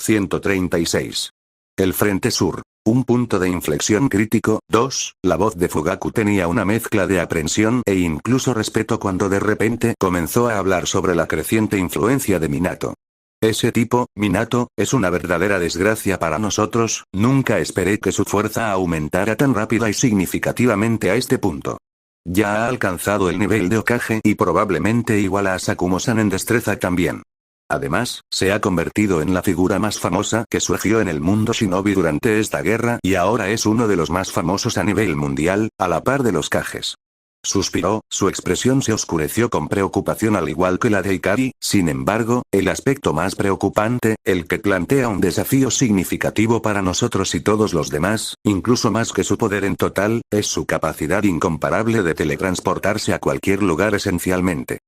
136. El Frente Sur. Un punto de inflexión crítico. 2. La voz de Fugaku tenía una mezcla de aprensión e incluso respeto cuando de repente comenzó a hablar sobre la creciente influencia de Minato. Ese tipo, Minato, es una verdadera desgracia para nosotros, nunca esperé que su fuerza aumentara tan rápida y significativamente a este punto. Ya ha alcanzado el nivel de Hokage y probablemente iguala a Sakumo-san en destreza también. Además, se ha convertido en la figura más famosa que surgió en el mundo shinobi durante esta guerra y ahora es uno de los más famosos a nivel mundial, a la par de los Kages. Suspiró, su expresión se oscureció con preocupación al igual que la de Ikari, sin embargo, el aspecto más preocupante, el que plantea un desafío significativo para nosotros y todos los demás, incluso más que su poder en total, es su capacidad incomparable de teletransportarse a cualquier lugar esencialmente.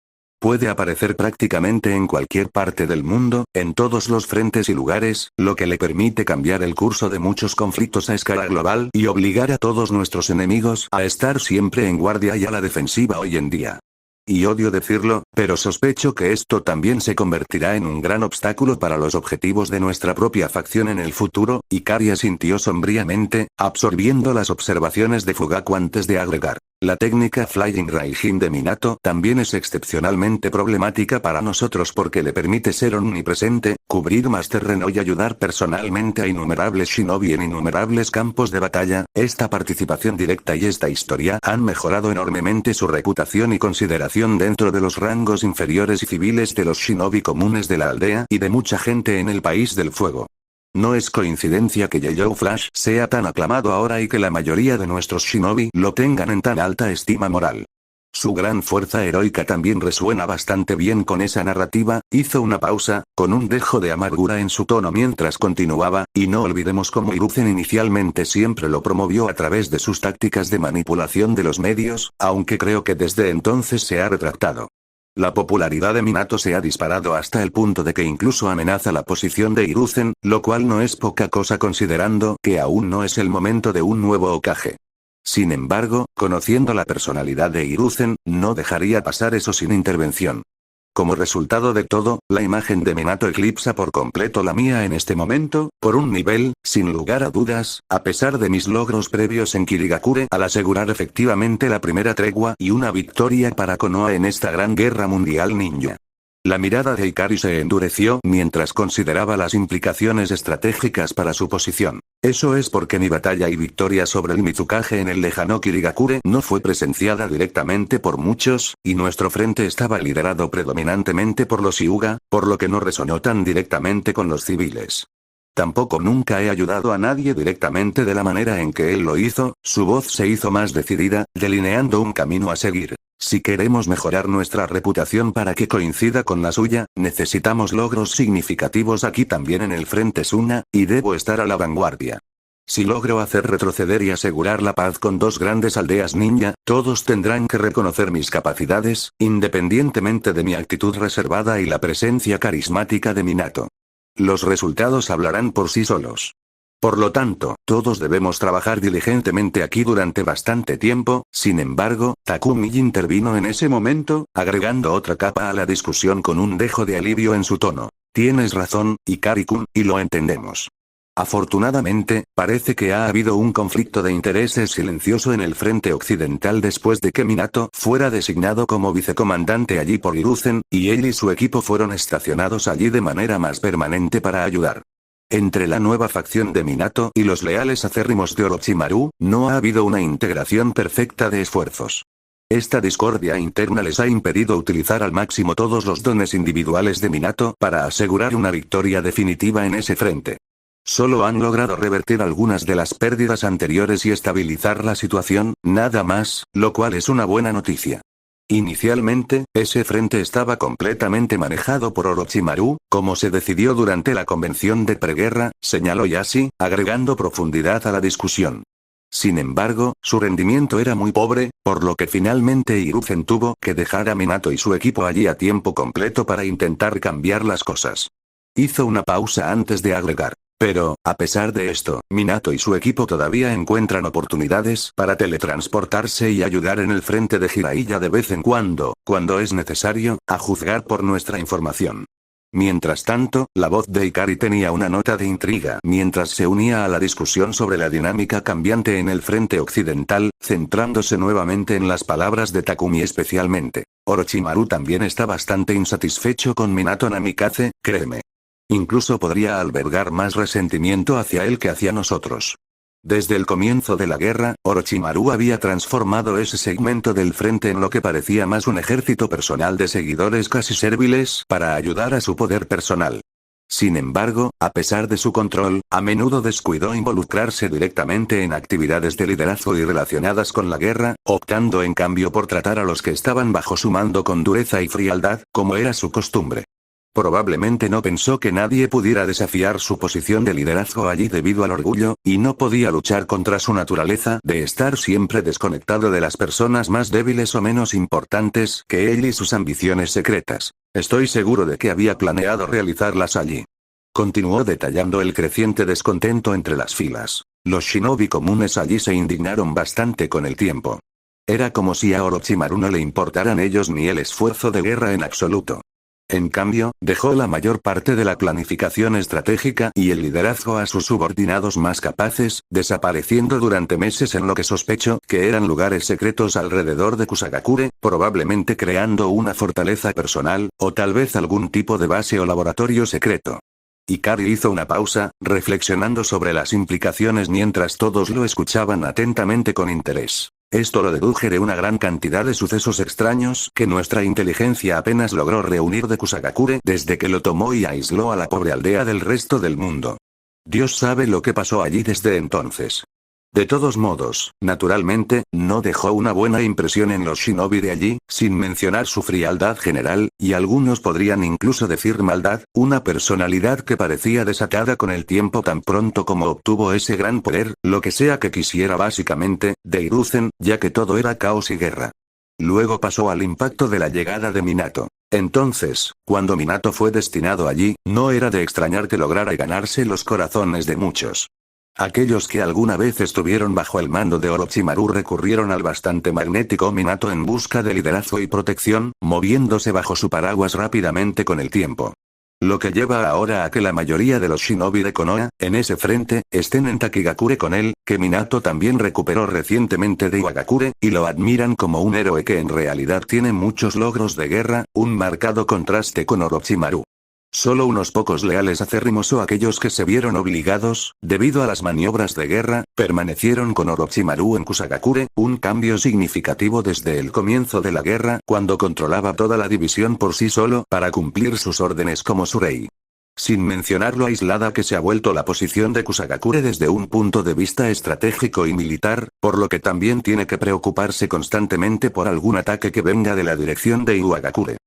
Puede aparecer prácticamente en cualquier parte del mundo, en todos los frentes y lugares, lo que le permite cambiar el curso de muchos conflictos a escala global y obligar a todos nuestros enemigos a estar siempre en guardia y a la defensiva hoy en día. Y odio decirlo, pero sospecho que esto también se convertirá en un gran obstáculo para los objetivos de nuestra propia facción en el futuro, Ikari asintió sombríamente, absorbiendo las observaciones de Fugaku antes de agregar. La técnica Flying Raijin de Minato también es excepcionalmente problemática para nosotros porque le permite ser omnipresente, cubrir más terreno y ayudar personalmente a innumerables shinobi en innumerables campos de batalla. Esta participación directa y esta historia han mejorado enormemente su reputación y consideración dentro de los rangos inferiores y civiles de los shinobi comunes de la aldea y de mucha gente en el país del fuego. No es coincidencia que Yellow Flash sea tan aclamado ahora y que la mayoría de nuestros shinobi lo tengan en tan alta estima moral. Su gran fuerza heroica también resuena bastante bien con esa narrativa. Hizo una pausa, con un dejo de amargura en su tono mientras continuaba, y no olvidemos cómo Hiruzen inicialmente siempre lo promovió a través de sus tácticas de manipulación de los medios, aunque creo que desde entonces se ha retractado. La popularidad de Minato se ha disparado hasta el punto de que incluso amenaza la posición de Hiruzen, lo cual no es poca cosa considerando que aún no es el momento de un nuevo Hokage. Sin embargo, conociendo la personalidad de Hiruzen, no dejaría pasar eso sin intervención. Como resultado de todo, la imagen de Minato eclipsa por completo la mía en este momento, por un nivel, sin lugar a dudas, a pesar de mis logros previos en Kirigakure al asegurar efectivamente la primera tregua y una victoria para Konoha en esta gran guerra mundial ninja. La mirada de Ikari se endureció mientras consideraba las implicaciones estratégicas para su posición. Eso es porque mi batalla y victoria sobre el Mizukage en el lejano Kirigakure no fue presenciada directamente por muchos, y nuestro frente estaba liderado predominantemente por los Hyuga, por lo que no resonó tan directamente con los civiles. Tampoco nunca he ayudado a nadie directamente de la manera en que él lo hizo, su voz se hizo más decidida, delineando un camino a seguir. Si queremos mejorar nuestra reputación para que coincida con la suya, necesitamos logros significativos aquí también en el frente Suna, y debo estar a la vanguardia. Si logro hacer retroceder y asegurar la paz con dos grandes aldeas ninja, todos tendrán que reconocer mis capacidades, independientemente de mi actitud reservada y la presencia carismática de Minato. Los resultados hablarán por sí solos. Por lo tanto, todos debemos trabajar diligentemente aquí durante bastante tiempo. Sin embargo, Takumi intervino en ese momento, agregando otra capa a la discusión con un dejo de alivio en su tono. Tienes razón, Ikari-kun, y lo entendemos. Afortunadamente, parece que ha habido un conflicto de intereses silencioso en el frente occidental después de que Minato fuera designado como vicecomandante allí por Hiruzen, y él y su equipo fueron estacionados allí de manera más permanente para ayudar. Entre la nueva facción de Minato y los leales acérrimos de Orochimaru, no ha habido una integración perfecta de esfuerzos. Esta discordia interna les ha impedido utilizar al máximo todos los dones individuales de Minato para asegurar una victoria definitiva en ese frente. Solo han logrado revertir algunas de las pérdidas anteriores y estabilizar la situación, nada más, lo cual es una buena noticia. Inicialmente, ese frente estaba completamente manejado por Orochimaru, como se decidió durante la convención de preguerra, señaló Yashi, agregando profundidad a la discusión. Sin embargo, su rendimiento era muy pobre, por lo que finalmente Hiruzen tuvo que dejar a Minato y su equipo allí a tiempo completo para intentar cambiar las cosas. Hizo una pausa antes de agregar. Pero, a pesar de esto, Minato y su equipo todavía encuentran oportunidades para teletransportarse y ayudar en el frente de Jiraiya de vez en cuando es necesario, a juzgar por nuestra información. Mientras tanto, la voz de Ikari tenía una nota de intriga mientras se unía a la discusión sobre la dinámica cambiante en el frente occidental, centrándose nuevamente en las palabras de Takumi especialmente. Orochimaru también está bastante insatisfecho con Minato Namikaze, créeme. Incluso podría albergar más resentimiento hacia él que hacia nosotros. Desde el comienzo de la guerra, Orochimaru había transformado ese segmento del frente en lo que parecía más un ejército personal de seguidores casi serviles para ayudar a su poder personal. Sin embargo, a pesar de su control, a menudo descuidó involucrarse directamente en actividades de liderazgo y relacionadas con la guerra, optando en cambio por tratar a los que estaban bajo su mando con dureza y frialdad, como era su costumbre. Probablemente no pensó que nadie pudiera desafiar su posición de liderazgo allí debido al orgullo, y no podía luchar contra su naturaleza de estar siempre desconectado de las personas más débiles o menos importantes que él y sus ambiciones secretas. Estoy seguro de que había planeado realizarlas allí. Continuó detallando el creciente descontento entre las filas. Los shinobi comunes allí se indignaron bastante con el tiempo. Era como si a Orochimaru no le importaran ellos ni el esfuerzo de guerra en absoluto. En cambio, dejó la mayor parte de la planificación estratégica y el liderazgo a sus subordinados más capaces, desapareciendo durante meses en lo que sospecho que eran lugares secretos alrededor de Kusagakure, probablemente creando una fortaleza personal, o tal vez algún tipo de base o laboratorio secreto. Ikari hizo una pausa, reflexionando sobre las implicaciones mientras todos lo escuchaban atentamente con interés. Esto lo deduje de una gran cantidad de sucesos extraños que nuestra inteligencia apenas logró reunir de Kusagakure desde que lo tomó y aisló a la pobre aldea del resto del mundo. Dios sabe lo que pasó allí desde entonces. De todos modos, naturalmente, no dejó una buena impresión en los shinobi de allí, sin mencionar su frialdad general, y algunos podrían incluso decir maldad, una personalidad que parecía desatada con el tiempo tan pronto como obtuvo ese gran poder, lo que sea que quisiera básicamente, de Hiruzen, ya que todo era caos y guerra. Luego pasó al impacto de la llegada de Minato. Entonces, cuando Minato fue destinado allí, no era de extrañar que lograra ganarse los corazones de muchos. Aquellos que alguna vez estuvieron bajo el mando de Orochimaru recurrieron al bastante magnético Minato en busca de liderazgo y protección, moviéndose bajo su paraguas rápidamente con el tiempo. Lo que lleva ahora a que la mayoría de los shinobi de Konoha, en ese frente, estén en Takigakure con él, que Minato también recuperó recientemente de Iwagakure, y lo admiran como un héroe que en realidad tiene muchos logros de guerra, un marcado contraste con Orochimaru. Solo unos pocos leales acérrimos o aquellos que se vieron obligados, debido a las maniobras de guerra, permanecieron con Orochimaru en Kusagakure, un cambio significativo desde el comienzo de la guerra, cuando controlaba toda la división por sí solo para cumplir sus órdenes como su rey. Sin mencionar lo aislada que se ha vuelto la posición de Kusagakure desde un punto de vista estratégico y militar, por lo que también tiene que preocuparse constantemente por algún ataque que venga de la dirección de Iwagakure.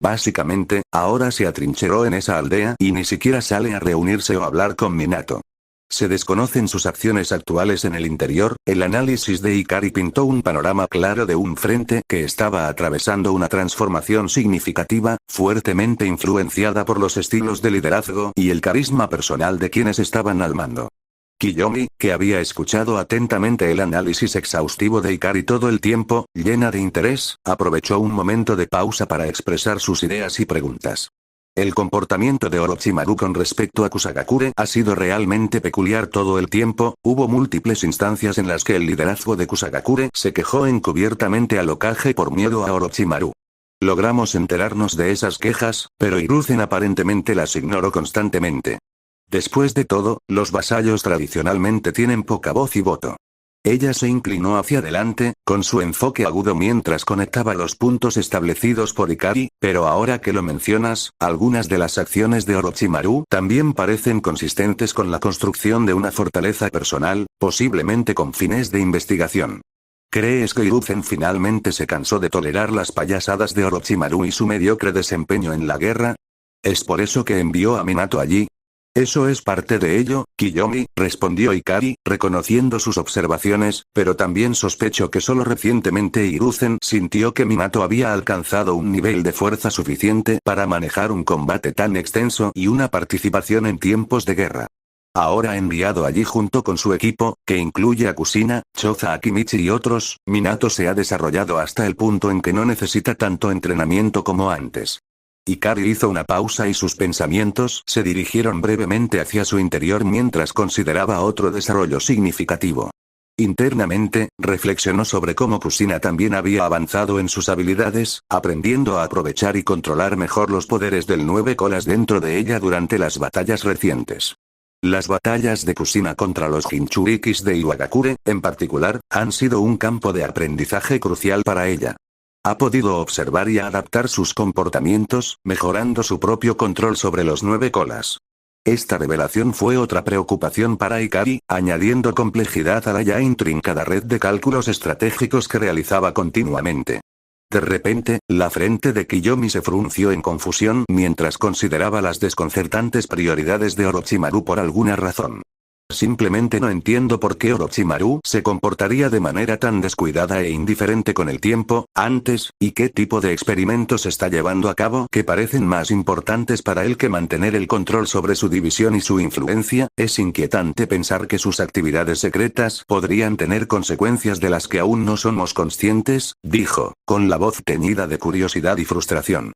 Básicamente, ahora se atrincheró en esa aldea y ni siquiera sale a reunirse o hablar con Minato. Se desconocen sus acciones actuales en el interior, el análisis de Ikari pintó un panorama claro de un frente que estaba atravesando una transformación significativa, fuertemente influenciada por los estilos de liderazgo y el carisma personal de quienes estaban al mando. Kiyomi, que había escuchado atentamente el análisis exhaustivo de Ikari todo el tiempo, llena de interés, aprovechó un momento de pausa para expresar sus ideas y preguntas. El comportamiento de Orochimaru con respecto a Kusagakure ha sido realmente peculiar todo el tiempo, hubo múltiples instancias en las que el liderazgo de Kusagakure se quejó encubiertamente al Hokage por miedo a Orochimaru. Logramos enterarnos de esas quejas, pero Hiruzen aparentemente las ignoró constantemente. Después de todo, los vasallos tradicionalmente tienen poca voz y voto. Ella se inclinó hacia adelante, con su enfoque agudo mientras conectaba los puntos establecidos por Ikari, pero ahora que lo mencionas, algunas de las acciones de Orochimaru también parecen consistentes con la construcción de una fortaleza personal, posiblemente con fines de investigación. ¿Crees que Hiruzen finalmente se cansó de tolerar las payasadas de Orochimaru y su mediocre desempeño en la guerra? ¿Es por eso que envió a Minato allí? Eso es parte de ello, Kiyomi, respondió Ikari, reconociendo sus observaciones, pero también sospecho que solo recientemente Hiruzen sintió que Minato había alcanzado un nivel de fuerza suficiente para manejar un combate tan extenso y una participación en tiempos de guerra. Ahora enviado allí junto con su equipo, que incluye a Kushina, Choza Akimichi y otros, Minato se ha desarrollado hasta el punto en que no necesita tanto entrenamiento como antes. Ikari hizo una pausa y sus pensamientos se dirigieron brevemente hacia su interior mientras consideraba otro desarrollo significativo. Internamente, reflexionó sobre cómo Kusina también había avanzado en sus habilidades, aprendiendo a aprovechar y controlar mejor los poderes del 9 colas dentro de ella durante las batallas recientes. Las batallas de Kusina contra los Jinchurikis de Iwagakure, en particular, han sido un campo de aprendizaje crucial para ella. Ha podido observar y adaptar sus comportamientos, mejorando su propio control sobre los 9 colas. Esta revelación fue otra preocupación para Ikari, añadiendo complejidad a la ya intrincada red de cálculos estratégicos que realizaba continuamente. De repente, la frente de Kiyomi se frunció en confusión mientras consideraba las desconcertantes prioridades de Orochimaru por alguna razón. Simplemente no entiendo por qué Orochimaru se comportaría de manera tan descuidada e indiferente con el tiempo, antes, y qué tipo de experimentos está llevando a cabo que parecen más importantes para él que mantener el control sobre su división y su influencia. Es inquietante pensar que sus actividades secretas podrían tener consecuencias de las que aún no somos conscientes, dijo, con la voz teñida de curiosidad y frustración.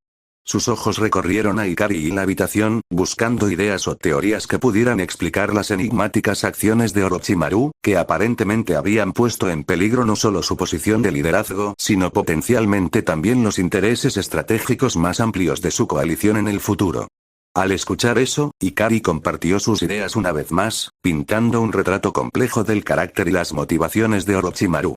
Sus ojos recorrieron a Ikari y la habitación, buscando ideas o teorías que pudieran explicar las enigmáticas acciones de Orochimaru, que aparentemente habían puesto en peligro no solo su posición de liderazgo, sino potencialmente también los intereses estratégicos más amplios de su coalición en el futuro. Al escuchar eso, Ikari compartió sus ideas una vez más, pintando un retrato complejo del carácter y las motivaciones de Orochimaru.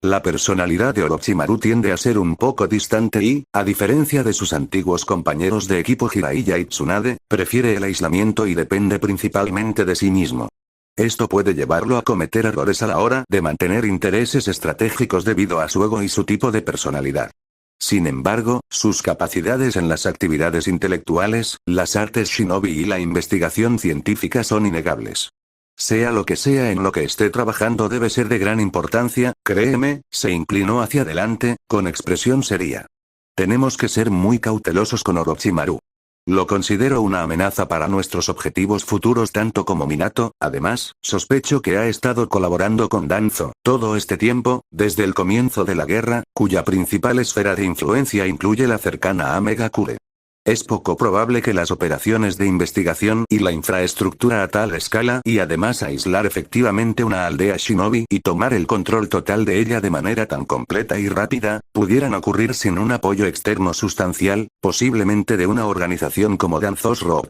La personalidad de Orochimaru tiende a ser un poco distante y, a diferencia de sus antiguos compañeros de equipo Jiraiya y Tsunade, prefiere el aislamiento y depende principalmente de sí mismo. Esto puede llevarlo a cometer errores a la hora de mantener intereses estratégicos debido a su ego y su tipo de personalidad. Sin embargo, sus capacidades en las actividades intelectuales, las artes shinobi y la investigación científica son innegables. Sea lo que sea en lo que esté trabajando debe ser de gran importancia, créeme, se inclinó hacia adelante, con expresión seria. Tenemos que ser muy cautelosos con Orochimaru. Lo considero una amenaza para nuestros objetivos futuros tanto como Minato, además, sospecho que ha estado colaborando con Danzo, todo este tiempo, desde el comienzo de la guerra, cuya principal esfera de influencia incluye la cercana a Megakure. Es poco probable que las operaciones de investigación y la infraestructura a tal escala y además aislar efectivamente una aldea shinobi y tomar el control total de ella de manera tan completa y rápida, pudieran ocurrir sin un apoyo externo sustancial, posiblemente de una organización como Danzo's Road.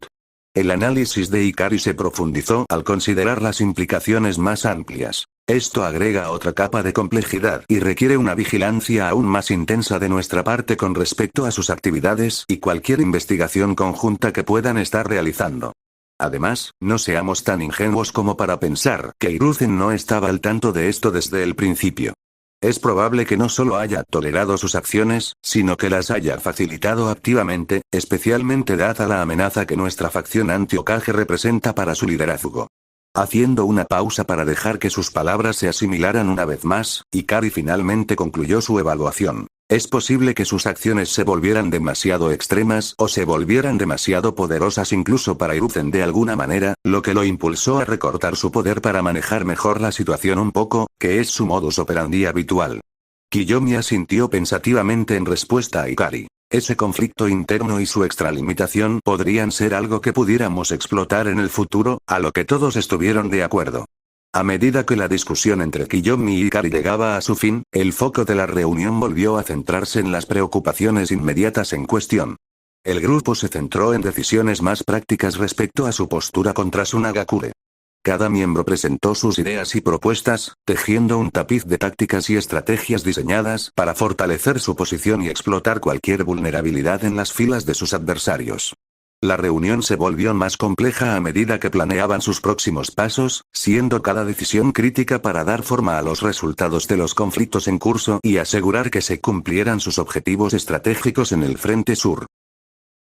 El análisis de Ikari se profundizó al considerar las implicaciones más amplias. Esto agrega otra capa de complejidad y requiere una vigilancia aún más intensa de nuestra parte con respecto a sus actividades y cualquier investigación conjunta que puedan estar realizando. Además, no seamos tan ingenuos como para pensar que Hiruzen no estaba al tanto de esto desde el principio. Es probable que no solo haya tolerado sus acciones, sino que las haya facilitado activamente, especialmente dada la amenaza que nuestra facción anti-Hokage representa para su liderazgo. Haciendo una pausa para dejar que sus palabras se asimilaran una vez más, Ikari finalmente concluyó su evaluación. Es posible que sus acciones se volvieran demasiado extremas o se volvieran demasiado poderosas incluso para Hiruzen de alguna manera, lo que lo impulsó a recortar su poder para manejar mejor la situación un poco, que es su modus operandi habitual. Kiyomi asintió pensativamente en respuesta a Ikari. Ese conflicto interno y su extralimitación podrían ser algo que pudiéramos explotar en el futuro, a lo que todos estuvieron de acuerdo. A medida que la discusión entre Kiyomi y Ikari llegaba a su fin, el foco de la reunión volvió a centrarse en las preocupaciones inmediatas en cuestión. El grupo se centró en decisiones más prácticas respecto a su postura contra Tsunagakure. Cada miembro presentó sus ideas y propuestas, tejiendo un tapiz de tácticas y estrategias diseñadas para fortalecer su posición y explotar cualquier vulnerabilidad en las filas de sus adversarios. La reunión se volvió más compleja a medida que planeaban sus próximos pasos, siendo cada decisión crítica para dar forma a los resultados de los conflictos en curso y asegurar que se cumplieran sus objetivos estratégicos en el frente sur.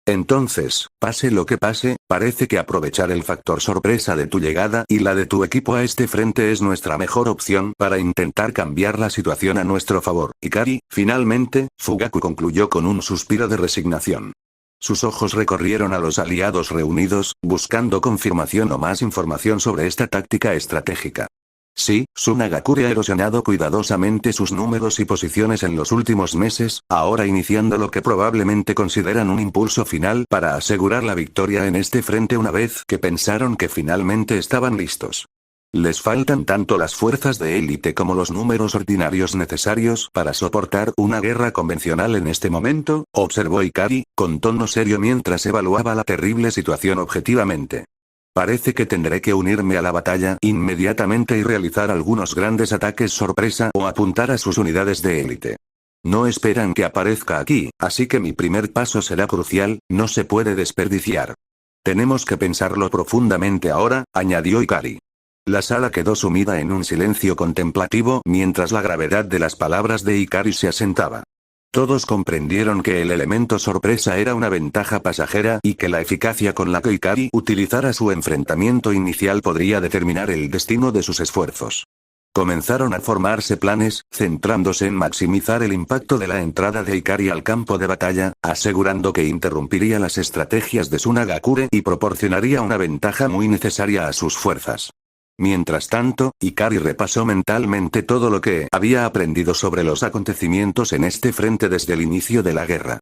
Entonces, pase lo que pase, parece que aprovechar el factor sorpresa de tu llegada y la de tu equipo a este frente es nuestra mejor opción para intentar cambiar la situación a nuestro favor. Ikari, finalmente, Fugaku concluyó con un suspiro de resignación. Sus ojos recorrieron a los aliados reunidos, buscando confirmación o más información sobre esta táctica estratégica. Sí, Tsunagakure ha erosionado cuidadosamente sus números y posiciones en los últimos meses, ahora iniciando lo que probablemente consideran un impulso final para asegurar la victoria en este frente una vez que pensaron que finalmente estaban listos. Les faltan tanto las fuerzas de élite como los números ordinarios necesarios para soportar una guerra convencional en este momento, observó Ikari, con tono serio mientras evaluaba la terrible situación objetivamente. Parece que tendré que unirme a la batalla inmediatamente y realizar algunos grandes ataques sorpresa o apuntar a sus unidades de élite. No esperan que aparezca aquí, así que mi primer paso será crucial, no se puede desperdiciar. Tenemos que pensarlo profundamente ahora, añadió Ikari. La sala quedó sumida en un silencio contemplativo mientras la gravedad de las palabras de Ikari se asentaba. Todos comprendieron que el elemento sorpresa era una ventaja pasajera y que la eficacia con la que Ikari utilizara su enfrentamiento inicial podría determinar el destino de sus esfuerzos. Comenzaron a formarse planes, centrándose en maximizar el impacto de la entrada de Ikari al campo de batalla, asegurando que interrumpiría las estrategias de Tsunagakure y proporcionaría una ventaja muy necesaria a sus fuerzas. Mientras tanto, Ikari repasó mentalmente todo lo que había aprendido sobre los acontecimientos en este frente desde el inicio de la guerra.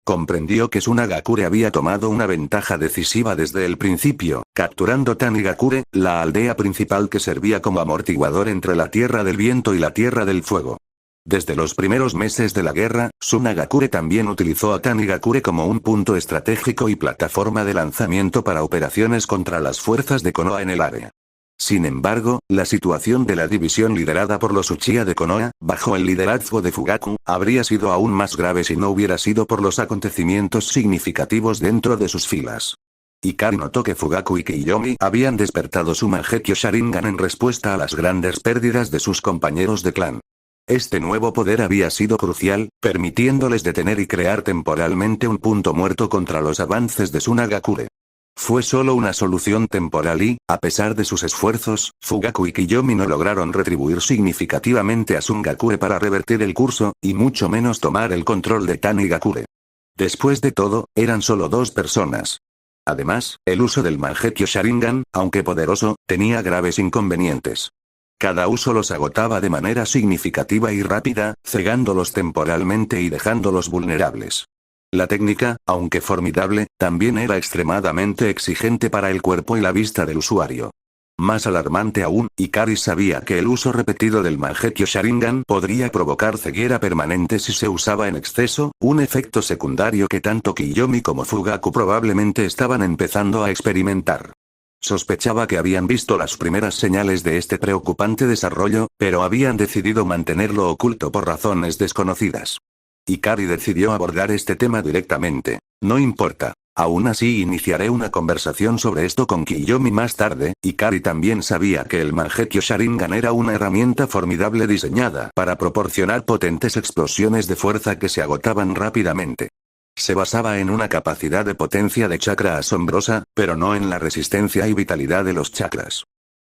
Comprendió que Tsunagakure había tomado una ventaja decisiva desde el principio, capturando Tanigakure, la aldea principal que servía como amortiguador entre la Tierra del Viento y la Tierra del Fuego. Desde los primeros meses de la guerra, Tsunagakure también utilizó a Tanigakure como un punto estratégico y plataforma de lanzamiento para operaciones contra las fuerzas de Konoha en el área. Sin embargo, la situación de la división liderada por los Uchiha de Konoha, bajo el liderazgo de Fugaku, habría sido aún más grave si no hubiera sido por los acontecimientos significativos dentro de sus filas. Ikari notó que Fugaku y Kiyomi habían despertado su Mangekyo Sharingan en respuesta a las grandes pérdidas de sus compañeros de clan. Este nuevo poder había sido crucial, permitiéndoles detener y crear temporalmente un punto muerto contra los avances de Tsunagakure. Fue solo una solución temporal y, a pesar de sus esfuerzos, Fugaku y Kiyomi no lograron retribuir significativamente a Tsunagakure para revertir el curso, y mucho menos tomar el control de Tanigakure. Después de todo, eran solo dos personas. Además, el uso del Mangekyo Sharingan, aunque poderoso, tenía graves inconvenientes. Cada uso los agotaba de manera significativa y rápida, cegándolos temporalmente y dejándolos vulnerables. La técnica, aunque formidable, también era extremadamente exigente para el cuerpo y la vista del usuario. Más alarmante aún, Ikari sabía que el uso repetido del Mangekyo Sharingan podría provocar ceguera permanente si se usaba en exceso, un efecto secundario que tanto Kiyomi como Fugaku probablemente estaban empezando a experimentar. Sospechaba que habían visto las primeras señales de este preocupante desarrollo, pero habían decidido mantenerlo oculto por razones desconocidas. Ikari decidió abordar este tema directamente. No importa. Aún así iniciaré una conversación sobre esto con Kiyomi más tarde. Ikari también sabía que el Mangekyo Sharingan era una herramienta formidable diseñada para proporcionar potentes explosiones de fuerza que se agotaban rápidamente. Se basaba en una capacidad de potencia de chakra asombrosa, pero no en la resistencia y vitalidad de los chakras.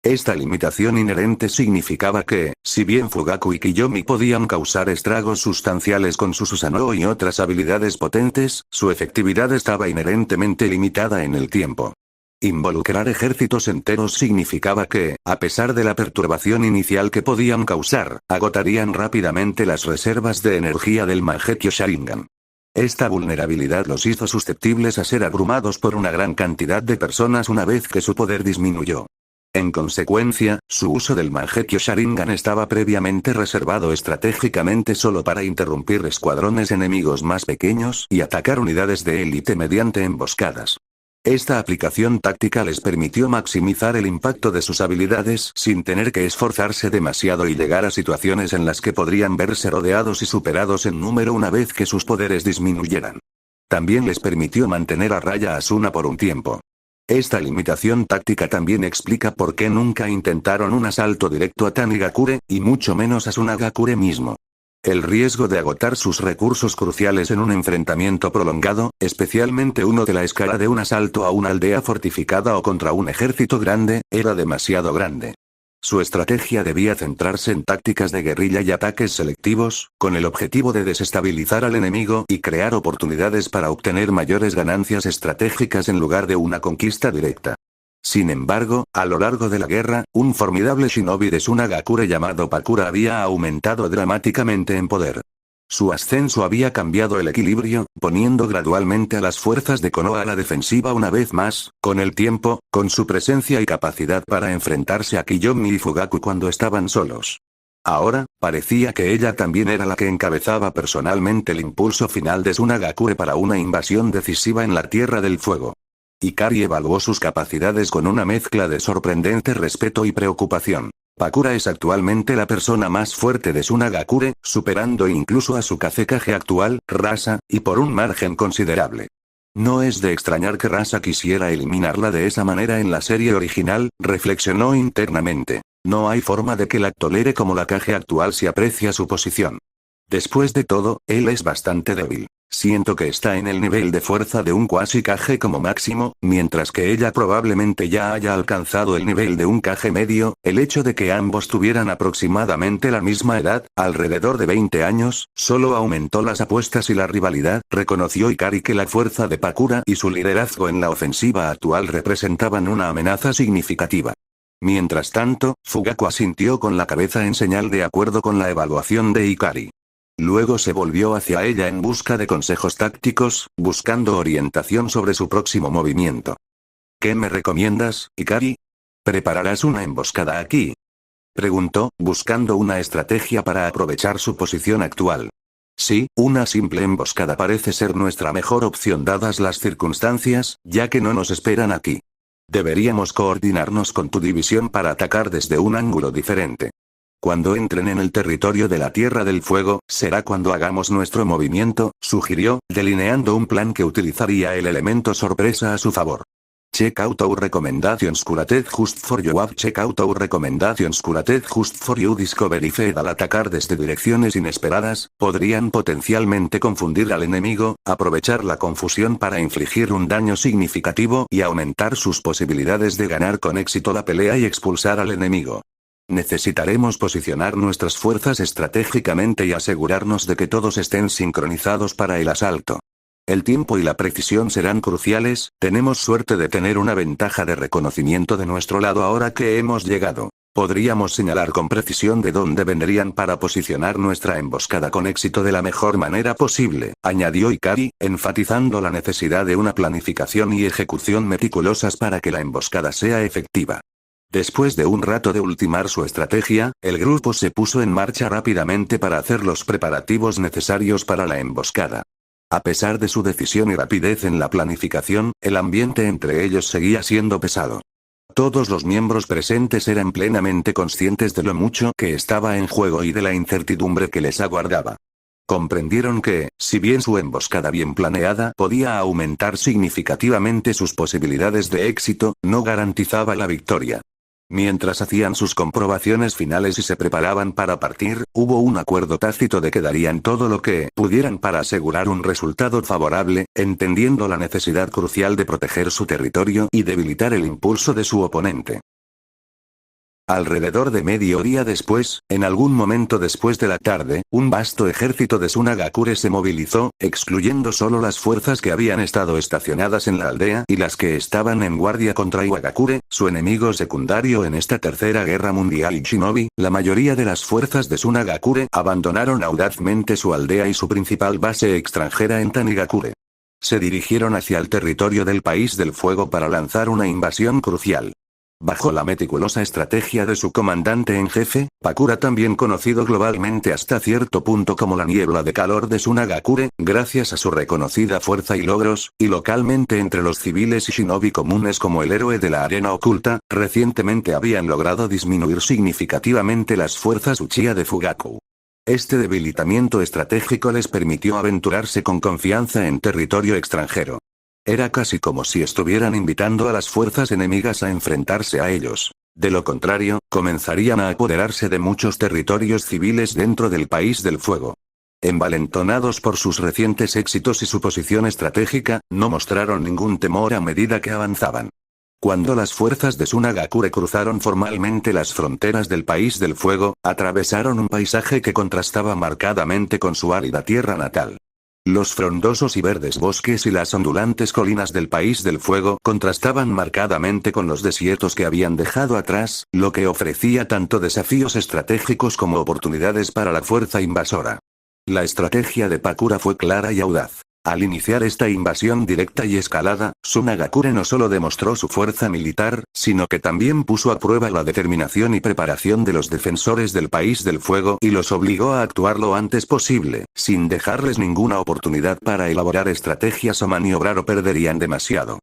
Esta limitación inherente significaba que, si bien Fugaku y Kiyomi podían causar estragos sustanciales con su Susanoo y otras habilidades potentes, su efectividad estaba inherentemente limitada en el tiempo. Involucrar ejércitos enteros significaba que, a pesar de la perturbación inicial que podían causar, agotarían rápidamente las reservas de energía del Mangekyo Sharingan. Esta vulnerabilidad los hizo susceptibles a ser abrumados por una gran cantidad de personas una vez que su poder disminuyó. En consecuencia, su uso del Mangekyo Sharingan estaba previamente reservado estratégicamente solo para interrumpir escuadrones enemigos más pequeños y atacar unidades de élite mediante emboscadas. Esta aplicación táctica les permitió maximizar el impacto de sus habilidades sin tener que esforzarse demasiado y llegar a situaciones en las que podrían verse rodeados y superados en número una vez que sus poderes disminuyeran. También les permitió mantener a raya a Asuna por un tiempo. Esta limitación táctica también explica por qué nunca intentaron un asalto directo a Tanigakure, y mucho menos a Tsunagakure mismo. El riesgo de agotar sus recursos cruciales en un enfrentamiento prolongado, especialmente uno de la escala de un asalto a una aldea fortificada o contra un ejército grande, era demasiado grande. Su estrategia debía centrarse en tácticas de guerrilla y ataques selectivos, con el objetivo de desestabilizar al enemigo y crear oportunidades para obtener mayores ganancias estratégicas en lugar de una conquista directa. Sin embargo, a lo largo de la guerra, un formidable shinobi de Tsunagakure llamado Pakura había aumentado dramáticamente en poder. Su ascenso había cambiado el equilibrio, poniendo gradualmente a las fuerzas de Konoha a la defensiva una vez más, con el tiempo, con su presencia y capacidad para enfrentarse a Kiyomi y Fugaku cuando estaban solos. Ahora, parecía que ella también era la que encabezaba personalmente el impulso final de Tsunagakure para una invasión decisiva en la Tierra del Fuego. Ikari evaluó sus capacidades con una mezcla de sorprendente respeto y preocupación. Pakura es actualmente la persona más fuerte de Tsunagakure, superando incluso a su Kazekage actual, Rasa, y por un margen considerable. No es de extrañar que Rasa quisiera eliminarla de esa manera en la serie original, reflexionó internamente. No hay forma de que la tolere como la Kage actual si aprecia su posición. Después de todo, él es bastante débil. Siento que está en el nivel de fuerza de un Quasi Kage como máximo, mientras que ella probablemente ya haya alcanzado el nivel de un Kage medio. El hecho de que ambos tuvieran aproximadamente la misma edad, alrededor de 20 años, solo aumentó las apuestas y la rivalidad. Reconoció Ikari que la fuerza de Pakura y su liderazgo en la ofensiva actual representaban una amenaza significativa. Mientras tanto, Fugaku asintió con la cabeza en señal de acuerdo con la evaluación de Ikari. Luego se volvió hacia ella en busca de consejos tácticos, buscando orientación sobre su próximo movimiento. ¿Qué me recomiendas, Ikari? ¿Prepararás una emboscada aquí?, preguntó, buscando una estrategia para aprovechar su posición actual. Sí, una simple emboscada parece ser nuestra mejor opción dadas las circunstancias, ya que no nos esperan aquí. Deberíamos coordinarnos con tu división para atacar desde un ángulo diferente. Cuando entren en el territorio de la Tierra del Fuego, será cuando hagamos nuestro movimiento, sugirió, delineando un plan que utilizaría el elemento sorpresa a su favor. Check out our recommendations curated just for you. Check out our recommendations curated just for you. Discovery Fed al atacar desde direcciones inesperadas, podrían potencialmente confundir al enemigo, aprovechar la confusión para infligir un daño significativo y aumentar sus posibilidades de ganar con éxito la pelea y expulsar al enemigo. Necesitaremos posicionar nuestras fuerzas estratégicamente y asegurarnos de que todos estén sincronizados para el asalto. El tiempo y la precisión serán cruciales. Tenemos suerte de tener una ventaja de reconocimiento de nuestro lado ahora que hemos llegado. Podríamos señalar con precisión de dónde vendrían para posicionar nuestra emboscada con éxito de la mejor manera posible, añadió Ikari, enfatizando la necesidad de una planificación y ejecución meticulosas para que la emboscada sea efectiva. Después de un rato de ultimar su estrategia, el grupo se puso en marcha rápidamente para hacer los preparativos necesarios para la emboscada. A pesar de su decisión y rapidez en la planificación, el ambiente entre ellos seguía siendo pesado. Todos los miembros presentes eran plenamente conscientes de lo mucho que estaba en juego y de la incertidumbre que les aguardaba. Comprendieron que, si bien su emboscada bien planeada podía aumentar significativamente sus posibilidades de éxito, no garantizaba la victoria. Mientras hacían sus comprobaciones finales y se preparaban para partir, hubo un acuerdo tácito de que darían todo lo que pudieran para asegurar un resultado favorable, entendiendo la necesidad crucial de proteger su territorio y debilitar el impulso de su oponente. Alrededor de mediodía después, en algún momento después de la tarde, un vasto ejército de Tsunagakure se movilizó, excluyendo solo las fuerzas que habían estado estacionadas en la aldea y las que estaban en guardia contra Iwagakure, su enemigo secundario en esta tercera guerra mundial y Shinobi. La mayoría de las fuerzas de Tsunagakure abandonaron audazmente su aldea y su principal base extranjera en Tanigakure. Se dirigieron hacia el territorio del País del Fuego para lanzar una invasión crucial. Bajo la meticulosa estrategia de su comandante en jefe, Pakura, también conocido globalmente hasta cierto punto como la niebla de calor de Tsunagakure, gracias a su reconocida fuerza y logros, y localmente entre los civiles y shinobi comunes como el héroe de la arena oculta, recientemente habían logrado disminuir significativamente las fuerzas Uchiha de Fugaku. Este debilitamiento estratégico les permitió aventurarse con confianza en territorio extranjero. Era casi como si estuvieran invitando a las fuerzas enemigas a enfrentarse a ellos. De lo contrario, comenzarían a apoderarse de muchos territorios civiles dentro del País del Fuego. Envalentonados por sus recientes éxitos y su posición estratégica, no mostraron ningún temor a medida que avanzaban. Cuando las fuerzas de Tsunagakure cruzaron formalmente las fronteras del País del Fuego, atravesaron un paisaje que contrastaba marcadamente con su árida tierra natal. Los frondosos y verdes bosques y las ondulantes colinas del País del Fuego contrastaban marcadamente con los desiertos que habían dejado atrás, lo que ofrecía tanto desafíos estratégicos como oportunidades para la fuerza invasora. La estrategia de Pakura fue clara y audaz. Al iniciar esta invasión directa y escalada, Tsunagakure no solo demostró su fuerza militar, sino que también puso a prueba la determinación y preparación de los defensores del País del Fuego y los obligó a actuar lo antes posible, sin dejarles ninguna oportunidad para elaborar estrategias o maniobrar o perderían demasiado.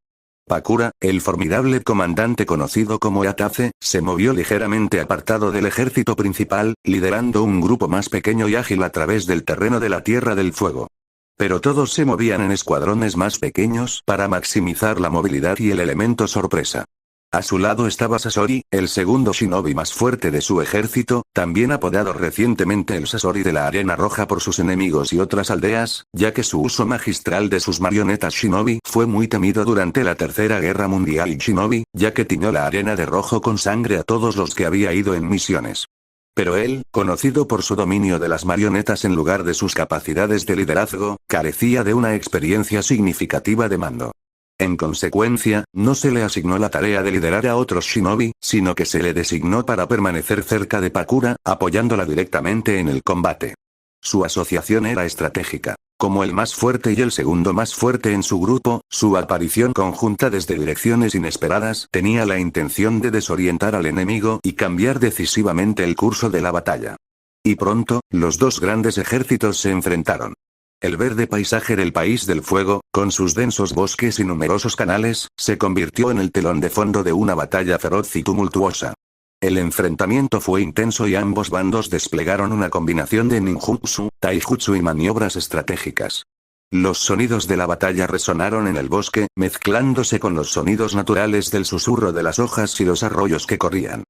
Pakura, el formidable comandante conocido como Atace, se movió ligeramente apartado del ejército principal, liderando un grupo más pequeño y ágil a través del terreno de la Tierra del Fuego. Pero todos se movían en escuadrones más pequeños para maximizar la movilidad y el elemento sorpresa. A su lado estaba Sasori, el segundo shinobi más fuerte de su ejército, también apodado recientemente el Sasori de la Arena Roja por sus enemigos y otras aldeas, ya que su uso magistral de sus marionetas shinobi fue muy temido durante la Tercera Guerra Mundial shinobi, ya que tiñó la arena de rojo con sangre a todos los que había ido en misiones. Pero él, conocido por su dominio de las marionetas en lugar de sus capacidades de liderazgo, carecía de una experiencia significativa de mando. En consecuencia, no se le asignó la tarea de liderar a otros shinobi, sino que se le designó para permanecer cerca de Pakura, apoyándola directamente en el combate. Su asociación era estratégica. Como el más fuerte y el segundo más fuerte en su grupo, su aparición conjunta desde direcciones inesperadas tenía la intención de desorientar al enemigo y cambiar decisivamente el curso de la batalla. Y pronto, los dos grandes ejércitos se enfrentaron. El verde paisaje del País del Fuego, con sus densos bosques y numerosos canales, se convirtió en el telón de fondo de una batalla feroz y tumultuosa. El enfrentamiento fue intenso y ambos bandos desplegaron una combinación de ninjutsu, taijutsu y maniobras estratégicas. Los sonidos de la batalla resonaron en el bosque, mezclándose con los sonidos naturales del susurro de las hojas y los arroyos que corrían.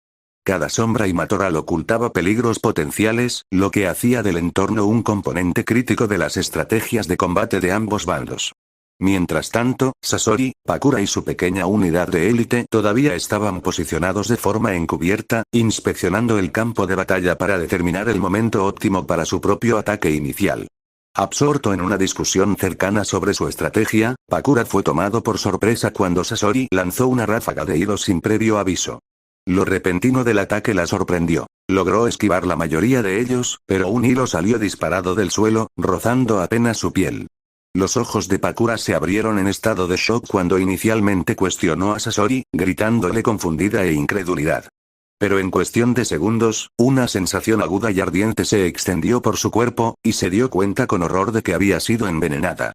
Cada sombra y matorral ocultaba peligros potenciales, lo que hacía del entorno un componente crítico de las estrategias de combate de ambos bandos. Mientras tanto, Sasori, Pakura y su pequeña unidad de élite todavía estaban posicionados de forma encubierta, inspeccionando el campo de batalla para determinar el momento óptimo para su propio ataque inicial. Absorto en una discusión cercana sobre su estrategia, Pakura fue tomado por sorpresa cuando Sasori lanzó una ráfaga de hilos sin previo aviso. Lo repentino del ataque la sorprendió. Logró esquivar la mayoría de ellos, pero un hilo salió disparado del suelo, rozando apenas su piel. Los ojos de Pakura se abrieron en estado de shock cuando inicialmente cuestionó a Sasori, gritándole confundida e incredulidad. Pero en cuestión de segundos, una sensación aguda y ardiente se extendió por su cuerpo, y se dio cuenta con horror de que había sido envenenada.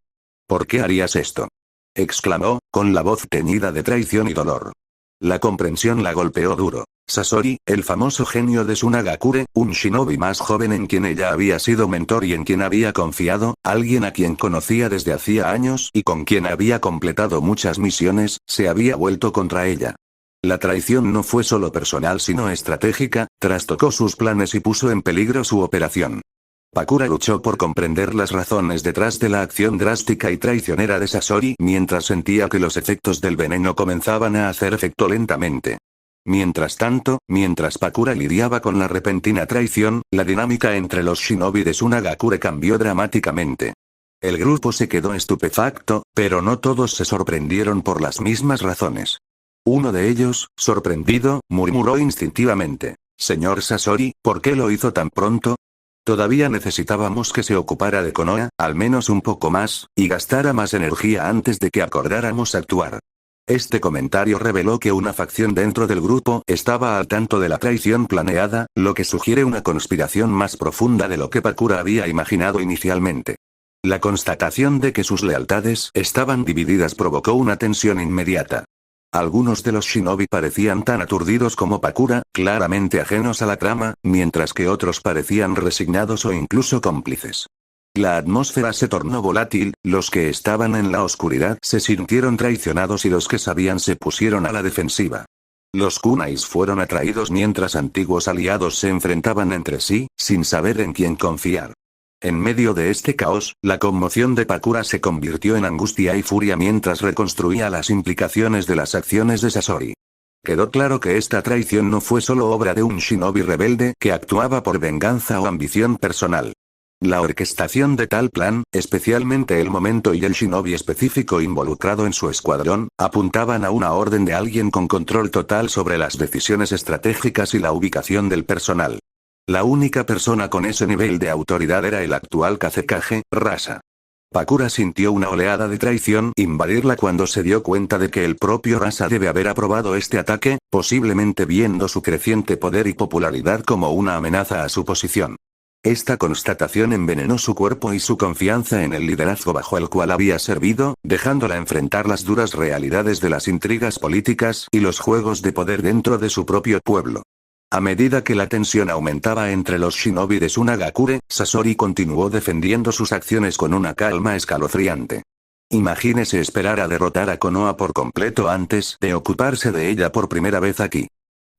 ¿Por qué harías esto?, exclamó, con la voz teñida de traición y dolor. La comprensión la golpeó duro. Sasori, el famoso genio de Tsunagakure, un shinobi más joven en quien ella había sido mentor y en quien había confiado, alguien a quien conocía desde hacía años y con quien había completado muchas misiones, se había vuelto contra ella. La traición no fue solo personal sino estratégica, trastocó sus planes y puso en peligro su operación. Pakura luchó por comprender las razones detrás de la acción drástica y traicionera de Sasori mientras sentía que los efectos del veneno comenzaban a hacer efecto lentamente. Mientras tanto, mientras Pakura lidiaba con la repentina traición, la dinámica entre los shinobi de Tsunagakure cambió dramáticamente. El grupo se quedó estupefacto, pero no todos se sorprendieron por las mismas razones. Uno de ellos, sorprendido, murmuró instintivamente: «Señor Sasori, ¿por qué lo hizo tan pronto? Todavía necesitábamos que se ocupara de Konoha, al menos un poco más, y gastara más energía antes de que acordáramos actuar». Este comentario reveló que una facción dentro del grupo estaba al tanto de la traición planeada, lo que sugiere una conspiración más profunda de lo que Pakura había imaginado inicialmente. La constatación de que sus lealtades estaban divididas provocó una tensión inmediata. Algunos de los shinobi parecían tan aturdidos como Pakura, claramente ajenos a la trama, mientras que otros parecían resignados o incluso cómplices. La atmósfera se tornó volátil, los que estaban en la oscuridad se sintieron traicionados y los que sabían se pusieron a la defensiva. Los kunais fueron atraídos mientras antiguos aliados se enfrentaban entre sí, sin saber en quién confiar. En medio de este caos, la conmoción de Pakura se convirtió en angustia y furia mientras reconstruía las implicaciones de las acciones de Sasori. Quedó claro que esta traición no fue solo obra de un shinobi rebelde que actuaba por venganza o ambición personal. La orquestación de tal plan, especialmente el momento y el shinobi específico involucrado en su escuadrón, apuntaban a una orden de alguien con control total sobre las decisiones estratégicas y la ubicación del personal. La única persona con ese nivel de autoridad era el actual Kazekage, Rasa. Pakura sintió una oleada de traición invadirla cuando se dio cuenta de que el propio Rasa debe haber aprobado este ataque, posiblemente viendo su creciente poder y popularidad como una amenaza a su posición. Esta constatación envenenó su cuerpo y su confianza en el liderazgo bajo el cual había servido, dejándola enfrentar las duras realidades de las intrigas políticas y los juegos de poder dentro de su propio pueblo. A medida que la tensión aumentaba entre los shinobi de Sunagakure, Sasori continuó defendiendo sus acciones con una calma escalofriante. Imagínese esperar a derrotar a Konoha por completo antes de ocuparse de ella por primera vez aquí.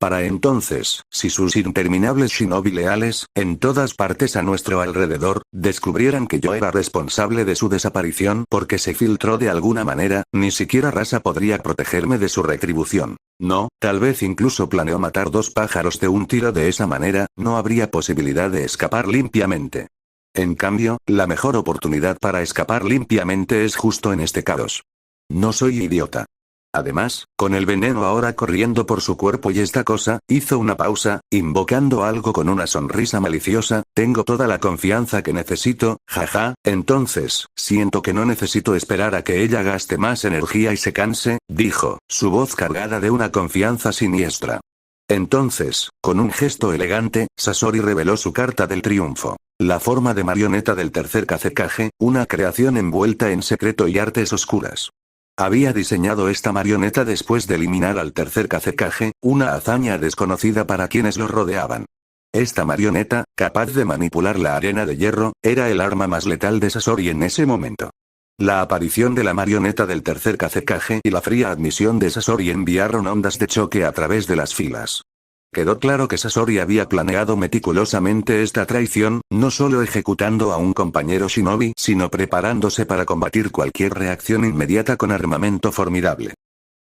Para entonces, si sus interminables shinobi leales, en todas partes a nuestro alrededor, descubrieran que yo era responsable de su desaparición porque se filtró de alguna manera, ni siquiera Rasa podría protegerme de su retribución. No, tal vez incluso planeó matar dos pájaros de un tiro de esa manera, no habría posibilidad de escapar limpiamente. En cambio, la mejor oportunidad para escapar limpiamente es justo en este caos. No soy idiota. Además, con el veneno ahora corriendo por su cuerpo y esta cosa, hizo una pausa, invocando algo con una sonrisa maliciosa, tengo toda la confianza que necesito, jaja, entonces, siento que no necesito esperar a que ella gaste más energía y se canse, dijo, su voz cargada de una confianza siniestra. Entonces, con un gesto elegante, Sasori reveló su carta del triunfo. La forma de marioneta del tercer Kazekage, una creación envuelta en secreto y artes oscuras. Había diseñado esta marioneta después de eliminar al tercer Kazekage, una hazaña desconocida para quienes lo rodeaban. Esta marioneta, capaz de manipular la arena de hierro, era el arma más letal de Sasori en ese momento. La aparición de la marioneta del tercer Kazekage y la fría admisión de Sasori enviaron ondas de choque a través de las filas. Quedó claro que Sasori había planeado meticulosamente esta traición, no solo ejecutando a un compañero shinobi, sino preparándose para combatir cualquier reacción inmediata con armamento formidable.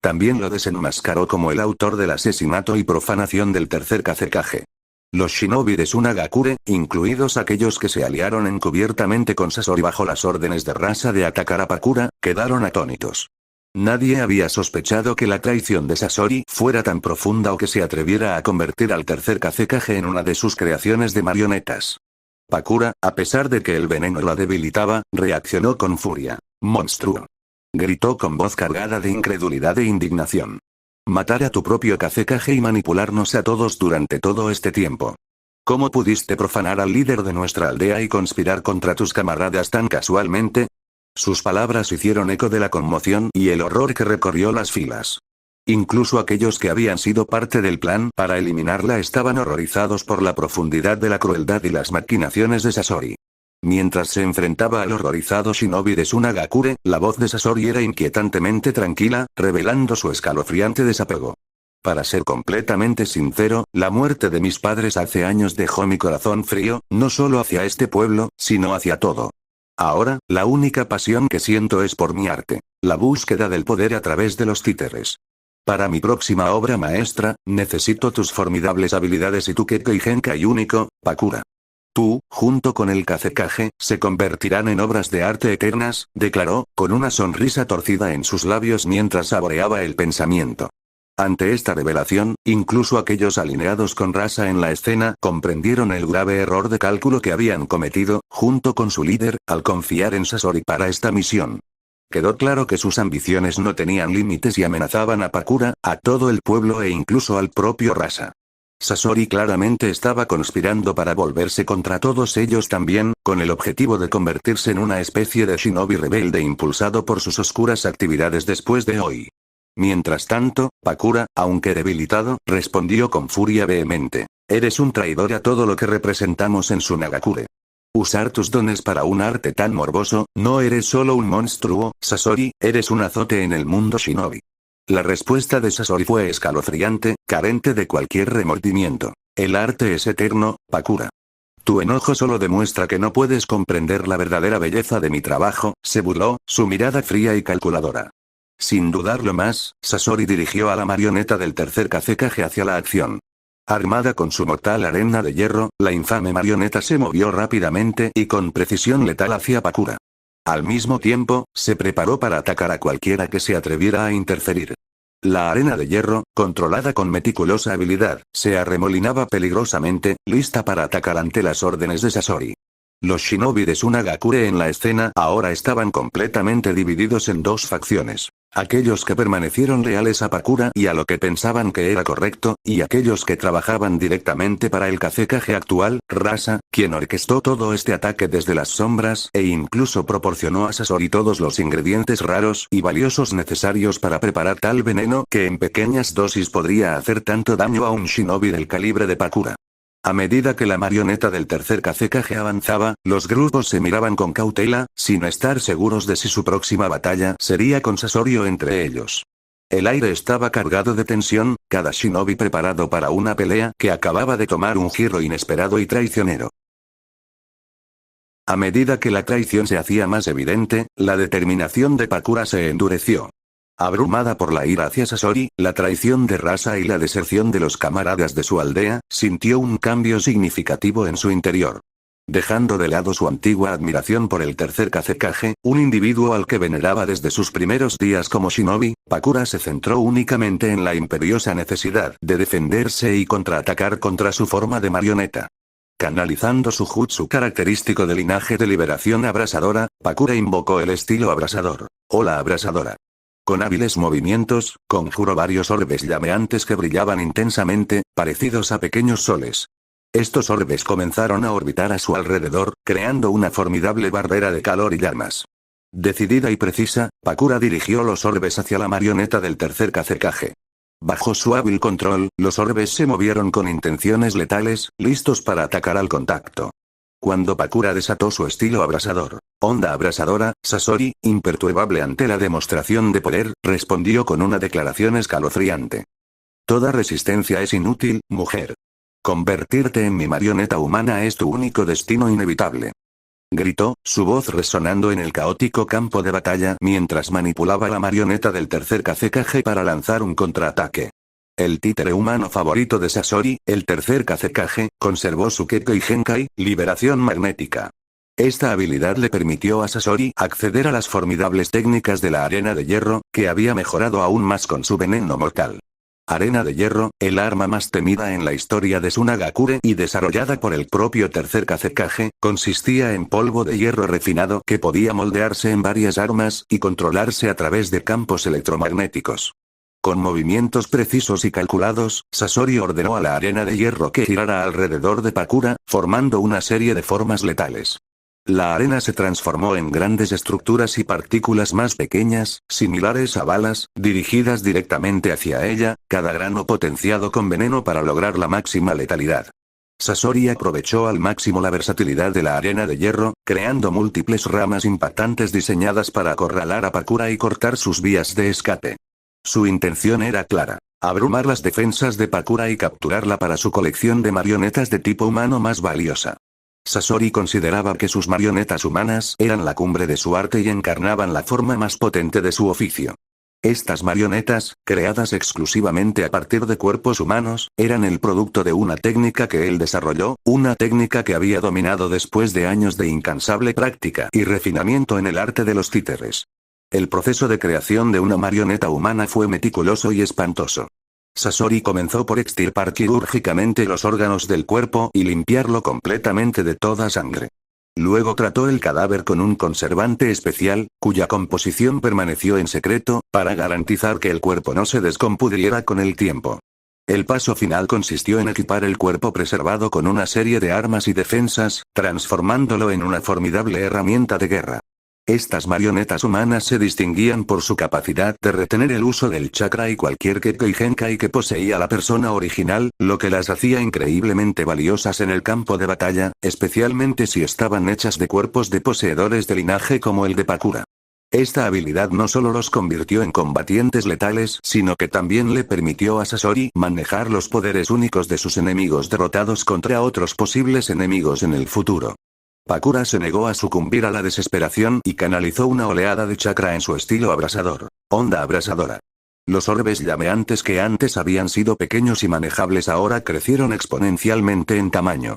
También lo desenmascaró como el autor del asesinato y profanación del tercer Kazekage. Los shinobi de Sunagakure, incluidos aquellos que se aliaron encubiertamente con Sasori bajo las órdenes de Rasa de atacar a Pakura, quedaron atónitos. Nadie había sospechado que la traición de Sasori fuera tan profunda o que se atreviera a convertir al tercer Kazekage en una de sus creaciones de marionetas. Pakura, a pesar de que el veneno la debilitaba, reaccionó con furia. «¡Monstruo!», gritó con voz cargada de incredulidad e indignación. «Matar a tu propio Kazekage y manipularnos a todos durante todo este tiempo. ¿Cómo pudiste profanar al líder de nuestra aldea y conspirar contra tus camaradas tan casualmente?». Sus palabras hicieron eco de la conmoción y el horror que recorrió las filas. Incluso aquellos que habían sido parte del plan para eliminarla estaban horrorizados por la profundidad de la crueldad y las maquinaciones de Sasori. Mientras se enfrentaba al horrorizado shinobi de Sunagakure, la voz de Sasori era inquietantemente tranquila, revelando su escalofriante desapego. Para ser completamente sincero, la muerte de mis padres hace años dejó mi corazón frío, no solo hacia este pueblo, sino hacia todo. Ahora, la única pasión que siento es por mi arte, la búsqueda del poder a través de los títeres. Para mi próxima obra maestra, necesito tus formidables habilidades y tu Kekkei Genkai único, Pakura. Tú, junto con el Kazekage, se convertirán en obras de arte eternas, declaró, con una sonrisa torcida en sus labios mientras saboreaba el pensamiento. Ante esta revelación, incluso aquellos alineados con Rasa en la escena comprendieron el grave error de cálculo que habían cometido, junto con su líder, al confiar en Sasori para esta misión. Quedó claro que sus ambiciones no tenían límites y amenazaban a Pakura, a todo el pueblo e incluso al propio Rasa. Sasori claramente estaba conspirando para volverse contra todos ellos también, con el objetivo de convertirse en una especie de shinobi rebelde impulsado por sus oscuras actividades después de hoy. Mientras tanto, Pakura, aunque debilitado, respondió con furia vehemente. Eres un traidor a todo lo que representamos en Sunagakure. Usar tus dones para un arte tan morboso, no eres solo un monstruo, Sasori, eres un azote en el mundo shinobi. La respuesta de Sasori fue escalofriante, carente de cualquier remordimiento. El arte es eterno, Pakura. Tu enojo solo demuestra que no puedes comprender la verdadera belleza de mi trabajo, se burló, su mirada fría y calculadora. Sin dudarlo más, Sasori dirigió a la marioneta del tercer Kazekage hacia la acción. Armada con su mortal arena de hierro, la infame marioneta se movió rápidamente y con precisión letal hacia Pakura. Al mismo tiempo, se preparó para atacar a cualquiera que se atreviera a interferir. La arena de hierro, controlada con meticulosa habilidad, se arremolinaba peligrosamente, lista para atacar ante las órdenes de Sasori. Los shinobi de Tsunagakure en la escena ahora estaban completamente divididos en dos facciones. Aquellos que permanecieron leales a Pakura y a lo que pensaban que era correcto, y aquellos que trabajaban directamente para el Kazekage actual, Rasa, quien orquestó todo este ataque desde las sombras e incluso proporcionó a Sasori todos los ingredientes raros y valiosos necesarios para preparar tal veneno que en pequeñas dosis podría hacer tanto daño a un shinobi del calibre de Pakura. A medida que la marioneta del tercer Kazekage avanzaba, los grupos se miraban con cautela, sin estar seguros de si su próxima batalla sería con Sasori o entre ellos. El aire estaba cargado de tensión, cada shinobi preparado para una pelea que acababa de tomar un giro inesperado y traicionero. A medida que la traición se hacía más evidente, la determinación de Pakura se endureció. Abrumada por la ira hacia Sasori, la traición de Rasa y la deserción de los camaradas de su aldea, sintió un cambio significativo en su interior. Dejando de lado su antigua admiración por el tercer Kazekage, un individuo al que veneraba desde sus primeros días como shinobi, Pakura se centró únicamente en la imperiosa necesidad de defenderse y contraatacar contra su forma de marioneta. Canalizando su jutsu característico de linaje de liberación abrasadora, Pakura invocó el estilo abrasador. Ola abrasadora. Con hábiles movimientos, conjuró varios orbes llameantes que brillaban intensamente, parecidos a pequeños soles. Estos orbes comenzaron a orbitar a su alrededor, creando una formidable barrera de calor y llamas. Decidida y precisa, Pakura dirigió los orbes hacia la marioneta del tercer Kazekage. Bajo su hábil control, los orbes se movieron con intenciones letales, listos para atacar al contacto. Cuando Pakura desató su estilo abrasador, onda abrasadora, Sasori, imperturbable ante la demostración de poder, respondió con una declaración escalofriante. Toda resistencia es inútil, mujer. Convertirte en mi marioneta humana es tu único destino inevitable. Gritó, su voz resonando en el caótico campo de batalla mientras manipulaba la marioneta del tercer Kazekage para lanzar un contraataque. El títere humano favorito de Sasori, el tercer Kazekage, conservó su Kekkei Genkai, liberación magnética. Esta habilidad le permitió a Sasori acceder a las formidables técnicas de la arena de hierro, que había mejorado aún más con su veneno mortal. Arena de hierro, el arma más temida en la historia de Tsunagakure y desarrollada por el propio tercer Kazekage, consistía en polvo de hierro refinado que podía moldearse en varias armas y controlarse a través de campos electromagnéticos. Con movimientos precisos y calculados, Sasori ordenó a la arena de hierro que girara alrededor de Pakura, formando una serie de formas letales. La arena se transformó en grandes estructuras y partículas más pequeñas, similares a balas, dirigidas directamente hacia ella, cada grano potenciado con veneno para lograr la máxima letalidad. Sasori aprovechó al máximo la versatilidad de la arena de hierro, creando múltiples ramas impactantes diseñadas para acorralar a Pakura y cortar sus vías de escape. Su intención era clara: abrumar las defensas de Pakura y capturarla para su colección de marionetas de tipo humano más valiosa. Sasori consideraba que sus marionetas humanas eran la cumbre de su arte y encarnaban la forma más potente de su oficio. Estas marionetas, creadas exclusivamente a partir de cuerpos humanos, eran el producto de una técnica que él desarrolló, una técnica que había dominado después de años de incansable práctica y refinamiento en el arte de los títeres. El proceso de creación de una marioneta humana fue meticuloso y espantoso. Sasori comenzó por extirpar quirúrgicamente los órganos del cuerpo y limpiarlo completamente de toda sangre. Luego trató el cadáver con un conservante especial, cuya composición permaneció en secreto, para garantizar que el cuerpo no se descompudriera con el tiempo. El paso final consistió en equipar el cuerpo preservado con una serie de armas y defensas, transformándolo en una formidable herramienta de guerra. Estas marionetas humanas se distinguían por su capacidad de retener el uso del chakra y cualquier Kekkei Genkai que poseía la persona original, lo que las hacía increíblemente valiosas en el campo de batalla, especialmente si estaban hechas de cuerpos de poseedores de linaje como el de Pakura. Esta habilidad no solo los convirtió en combatientes letales, sino que también le permitió a Sasori manejar los poderes únicos de sus enemigos derrotados contra otros posibles enemigos en el futuro. Pakura se negó a sucumbir a la desesperación y canalizó una oleada de chakra en su estilo abrasador, onda abrasadora. Los orbes llameantes que antes habían sido pequeños y manejables ahora crecieron exponencialmente en tamaño.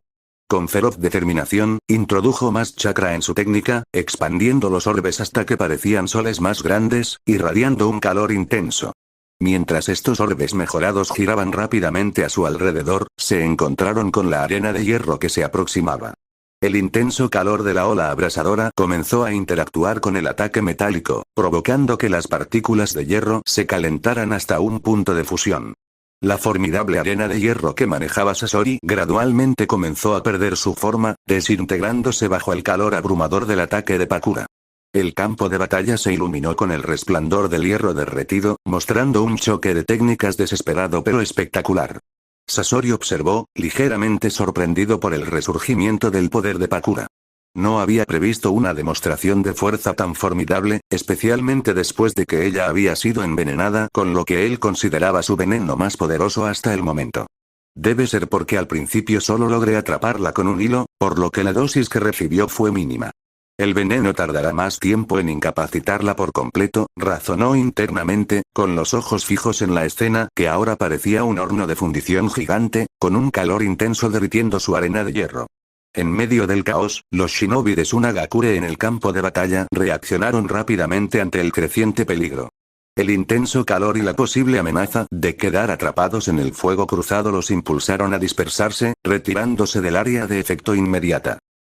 Con feroz determinación, introdujo más chakra en su técnica, expandiendo los orbes hasta que parecían soles más grandes, irradiando un calor intenso. Mientras estos orbes mejorados giraban rápidamente a su alrededor, se encontraron con la arena de hierro que se aproximaba. El intenso calor de la ola abrasadora comenzó a interactuar con el ataque metálico, provocando que las partículas de hierro se calentaran hasta un punto de fusión. La formidable arena de hierro que manejaba Sasori gradualmente comenzó a perder su forma, desintegrándose bajo el calor abrumador del ataque de Pakura. El campo de batalla se iluminó con el resplandor del hierro derretido, mostrando un choque de técnicas desesperado pero espectacular. Sasori observó, ligeramente sorprendido por el resurgimiento del poder de Pakura. No había previsto una demostración de fuerza tan formidable, especialmente después de que ella había sido envenenada con lo que él consideraba su veneno más poderoso hasta el momento. Debe ser porque al principio solo logré atraparla con un hilo, por lo que la dosis que recibió fue mínima. El veneno tardará más tiempo en incapacitarla por completo, razonó internamente, con los ojos fijos en la escena que ahora parecía un horno de fundición gigante, con un calor intenso derritiendo su arena de hierro. En medio del caos, los shinobi de Sunagakure en el campo de batalla reaccionaron rápidamente ante el creciente peligro. El intenso calor y la posible amenaza de quedar atrapados en el fuego cruzado los impulsaron a dispersarse, retirándose del área de efecto inmediata.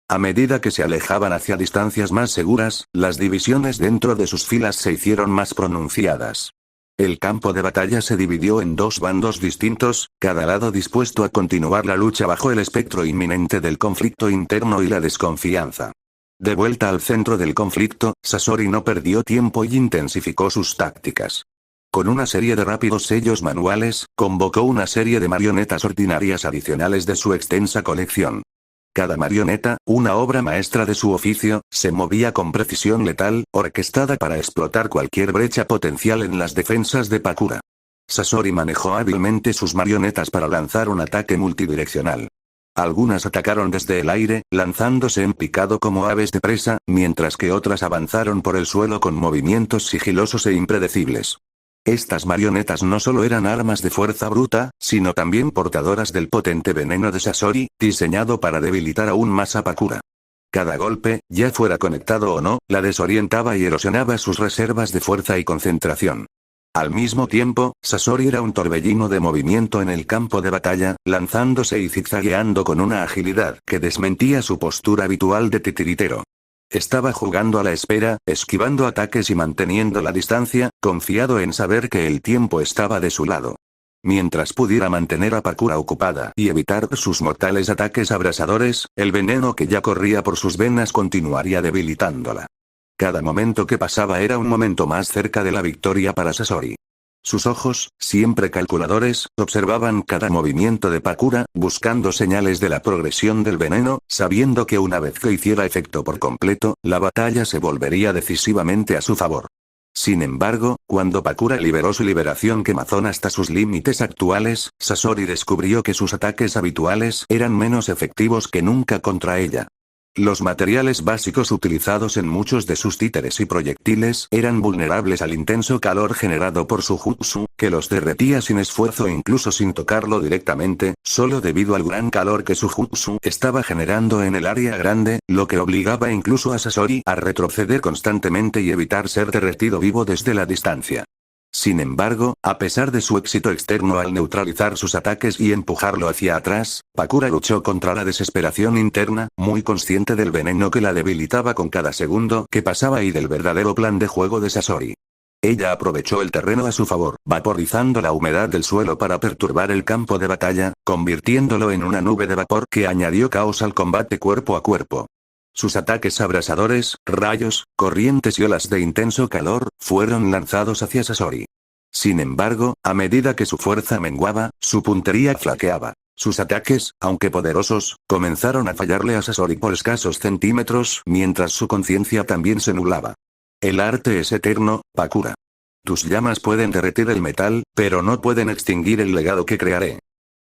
A medida que se alejaban hacia distancias más seguras, las divisiones dentro de sus filas se hicieron más pronunciadas. El campo de batalla se dividió en dos bandos distintos, cada lado dispuesto a continuar la lucha bajo el espectro inminente del conflicto interno y la desconfianza. De vuelta al centro del conflicto, Sasori no perdió tiempo y intensificó sus tácticas. Con una serie de rápidos sellos manuales, convocó una serie de marionetas ordinarias adicionales de su extensa colección. Cada marioneta, una obra maestra de su oficio, se movía con precisión letal, orquestada para explotar cualquier brecha potencial en las defensas de Pakura. Sasori manejó hábilmente sus marionetas para lanzar un ataque multidireccional. Algunas atacaron desde el aire, lanzándose en picado como aves de presa, mientras que otras avanzaron por el suelo con movimientos sigilosos e impredecibles. Estas marionetas no solo eran armas de fuerza bruta, sino también portadoras del potente veneno de Sasori, diseñado para debilitar aún más a Pakura. Cada golpe, ya fuera conectado o no, la desorientaba y erosionaba sus reservas de fuerza y concentración. Al mismo tiempo, Sasori era un torbellino de movimiento en el campo de batalla, lanzándose y zigzagueando con una agilidad que desmentía su postura habitual de titiritero. Estaba jugando a la espera, esquivando ataques y manteniendo la distancia, confiado en saber que el tiempo estaba de su lado. Mientras pudiera mantener a Pakura ocupada y evitar sus mortales ataques abrasadores, el veneno que ya corría por sus venas continuaría debilitándola. Cada momento que pasaba era un momento más cerca de la victoria para Sasori. Sus ojos, siempre calculadores, observaban cada movimiento de Pakura, buscando señales de la progresión del veneno, sabiendo que una vez que hiciera efecto por completo, la batalla se volvería decisivamente a su favor. Sin embargo, cuando Pakura liberó su liberación quemazón hasta sus límites actuales, Sasori descubrió que sus ataques habituales eran menos efectivos que nunca contra ella. Los materiales básicos utilizados en muchos de sus títeres y proyectiles eran vulnerables al intenso calor generado por su jutsu, que los derretía sin esfuerzo e incluso sin tocarlo directamente, solo debido al gran calor que su jutsu estaba generando en el área grande, lo que obligaba incluso a Sasori a retroceder constantemente y evitar ser derretido vivo desde la distancia. Sin embargo, a pesar de su éxito externo al neutralizar sus ataques y empujarlo hacia atrás, Pakura luchó contra la desesperación interna, muy consciente del veneno que la debilitaba con cada segundo que pasaba y del verdadero plan de juego de Sasori. Ella aprovechó el terreno a su favor, vaporizando la humedad del suelo para perturbar el campo de batalla, convirtiéndolo en una nube de vapor que añadió caos al combate cuerpo a cuerpo. Sus ataques abrasadores, rayos, corrientes y olas de intenso calor, fueron lanzados hacia Sasori. Sin embargo, a medida que su fuerza menguaba, su puntería flaqueaba. Sus ataques, aunque poderosos, comenzaron a fallarle a Sasori por escasos centímetros, mientras su conciencia también se nublaba. El arte es eterno, Pakura. Tus llamas pueden derretir el metal, pero no pueden extinguir el legado que crearé.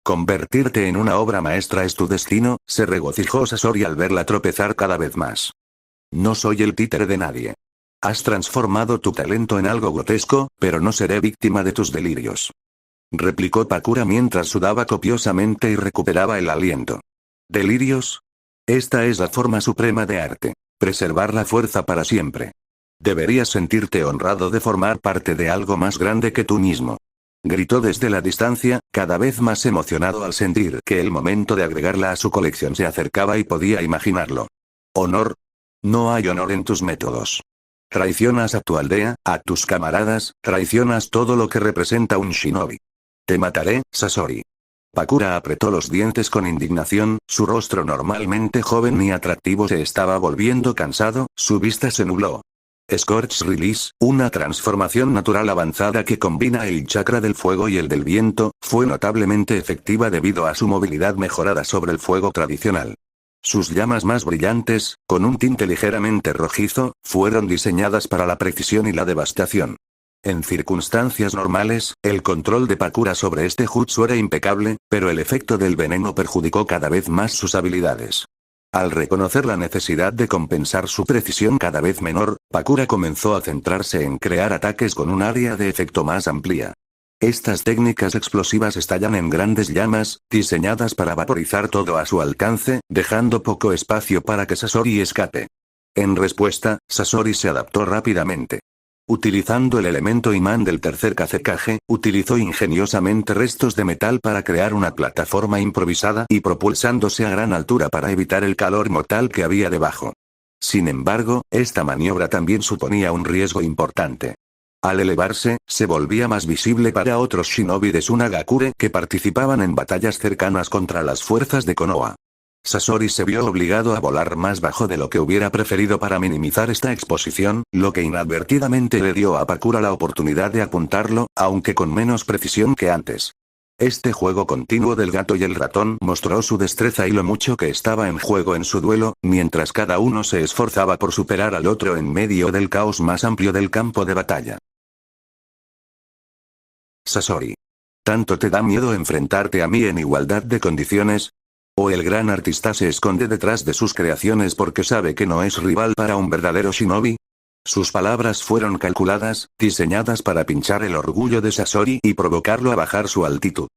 Convertirte en una obra maestra es tu destino, se regocijó Sasori al verla tropezar cada vez más. No soy el títere de nadie. Has transformado tu talento en algo grotesco, pero no seré víctima de tus delirios. Replicó Pakura mientras sudaba copiosamente y recuperaba el aliento. ¿Delirios? Esta es la forma suprema de arte. Preservar la fuerza para siempre. Deberías sentirte honrado de formar parte de algo más grande que tú mismo. Gritó desde la distancia, cada vez más emocionado al sentir que el momento de agregarla a su colección se acercaba y podía imaginarlo. ¿Honor? No hay honor en tus métodos. Traicionas a tu aldea, a tus camaradas, traicionas todo lo que representa un shinobi. Te mataré, Sasori. Pakura apretó los dientes con indignación, su rostro normalmente joven y atractivo se estaba volviendo cansado, su vista se nubló. Scorch Release, una transformación natural avanzada que combina el chakra del fuego y el del viento, fue notablemente efectiva debido a su movilidad mejorada sobre el fuego tradicional. Sus llamas más brillantes, con un tinte ligeramente rojizo, fueron diseñadas para la precisión y la devastación. En circunstancias normales, el control de Pakura sobre este jutsu era impecable, pero el efecto del veneno perjudicó cada vez más sus habilidades. Al reconocer la necesidad de compensar su precisión cada vez menor, Pakura comenzó a centrarse en crear ataques con un área de efecto más amplia. Estas técnicas explosivas estallan en grandes llamas, diseñadas para vaporizar todo a su alcance, dejando poco espacio para que Sasori escape. En respuesta, Sasori se adaptó rápidamente. Utilizando el elemento imán del tercer Kazekage, utilizó ingeniosamente restos de metal para crear una plataforma improvisada y propulsándose a gran altura para evitar el calor mortal que había debajo. Sin embargo, esta maniobra también suponía un riesgo importante. Al elevarse, se volvía más visible para otros shinobi de Sunagakure que participaban en batallas cercanas contra las fuerzas de Konoha. Sasori se vio obligado a volar más bajo de lo que hubiera preferido para minimizar esta exposición, lo que inadvertidamente le dio a Pakura la oportunidad de apuntarlo, aunque con menos precisión que antes. Este juego continuo del gato y el ratón mostró su destreza y lo mucho que estaba en juego en su duelo, mientras cada uno se esforzaba por superar al otro en medio del caos más amplio del campo de batalla. Sasori. ¿Tanto te da miedo enfrentarte a mí en igualdad de condiciones? ¿O el gran artista se esconde detrás de sus creaciones porque sabe que no es rival para un verdadero shinobi? Sus palabras fueron calculadas, diseñadas para pinchar el orgullo de Sasori y provocarlo a bajar su altitud.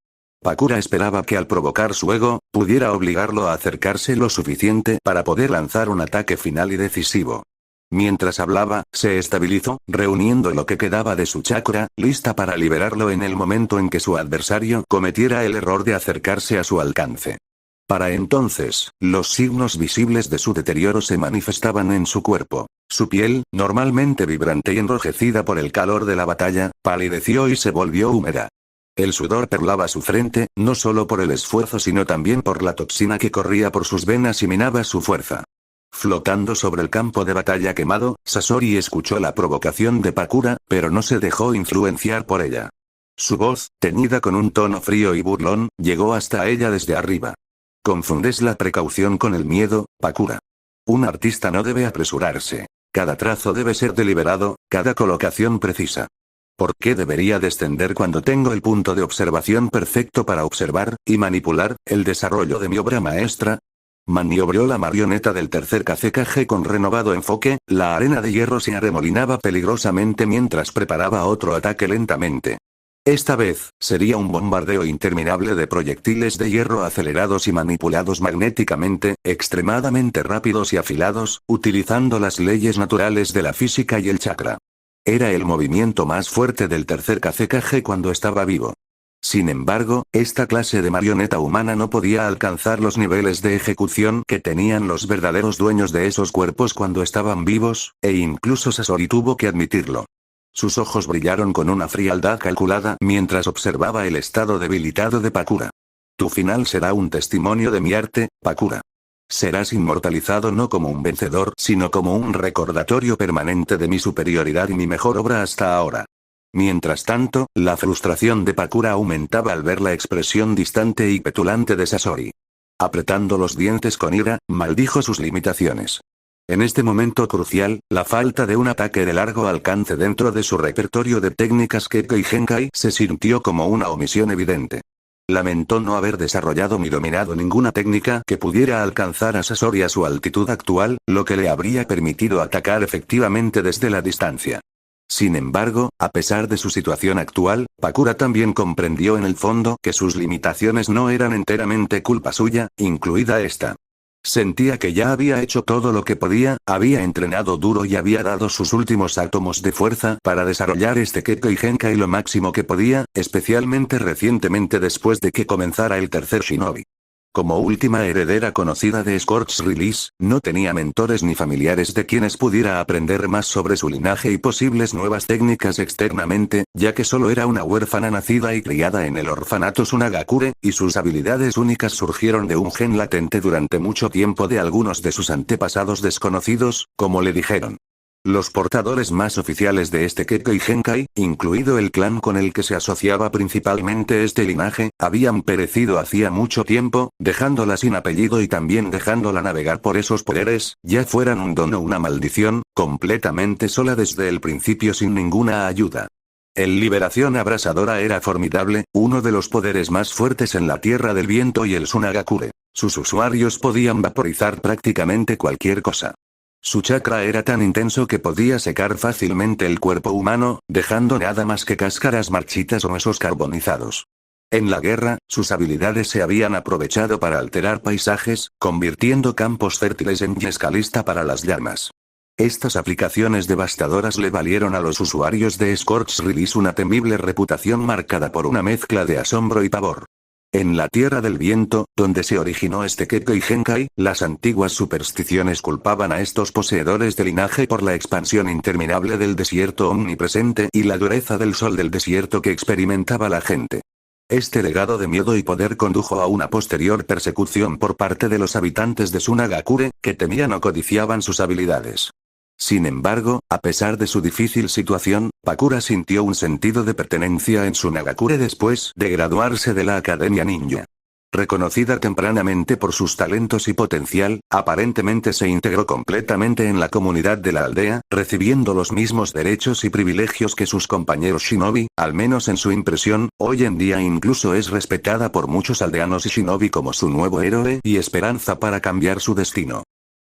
Pakura esperaba que al provocar su ego, pudiera obligarlo a acercarse lo suficiente para poder lanzar un ataque final y decisivo. Mientras hablaba, se estabilizó, reuniendo lo que quedaba de su chakra, lista para liberarlo en el momento en que su adversario cometiera el error de acercarse a su alcance. Para entonces, los signos visibles de su deterioro se manifestaban en su cuerpo. Su piel, normalmente vibrante y enrojecida por el calor de la batalla, palideció y se volvió húmeda. El sudor perlaba su frente, no solo por el esfuerzo sino también por la toxina que corría por sus venas y minaba su fuerza. Flotando sobre el campo de batalla quemado, Sasori escuchó la provocación de Pakura, pero no se dejó influenciar por ella. Su voz, teñida con un tono frío y burlón, llegó hasta ella desde arriba. Confundes la precaución con el miedo, Pakura. Un artista no debe apresurarse. Cada trazo debe ser deliberado, cada colocación precisa. ¿Por qué debería descender cuando tengo el punto de observación perfecto para observar y manipular el desarrollo de mi obra maestra? Maniobró la marioneta del tercer Kazekage con renovado enfoque, la arena de hierro se arremolinaba peligrosamente mientras preparaba otro ataque lentamente. Esta vez, sería un bombardeo interminable de proyectiles de hierro acelerados y manipulados magnéticamente, extremadamente rápidos y afilados, utilizando las leyes naturales de la física y el chakra. Era el movimiento más fuerte del tercer Kazekage cuando estaba vivo. Sin embargo, esta clase de marioneta humana no podía alcanzar los niveles de ejecución que tenían los verdaderos dueños de esos cuerpos cuando estaban vivos, e incluso Sasori tuvo que admitirlo. Sus ojos brillaron con una frialdad calculada mientras observaba el estado debilitado de Pakura. Tu final será un testimonio de mi arte, Pakura. Serás inmortalizado no como un vencedor, sino como un recordatorio permanente de mi superioridad y mi mejor obra hasta ahora. Mientras tanto, la frustración de Pakura aumentaba al ver la expresión distante y petulante de Sasori. Apretando los dientes con ira, maldijo sus limitaciones. En este momento crucial, la falta de un ataque de largo alcance dentro de su repertorio de técnicas Kekkei Genkai se sintió como una omisión evidente. Lamentó no haber desarrollado ni dominado ninguna técnica que pudiera alcanzar a Sasori a su altitud actual, lo que le habría permitido atacar efectivamente desde la distancia. Sin embargo, a pesar de su situación actual, Pakura también comprendió en el fondo que sus limitaciones no eran enteramente culpa suya, incluida esta. Sentía que ya había hecho todo lo que podía, había entrenado duro y había dado sus últimos átomos de fuerza para desarrollar este Kekkei Genkai lo máximo que podía, especialmente recientemente después de que comenzara el tercer Shinobi. Como última heredera conocida de Scorch Release, no tenía mentores ni familiares de quienes pudiera aprender más sobre su linaje y posibles nuevas técnicas externamente, ya que solo era una huérfana nacida y criada en el orfanato Sunagakure, y sus habilidades únicas surgieron de un gen latente durante mucho tiempo de algunos de sus antepasados desconocidos, como le dijeron. Los portadores más oficiales de este Kekkei Genkai, incluido el clan con el que se asociaba principalmente este linaje, habían perecido hacía mucho tiempo, dejándola sin apellido y también dejándola navegar por esos poderes, ya fueran un don o una maldición, completamente sola desde el principio sin ninguna ayuda. El Liberación Abrasadora era formidable, uno de los poderes más fuertes en la Tierra del Viento y el Sunagakure. Sus usuarios podían vaporizar prácticamente cualquier cosa. Su chakra era tan intenso que podía secar fácilmente el cuerpo humano, dejando nada más que cáscaras marchitas o huesos carbonizados. En la guerra, sus habilidades se habían aprovechado para alterar paisajes, convirtiendo campos fértiles en escalista para las llamas. Estas aplicaciones devastadoras le valieron a los usuarios de Scorch Release una temible reputación marcada por una mezcla de asombro y pavor. En la Tierra del Viento, donde se originó este Kekkei Genkai, las antiguas supersticiones culpaban a estos poseedores de linaje por la expansión interminable del desierto omnipresente y la dureza del sol del desierto que experimentaba la gente. Este legado de miedo y poder condujo a una posterior persecución por parte de los habitantes de Sunagakure, que temían o codiciaban sus habilidades. Sin embargo, a pesar de su difícil situación, Pakura sintió un sentido de pertenencia en Sunagakure después de graduarse de la Academia Ninja. Reconocida tempranamente por sus talentos y potencial, aparentemente se integró completamente en la comunidad de la aldea, recibiendo los mismos derechos y privilegios que sus compañeros shinobi, al menos en su impresión. Hoy en día incluso es respetada por muchos aldeanos y shinobi como su nuevo héroe y esperanza para cambiar su destino.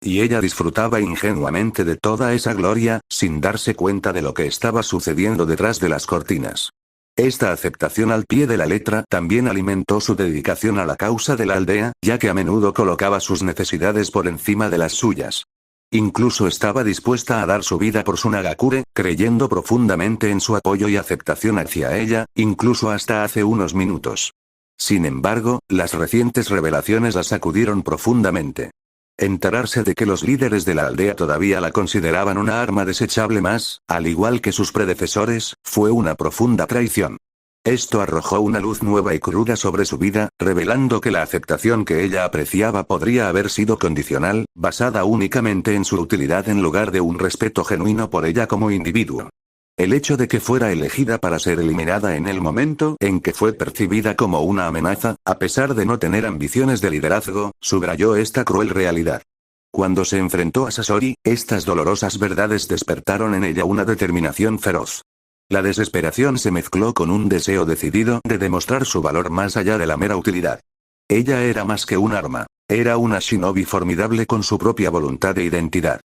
Y ella disfrutaba ingenuamente de toda esa gloria, sin darse cuenta de lo que estaba sucediendo detrás de las cortinas. Esta aceptación al pie de la letra también alimentó su dedicación a la causa de la aldea, ya que a menudo colocaba sus necesidades por encima de las suyas. Incluso estaba dispuesta a dar su vida por Sunagakure, creyendo profundamente en su apoyo y aceptación hacia ella, incluso hasta hace unos minutos. Sin embargo, las recientes revelaciones la sacudieron profundamente. Enterarse de que los líderes de la aldea todavía la consideraban una arma desechable más, al igual que sus predecesores, fue una profunda traición. Esto arrojó una luz nueva y cruda sobre su vida, revelando que la aceptación que ella apreciaba podría haber sido condicional, basada únicamente en su utilidad en lugar de un respeto genuino por ella como individuo. El hecho de que fuera elegida para ser eliminada en el momento en que fue percibida como una amenaza, a pesar de no tener ambiciones de liderazgo, subrayó esta cruel realidad. Cuando se enfrentó a Sasori, estas dolorosas verdades despertaron en ella una determinación feroz. La desesperación se mezcló con un deseo decidido de demostrar su valor más allá de la mera utilidad. Ella era más que un arma, era una shinobi formidable con su propia voluntad e identidad.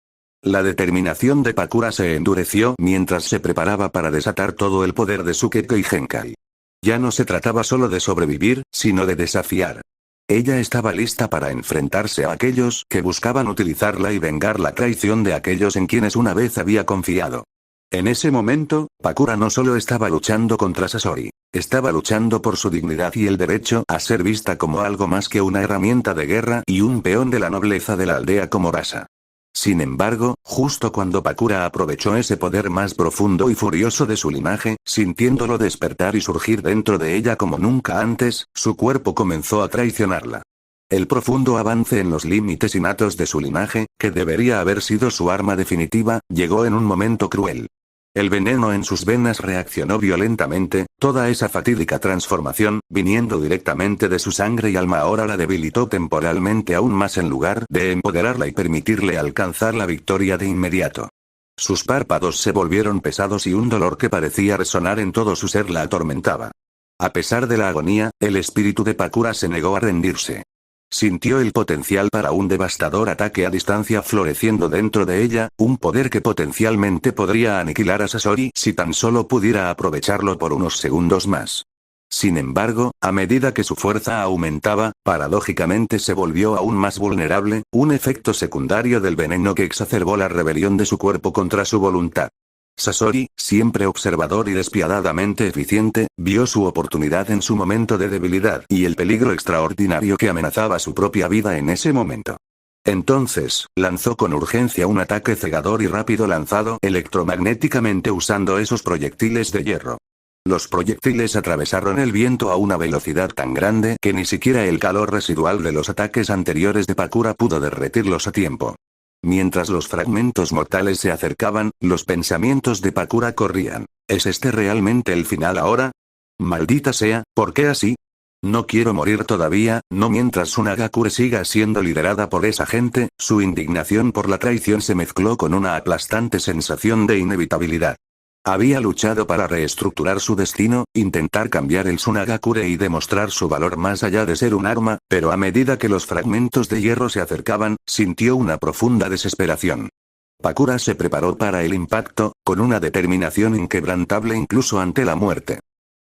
La determinación de Pakura se endureció mientras se preparaba para desatar todo el poder de su Kekkei Genkai. Ya no se trataba solo de sobrevivir, sino de desafiar. Ella estaba lista para enfrentarse a aquellos que buscaban utilizarla y vengar la traición de aquellos en quienes una vez había confiado. En ese momento, Pakura no solo estaba luchando contra Sasori, estaba luchando por su dignidad y el derecho a ser vista como algo más que una herramienta de guerra y un peón de la nobleza de la aldea como Rasa. Sin embargo, justo cuando Pakura aprovechó ese poder más profundo y furioso de su linaje, sintiéndolo despertar y surgir dentro de ella como nunca antes, su cuerpo comenzó a traicionarla. El profundo avance en los límites innatos de su linaje, que debería haber sido su arma definitiva, llegó en un momento cruel. El veneno en sus venas reaccionó violentamente, toda esa fatídica transformación, viniendo directamente de su sangre y alma ahora la debilitó temporalmente aún más en lugar de empoderarla y permitirle alcanzar la victoria de inmediato. Sus párpados se volvieron pesados y un dolor que parecía resonar en todo su ser la atormentaba. A pesar de la agonía, el espíritu de Pakura se negó a rendirse. Sintió el potencial para un devastador ataque a distancia floreciendo dentro de ella, un poder que potencialmente podría aniquilar a Sasori si tan solo pudiera aprovecharlo por unos segundos más. Sin embargo, a medida que su fuerza aumentaba, paradójicamente se volvió aún más vulnerable, un efecto secundario del veneno que exacerbó la rebelión de su cuerpo contra su voluntad. Sasori, siempre observador y despiadadamente eficiente, vio su oportunidad en su momento de debilidad y el peligro extraordinario que amenazaba su propia vida en ese momento. Entonces, lanzó con urgencia un ataque cegador y rápido lanzado electromagnéticamente usando esos proyectiles de hierro. Los proyectiles atravesaron el viento a una velocidad tan grande que ni siquiera el calor residual de los ataques anteriores de Pakura pudo derretirlos a tiempo. Mientras los fragmentos mortales se acercaban, los pensamientos de Pakura corrían. ¿Es este realmente el final ahora? Maldita sea, ¿por qué así? No quiero morir todavía, no mientras Tsunagakure siga siendo liderada por esa gente. Su indignación por la traición se mezcló con una aplastante sensación de inevitabilidad. Había luchado para reestructurar su destino, intentar cambiar el Tsunagakure y demostrar su valor más allá de ser un arma, pero a medida que los fragmentos de hierro se acercaban, sintió una profunda desesperación. Pakura se preparó para el impacto, con una determinación inquebrantable incluso ante la muerte.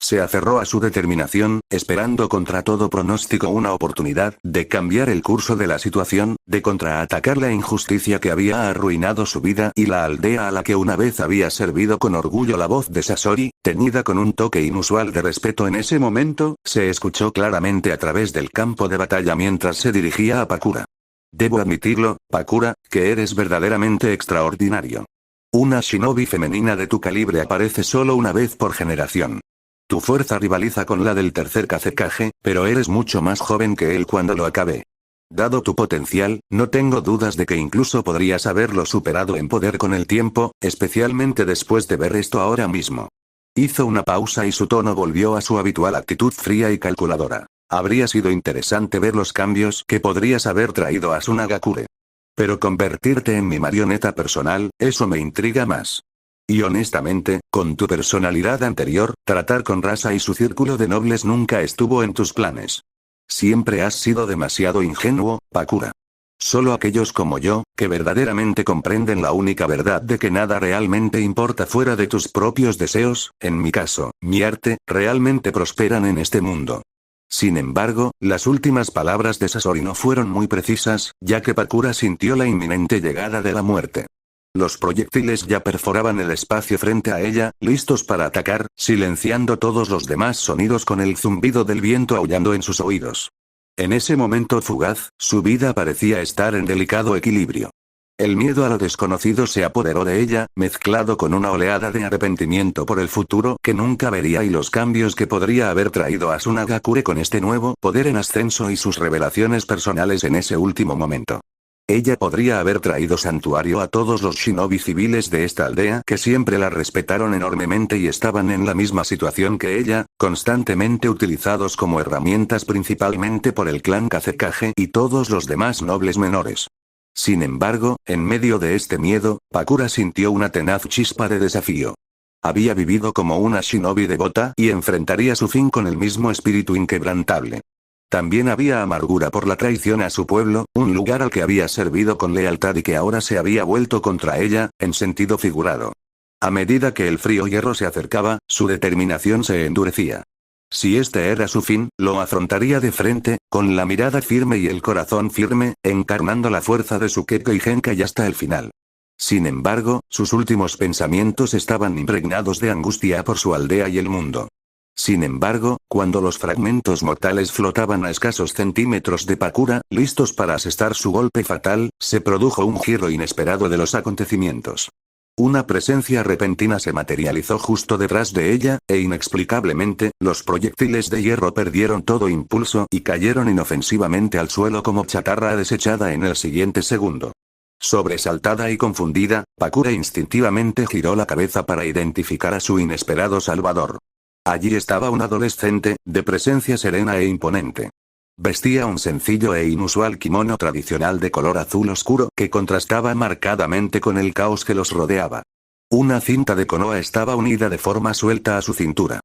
Se aferró a su determinación, esperando contra todo pronóstico una oportunidad de cambiar el curso de la situación, de contraatacar la injusticia que había arruinado su vida y la aldea a la que una vez había servido con orgullo. La voz de Sasori, teñida con un toque inusual de respeto en ese momento, se escuchó claramente a través del campo de batalla mientras se dirigía a Pakura. Debo admitirlo, Pakura, que eres verdaderamente extraordinario. Una shinobi femenina de tu calibre aparece solo una vez por generación. Tu fuerza rivaliza con la del tercer Kazekage, pero eres mucho más joven que él cuando lo acabe. Dado tu potencial, no tengo dudas de que incluso podrías haberlo superado en poder con el tiempo, especialmente después de ver esto ahora mismo. Hizo una pausa y su tono volvió a su habitual actitud fría y calculadora. Habría sido interesante ver los cambios que podrías haber traído a Tsunagakure. Pero convertirte en mi marioneta personal, eso me intriga más. Y honestamente, con tu personalidad anterior, tratar con Rasa y su círculo de nobles nunca estuvo en tus planes. Siempre has sido demasiado ingenuo, Pakura. Solo aquellos como yo, que verdaderamente comprenden la única verdad de que nada realmente importa fuera de tus propios deseos, en mi caso, mi arte, realmente prosperan en este mundo. Sin embargo, las últimas palabras de Sasori no fueron muy precisas, ya que Pakura sintió la inminente llegada de la muerte. Los proyectiles ya perforaban el espacio frente a ella, listos para atacar, silenciando todos los demás sonidos con el zumbido del viento aullando en sus oídos. En ese momento fugaz, su vida parecía estar en delicado equilibrio. El miedo a lo desconocido se apoderó de ella, mezclado con una oleada de arrepentimiento por el futuro que nunca vería y los cambios que podría haber traído a Tsunagakure con este nuevo poder en ascenso y sus revelaciones personales en ese último momento. Ella podría haber traído santuario a todos los shinobi civiles de esta aldea que siempre la respetaron enormemente y estaban en la misma situación que ella, constantemente utilizados como herramientas principalmente por el clan Kazekage y todos los demás nobles menores. Sin embargo, en medio de este miedo, Pakura sintió una tenaz chispa de desafío. Había vivido como una shinobi devota y enfrentaría su fin con el mismo espíritu inquebrantable. También había amargura por la traición a su pueblo, un lugar al que había servido con lealtad y que ahora se había vuelto contra ella, en sentido figurado. A medida que el frío hierro se acercaba, su determinación se endurecía. Si este era su fin, lo afrontaría de frente, con la mirada firme y el corazón firme, encarnando la fuerza de su Kekkei y Genkai hasta el final. Sin embargo, sus últimos pensamientos estaban impregnados de angustia por su aldea y el mundo. Sin embargo, cuando los fragmentos mortales flotaban a escasos centímetros de Pakura, listos para asestar su golpe fatal, se produjo un giro inesperado de los acontecimientos. Una presencia repentina se materializó justo detrás de ella, e inexplicablemente, los proyectiles de hierro perdieron todo impulso y cayeron inofensivamente al suelo como chatarra desechada en el siguiente segundo. Sobresaltada y confundida, Pakura instintivamente giró la cabeza para identificar a su inesperado salvador. Allí estaba un adolescente, de presencia serena e imponente. Vestía un sencillo e inusual kimono tradicional de color azul oscuro que contrastaba marcadamente con el caos que los rodeaba. Una cinta de konoha estaba unida de forma suelta a su cintura.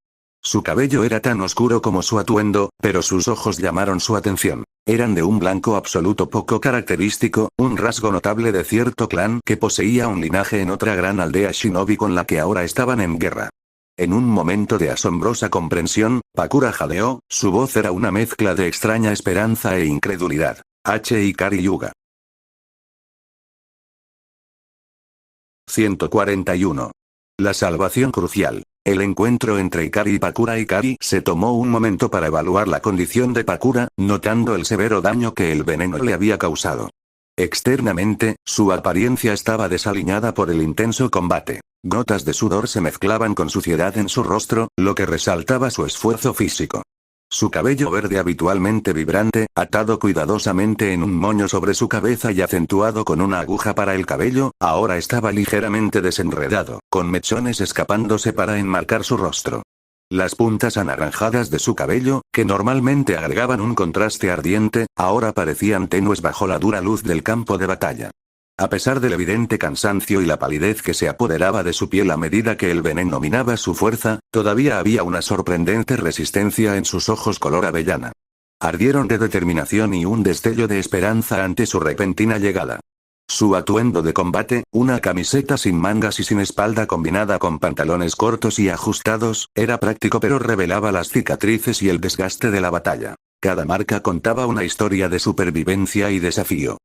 Su cabello era tan oscuro como su atuendo, pero sus ojos llamaron su atención. Eran de un blanco absoluto poco característico, un rasgo notable de cierto clan que poseía un linaje en otra gran aldea shinobi con la que ahora estaban en guerra. En un momento de asombrosa comprensión, Pakura jadeó, su voz era una mezcla de extraña esperanza e incredulidad. Ikari Yuga. 141. La salvación crucial. El encuentro entre Ikari y Pakura. Ikari se tomó un momento para evaluar la condición de Pakura, notando el severo daño que el veneno le había causado. Externamente, su apariencia estaba desaliñada por el intenso combate. Gotas de sudor se mezclaban con suciedad en su rostro, lo que resaltaba su esfuerzo físico. Su cabello verde habitualmente vibrante, atado cuidadosamente en un moño sobre su cabeza y acentuado con una aguja para el cabello, ahora estaba ligeramente desenredado, con mechones escapándose para enmarcar su rostro. Las puntas anaranjadas de su cabello, que normalmente agregaban un contraste ardiente, ahora parecían tenues bajo la dura luz del campo de batalla. A pesar del evidente cansancio y la palidez que se apoderaba de su piel a medida que el veneno minaba su fuerza, todavía había una sorprendente resistencia en sus ojos color avellana. Ardieron de determinación y un destello de esperanza ante su repentina llegada. Su atuendo de combate, una camiseta sin mangas y sin espalda combinada con pantalones cortos y ajustados, era práctico pero revelaba las cicatrices y el desgaste de la batalla. Cada marca contaba una historia de supervivencia y desafío.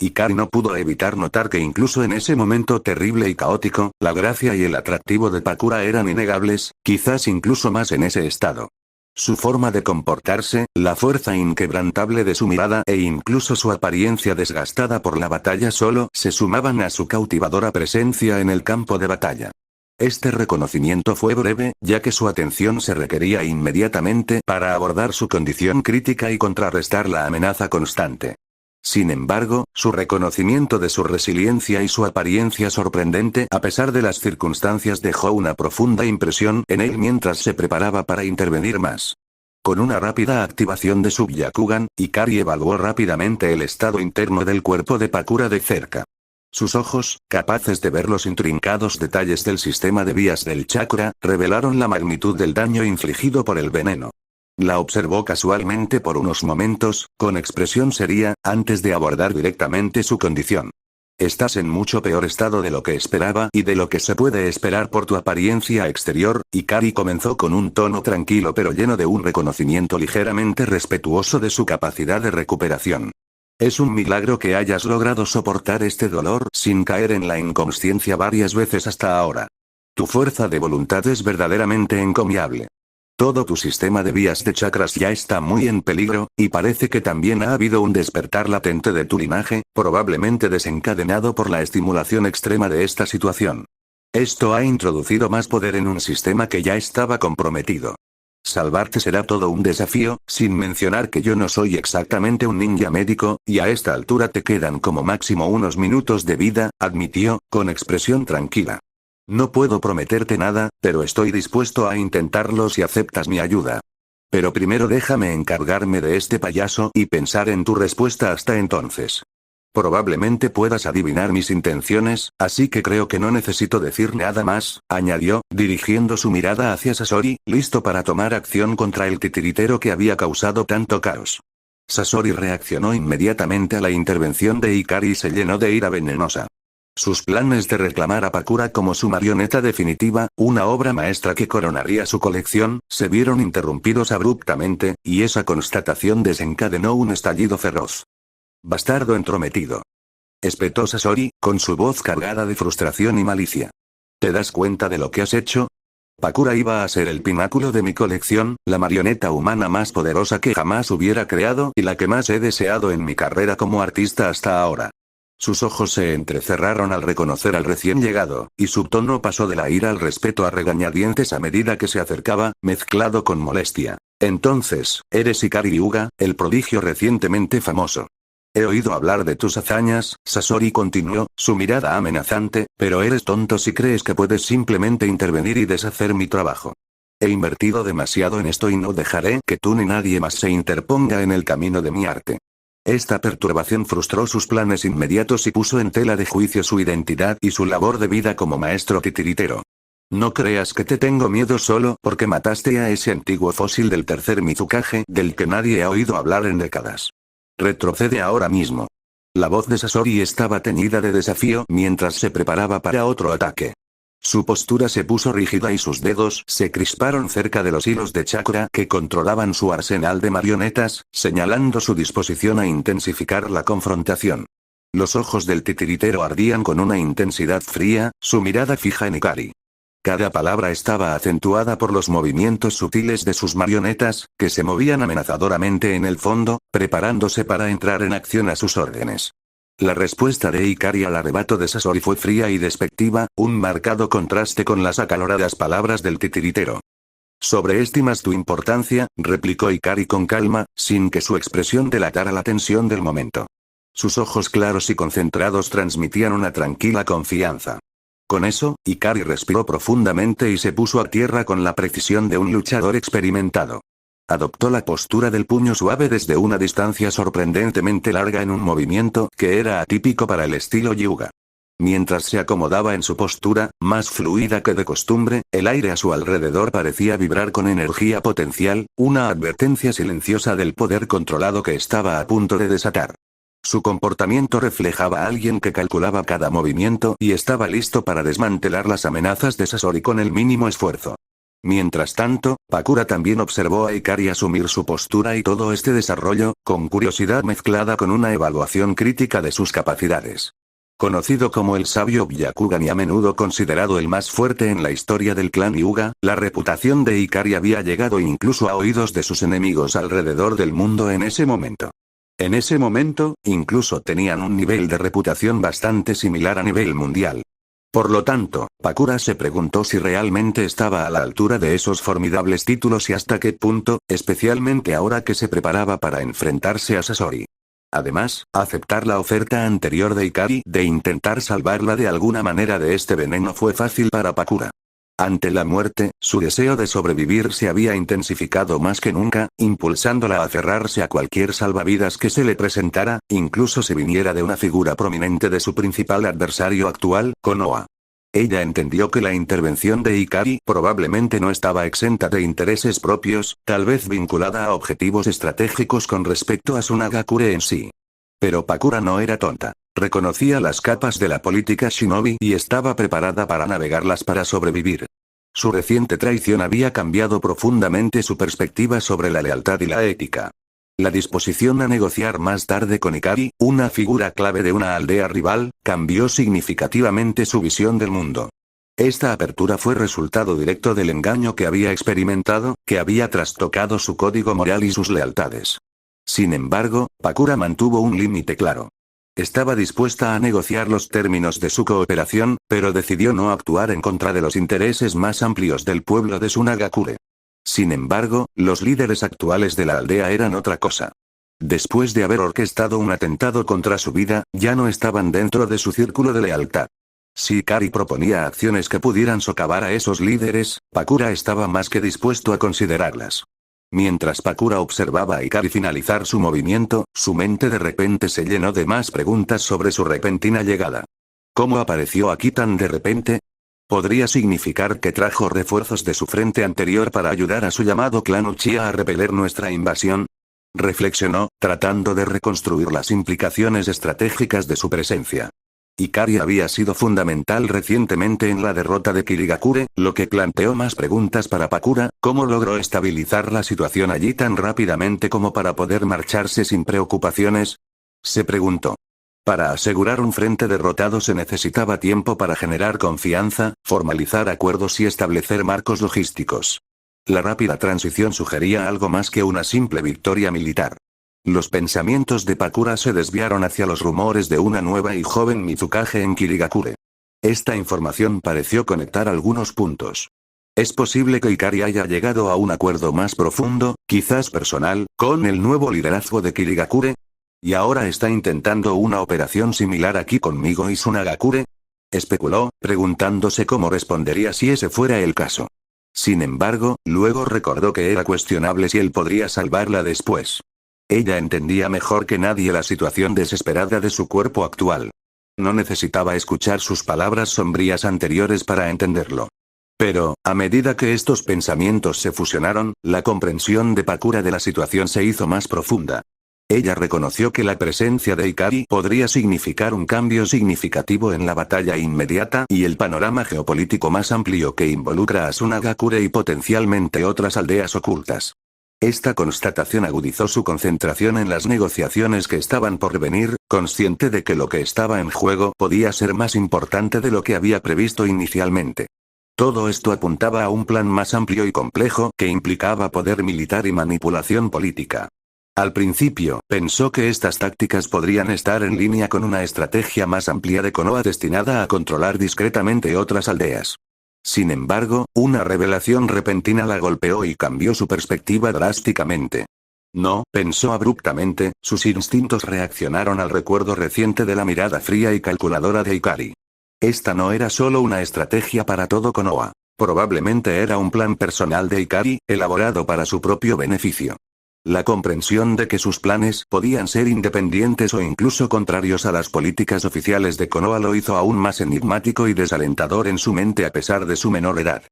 Ikari no pudo evitar notar que incluso en ese momento terrible y caótico, la gracia y el atractivo de Pakura eran innegables, quizás incluso más en ese estado. Su forma de comportarse, la fuerza inquebrantable de su mirada e incluso su apariencia desgastada por la batalla solo se sumaban a su cautivadora presencia en el campo de batalla. Este reconocimiento fue breve, ya que su atención se requería inmediatamente para abordar su condición crítica y contrarrestar la amenaza constante. Sin embargo, su reconocimiento de su resiliencia y su apariencia sorprendente a pesar de las circunstancias dejó una profunda impresión en él mientras se preparaba para intervenir más. Con una rápida activación de su Byakugan, Ikari evaluó rápidamente el estado interno del cuerpo de Pakura de cerca. Sus ojos, capaces de ver los intrincados detalles del sistema de vías del chakra, revelaron la magnitud del daño infligido por el veneno. La observó casualmente por unos momentos, con expresión seria, antes de abordar directamente su condición. Estás en mucho peor estado de lo que esperaba y de lo que se puede esperar por tu apariencia exterior. Ikari comenzó con un tono tranquilo pero lleno de un reconocimiento ligeramente respetuoso de su capacidad de recuperación. Es un milagro que hayas logrado soportar este dolor sin caer en la inconsciencia varias veces hasta ahora. Tu fuerza de voluntad es verdaderamente encomiable. Todo tu sistema de vías de chakras ya está muy en peligro, y parece que también ha habido un despertar latente de tu linaje, probablemente desencadenado por la estimulación extrema de esta situación. Esto ha introducido más poder en un sistema que ya estaba comprometido. Salvarte será todo un desafío, sin mencionar que yo no soy exactamente un ninja médico, y a esta altura te quedan como máximo unos minutos de vida, admitió, con expresión tranquila. No puedo prometerte nada, pero estoy dispuesto a intentarlo si aceptas mi ayuda. Pero primero déjame encargarme de este payaso y pensar en tu respuesta hasta entonces. Probablemente puedas adivinar mis intenciones, así que creo que no necesito decir nada más, añadió, dirigiendo su mirada hacia Sasori, listo para tomar acción contra el titiritero que había causado tanto caos. Sasori reaccionó inmediatamente a la intervención de Ikari y se llenó de ira venenosa. Sus planes de reclamar a Pakura como su marioneta definitiva, una obra maestra que coronaría su colección, se vieron interrumpidos abruptamente, y esa constatación desencadenó un estallido feroz. «Bastardo entrometido», espetó Sasori, con su voz cargada de frustración y malicia. «¿Te das cuenta de lo que has hecho? Pakura iba a ser el pináculo de mi colección, la marioneta humana más poderosa que jamás hubiera creado y la que más he deseado en mi carrera como artista hasta ahora». Sus ojos se entrecerraron al reconocer al recién llegado, y su tono pasó de la ira al respeto a regañadientes a medida que se acercaba, mezclado con molestia. «Entonces, eres Ikari Hyuga, el prodigio recientemente famoso. He oído hablar de tus hazañas», Sasori continuó, su mirada amenazante, «pero eres tonto si crees que puedes simplemente intervenir y deshacer mi trabajo. He invertido demasiado en esto y no dejaré que tú ni nadie más se interponga en el camino de mi arte». Esta perturbación frustró sus planes inmediatos y puso en tela de juicio su identidad y su labor de vida como maestro titiritero. No creas que te tengo miedo solo porque mataste a ese antiguo fósil del tercer Mizukage del que nadie ha oído hablar en décadas. Retrocede ahora mismo. La voz de Sasori estaba teñida de desafío mientras se preparaba para otro ataque. Su postura se puso rígida y sus dedos se crisparon cerca de los hilos de chakra que controlaban su arsenal de marionetas, señalando su disposición a intensificar la confrontación. Los ojos del titiritero ardían con una intensidad fría, su mirada fija en Ikari. Cada palabra estaba acentuada por los movimientos sutiles de sus marionetas, que se movían amenazadoramente en el fondo, preparándose para entrar en acción a sus órdenes. La respuesta de Ikari al arrebato de Sasori fue fría y despectiva, un marcado contraste con las acaloradas palabras del titiritero. «Sobreestimas tu importancia», replicó Ikari con calma, sin que su expresión delatara la tensión del momento. Sus ojos claros y concentrados transmitían una tranquila confianza. Con eso, Ikari respiró profundamente y se puso a tierra con la precisión de un luchador experimentado. Adoptó la postura del puño suave desde una distancia sorprendentemente larga en un movimiento que era atípico para el estilo Hyuga. Mientras se acomodaba en su postura, más fluida que de costumbre, el aire a su alrededor parecía vibrar con energía potencial, una advertencia silenciosa del poder controlado que estaba a punto de desatar. Su comportamiento reflejaba a alguien que calculaba cada movimiento y estaba listo para desmantelar las amenazas de Sasori con el mínimo esfuerzo. Mientras tanto, Pakura también observó a Ikari asumir su postura y todo este desarrollo, con curiosidad mezclada con una evaluación crítica de sus capacidades. Conocido como el sabio Byakugan y a menudo considerado el más fuerte en la historia del clan Hyuga, la reputación de Ikari había llegado incluso a oídos de sus enemigos alrededor del mundo en ese momento. En ese momento, incluso tenían un nivel de reputación bastante similar a nivel mundial. Por lo tanto, Pakura se preguntó si realmente estaba a la altura de esos formidables títulos y hasta qué punto, especialmente ahora que se preparaba para enfrentarse a Sasori. Además, aceptar la oferta anterior de Ikari de intentar salvarla de alguna manera de este veneno fue fácil para Pakura. Ante la muerte, su deseo de sobrevivir se había intensificado más que nunca, impulsándola a aferrarse a cualquier salvavidas que se le presentara, incluso si viniera de una figura prominente de su principal adversario actual, Konoha. Ella entendió que la intervención de Ikari probablemente no estaba exenta de intereses propios, tal vez vinculada a objetivos estratégicos con respecto a Sunagakure en sí. Pero Pakura no era tonta. Reconocía las capas de la política shinobi y estaba preparada para navegarlas para sobrevivir. Su reciente traición había cambiado profundamente su perspectiva sobre la lealtad y la ética. La disposición a negociar más tarde con Ikari, una figura clave de una aldea rival, cambió significativamente su visión del mundo. Esta apertura fue resultado directo del engaño que había experimentado, que había trastocado su código moral y sus lealtades. Sin embargo, Pakura mantuvo un límite claro. Estaba dispuesta a negociar los términos de su cooperación, pero decidió no actuar en contra de los intereses más amplios del pueblo de Sunagakure. Sin embargo, los líderes actuales de la aldea eran otra cosa. Después de haber orquestado un atentado contra su vida, ya no estaban dentro de su círculo de lealtad. Si Ikari proponía acciones que pudieran socavar a esos líderes, Pakura estaba más que dispuesto a considerarlas. Mientras Pakura observaba a Ikari finalizar su movimiento, su mente de repente se llenó de más preguntas sobre su repentina llegada. ¿Cómo apareció aquí tan de repente? ¿Podría significar que trajo refuerzos de su frente anterior para ayudar a su llamado clan Uchiha a repeler nuestra invasión? Reflexionó, tratando de reconstruir las implicaciones estratégicas de su presencia. Ikari había sido fundamental recientemente en la derrota de Kirigakure, lo que planteó más preguntas para Pakura. ¿Cómo logró estabilizar la situación allí tan rápidamente como para poder marcharse sin preocupaciones? Se preguntó. Para asegurar un frente derrotado se necesitaba tiempo para generar confianza, formalizar acuerdos y establecer marcos logísticos. La rápida transición sugería algo más que una simple victoria militar. Los pensamientos de Pakura se desviaron hacia los rumores de una nueva y joven Mizukage en Kirigakure. Esta información pareció conectar algunos puntos. Es posible que Ikari haya llegado a un acuerdo más profundo, quizás personal, con el nuevo liderazgo de Kirigakure. ¿Y ahora está intentando una operación similar aquí conmigo y Sunagakure? Especuló, preguntándose cómo respondería si ese fuera el caso. Sin embargo, luego recordó que era cuestionable si él podría salvarla después. Ella entendía mejor que nadie la situación desesperada de su cuerpo actual. No necesitaba escuchar sus palabras sombrías anteriores para entenderlo. Pero, a medida que estos pensamientos se fusionaron, la comprensión de Pakura de la situación se hizo más profunda. Ella reconoció que la presencia de Ikari podría significar un cambio significativo en la batalla inmediata y el panorama geopolítico más amplio que involucra a Sunagakure y potencialmente otras aldeas ocultas. Esta constatación agudizó su concentración en las negociaciones que estaban por venir, consciente de que lo que estaba en juego podía ser más importante de lo que había previsto inicialmente. Todo esto apuntaba a un plan más amplio y complejo que implicaba poder militar y manipulación política. Al principio, pensó que estas tácticas podrían estar en línea con una estrategia más amplia de Konoha destinada a controlar discretamente otras aldeas. Sin embargo, una revelación repentina la golpeó y cambió su perspectiva drásticamente. No, pensó abruptamente, sus instintos reaccionaron al recuerdo reciente de la mirada fría y calculadora de Ikari. Esta no era solo una estrategia para todo Konoha. Probablemente era un plan personal de Ikari, elaborado para su propio beneficio. La comprensión de que sus planes podían ser independientes o incluso contrarios a las políticas oficiales de Konoha lo hizo aún más enigmático y desalentador en su mente a pesar de su menor edad.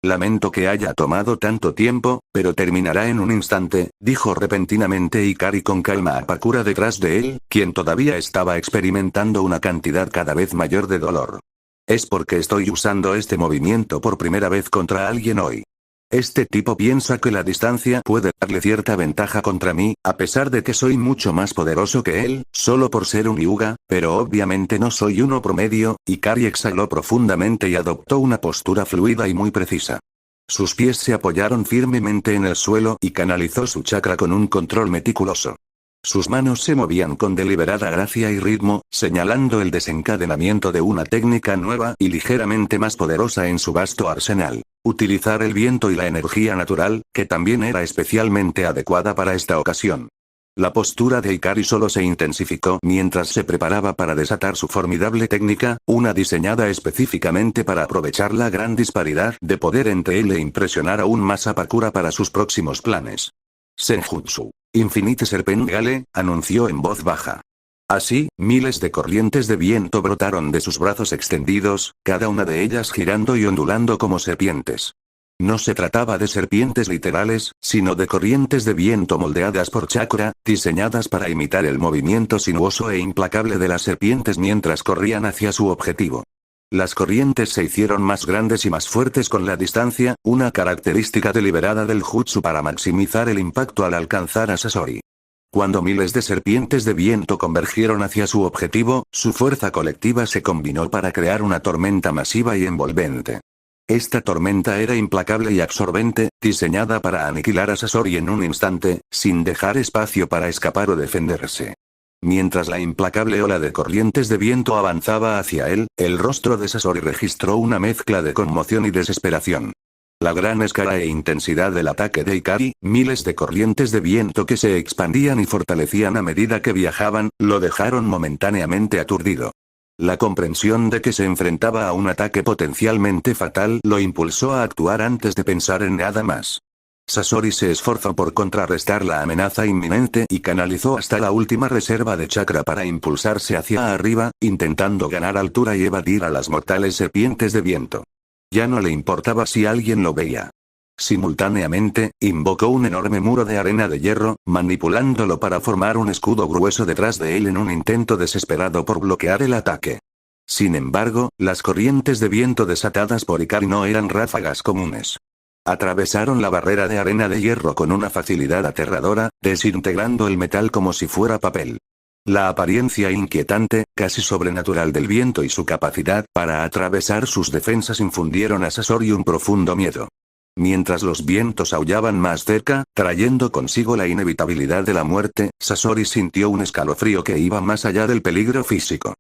Lamento que haya tomado tanto tiempo, pero terminará en un instante, dijo repentinamente Ikari con calma a Pakura detrás de él, quien todavía estaba experimentando una cantidad cada vez mayor de dolor. Es porque estoy usando este movimiento por primera vez contra alguien hoy. Este tipo piensa que la distancia puede darle cierta ventaja contra mí, a pesar de que soy mucho más poderoso que él, solo por ser un Hyuga, pero obviamente no soy uno promedio. Ikari exhaló profundamente y adoptó una postura fluida y muy precisa. Sus pies se apoyaron firmemente en el suelo y canalizó su chakra con un control meticuloso. Sus manos se movían con deliberada gracia y ritmo, señalando el desencadenamiento de una técnica nueva y ligeramente más poderosa en su vasto arsenal. Utilizar el viento y la energía natural, que también era especialmente adecuada para esta ocasión. La postura de Ikari solo se intensificó mientras se preparaba para desatar su formidable técnica, una diseñada específicamente para aprovechar la gran disparidad de poder entre él e impresionar aún más a Pakura para sus próximos planes. Senjutsu. Infinite Serpent Gale, anunció en voz baja. Así, miles de corrientes de viento brotaron de sus brazos extendidos, cada una de ellas girando y ondulando como serpientes. No se trataba de serpientes literales, sino de corrientes de viento moldeadas por chakra, diseñadas para imitar el movimiento sinuoso e implacable de las serpientes mientras corrían hacia su objetivo. Las corrientes se hicieron más grandes y más fuertes con la distancia, una característica deliberada del jutsu para maximizar el impacto al alcanzar a Sasori. Cuando miles de serpientes de viento convergieron hacia su objetivo, su fuerza colectiva se combinó para crear una tormenta masiva y envolvente. Esta tormenta era implacable y absorbente, diseñada para aniquilar a Sasori en un instante, sin dejar espacio para escapar o defenderse. Mientras la implacable ola de corrientes de viento avanzaba hacia él, el rostro de Sasori registró una mezcla de conmoción y desesperación. La gran escala e intensidad del ataque de Ikari, miles de corrientes de viento que se expandían y fortalecían a medida que viajaban, lo dejaron momentáneamente aturdido. La comprensión de que se enfrentaba a un ataque potencialmente fatal lo impulsó a actuar antes de pensar en nada más. Sasori se esforzó por contrarrestar la amenaza inminente y canalizó hasta la última reserva de chakra para impulsarse hacia arriba, intentando ganar altura y evadir a las mortales serpientes de viento. Ya no le importaba si alguien lo veía. Simultáneamente, invocó un enorme muro de arena de hierro, manipulándolo para formar un escudo grueso detrás de él en un intento desesperado por bloquear el ataque. Sin embargo, las corrientes de viento desatadas por Ikari no eran ráfagas comunes. Atravesaron la barrera de arena de hierro con una facilidad aterradora, desintegrando el metal como si fuera papel. La apariencia inquietante, casi sobrenatural del viento y su capacidad para atravesar sus defensas infundieron a Sasori un profundo miedo. Mientras los vientos aullaban más cerca, trayendo consigo la inevitabilidad de la muerte, Sasori sintió un escalofrío que iba más allá del peligro físico.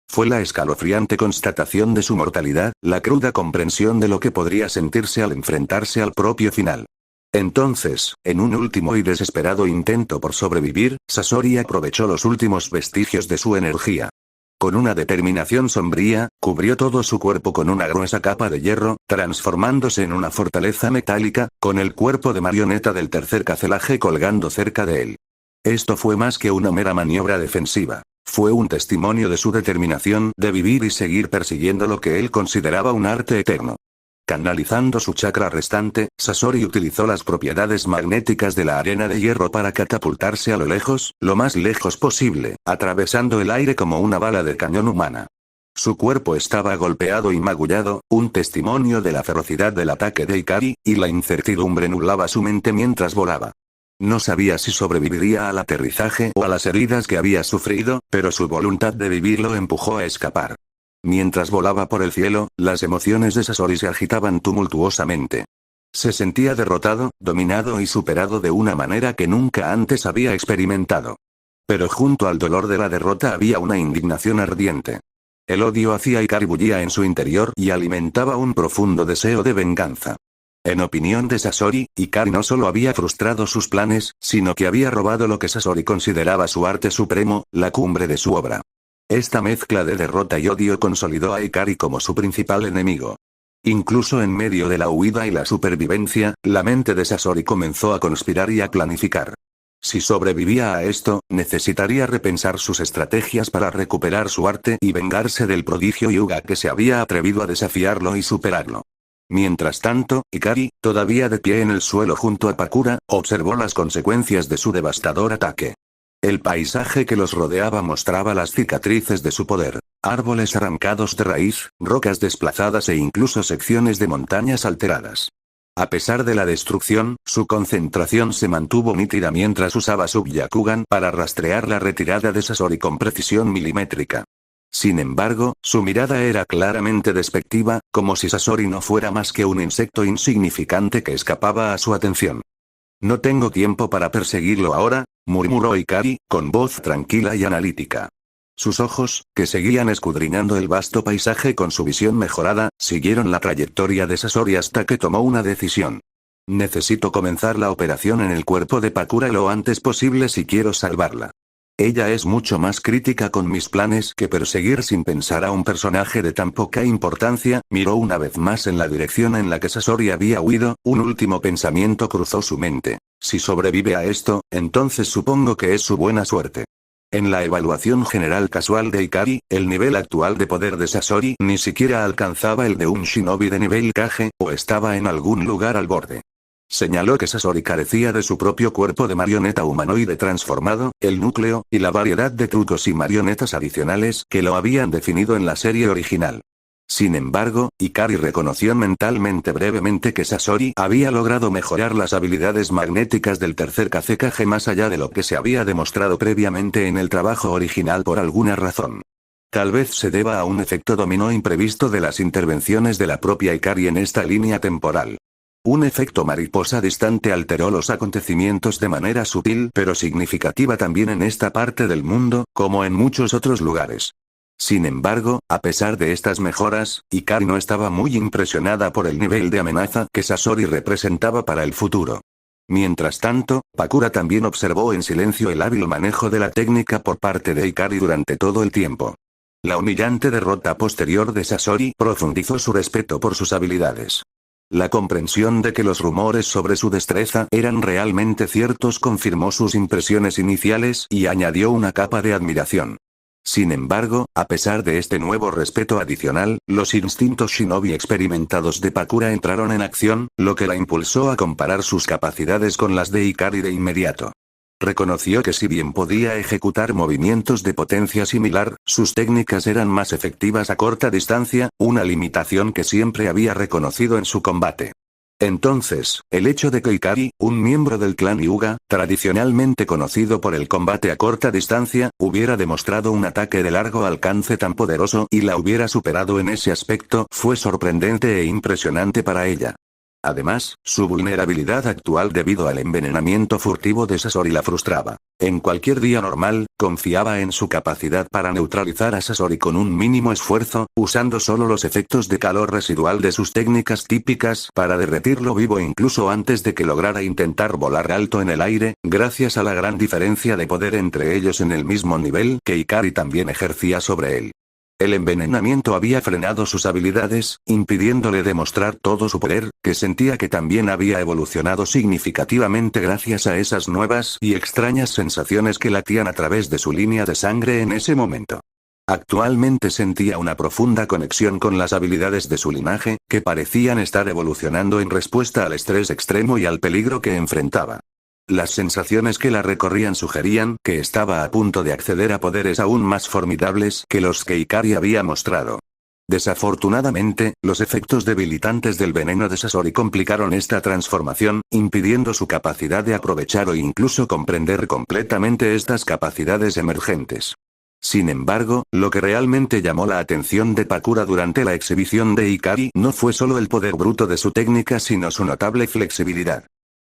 Fue la escalofriante constatación de su mortalidad, la cruda comprensión de lo que podría sentirse al enfrentarse al propio final. Entonces, en un último y desesperado intento por sobrevivir, Sasori aprovechó los últimos vestigios de su energía. Con una determinación sombría, cubrió todo su cuerpo con una gruesa capa de hierro, transformándose en una fortaleza metálica, con el cuerpo de marioneta del tercer cacelaje colgando cerca de él. Esto fue más que una mera maniobra defensiva. Fue un testimonio de su determinación de vivir y seguir persiguiendo lo que él consideraba un arte eterno. Canalizando su chakra restante, Sasori utilizó las propiedades magnéticas de la arena de hierro para catapultarse a lo lejos, lo más lejos posible, atravesando el aire como una bala de cañón humana. Su cuerpo estaba golpeado y magullado, un testimonio de la ferocidad del ataque de Ikari, y la incertidumbre nublaba su mente mientras volaba. No sabía si sobreviviría al aterrizaje o a las heridas que había sufrido, pero su voluntad de vivir lo empujó a escapar. Mientras volaba por el cielo, las emociones de Sasori se agitaban tumultuosamente. Se sentía derrotado, dominado y superado de una manera que nunca antes había experimentado. Pero junto al dolor de la derrota había una indignación ardiente. El odio hacia Ikari bullía en su interior y alimentaba un profundo deseo de venganza. En opinión de Sasori, Ikari no solo había frustrado sus planes, sino que había robado lo que Sasori consideraba su arte supremo, la cumbre de su obra. Esta mezcla de derrota y odio consolidó a Ikari como su principal enemigo. Incluso en medio de la huida y la supervivencia, la mente de Sasori comenzó a conspirar y a planificar. Si sobrevivía a esto, necesitaría repensar sus estrategias para recuperar su arte y vengarse del prodigio Hyuga que se había atrevido a desafiarlo y superarlo. Mientras tanto, Ikari, todavía de pie en el suelo junto a Pakura, observó las consecuencias de su devastador ataque. El paisaje que los rodeaba mostraba las cicatrices de su poder. Árboles arrancados de raíz, rocas desplazadas e incluso secciones de montañas alteradas. A pesar de la destrucción, su concentración se mantuvo nítida mientras usaba su Byakugan para rastrear la retirada de Sasori con precisión milimétrica. Sin embargo, su mirada era claramente despectiva, como si Sasori no fuera más que un insecto insignificante que escapaba a su atención. «No tengo tiempo para perseguirlo ahora», murmuró Ikari, con voz tranquila y analítica. Sus ojos, que seguían escudriñando el vasto paisaje con su visión mejorada, siguieron la trayectoria de Sasori hasta que tomó una decisión. «Necesito comenzar la operación en el cuerpo de Pakura lo antes posible si quiero salvarla. Ella es mucho más crítica con mis planes que perseguir sin pensar a un personaje de tan poca importancia». Miró una vez más en la dirección en la que Sasori había huido, un último pensamiento cruzó su mente. Si sobrevive a esto, entonces supongo que es su buena suerte. En la evaluación general casual de Ikari, el nivel actual de poder de Sasori ni siquiera alcanzaba el de un shinobi de nivel Kage, o estaba en algún lugar al borde. Señaló que Sasori carecía de su propio cuerpo de marioneta humanoide transformado, el núcleo, y la variedad de trucos y marionetas adicionales que lo habían definido en la serie original. Sin embargo, Ikari reconoció mentalmente brevemente que Sasori había logrado mejorar las habilidades magnéticas del tercer Kazekage más allá de lo que se había demostrado previamente en el trabajo original por alguna razón. Tal vez se deba a un efecto dominó imprevisto de las intervenciones de la propia Ikari en esta línea temporal. Un efecto mariposa distante alteró los acontecimientos de manera sutil pero significativa también en esta parte del mundo, como en muchos otros lugares. Sin embargo, a pesar de estas mejoras, Ikari no estaba muy impresionada por el nivel de amenaza que Sasori representaba para el futuro. Mientras tanto, Pakura también observó en silencio el hábil manejo de la técnica por parte de Ikari durante todo el tiempo. La humillante derrota posterior de Sasori profundizó su respeto por sus habilidades. La comprensión de que los rumores sobre su destreza eran realmente ciertos confirmó sus impresiones iniciales y añadió una capa de admiración. Sin embargo, a pesar de este nuevo respeto adicional, los instintos shinobi experimentados de Pakura entraron en acción, lo que la impulsó a comparar sus capacidades con las de Ikari de inmediato. Reconoció que si bien podía ejecutar movimientos de potencia similar, sus técnicas eran más efectivas a corta distancia, una limitación que siempre había reconocido en su combate. Entonces, el hecho de que Ikari, un miembro del clan Hyuga, tradicionalmente conocido por el combate a corta distancia, hubiera demostrado un ataque de largo alcance tan poderoso y la hubiera superado en ese aspecto fue sorprendente e impresionante para ella. Además, su vulnerabilidad actual debido al envenenamiento furtivo de Sasori la frustraba. En cualquier día normal, confiaba en su capacidad para neutralizar a Sasori con un mínimo esfuerzo, usando solo los efectos de calor residual de sus técnicas típicas para derretirlo vivo incluso antes de que lograra intentar volar alto en el aire, gracias a la gran diferencia de poder entre ellos en el mismo nivel que Ikari también ejercía sobre él. El envenenamiento había frenado sus habilidades, impidiéndole demostrar todo su poder, que sentía que también había evolucionado significativamente gracias a esas nuevas y extrañas sensaciones que latían a través de su línea de sangre en ese momento. Actualmente sentía una profunda conexión con las habilidades de su linaje, que parecían estar evolucionando en respuesta al estrés extremo y al peligro que enfrentaba. Las sensaciones que la recorrían sugerían que estaba a punto de acceder a poderes aún más formidables que los que Ikari había mostrado. Desafortunadamente, los efectos debilitantes del veneno de Sasori complicaron esta transformación, impidiendo su capacidad de aprovechar o incluso comprender completamente estas capacidades emergentes. Sin embargo, lo que realmente llamó la atención de Pakura durante la exhibición de Ikari no fue solo el poder bruto de su técnica sino su notable flexibilidad.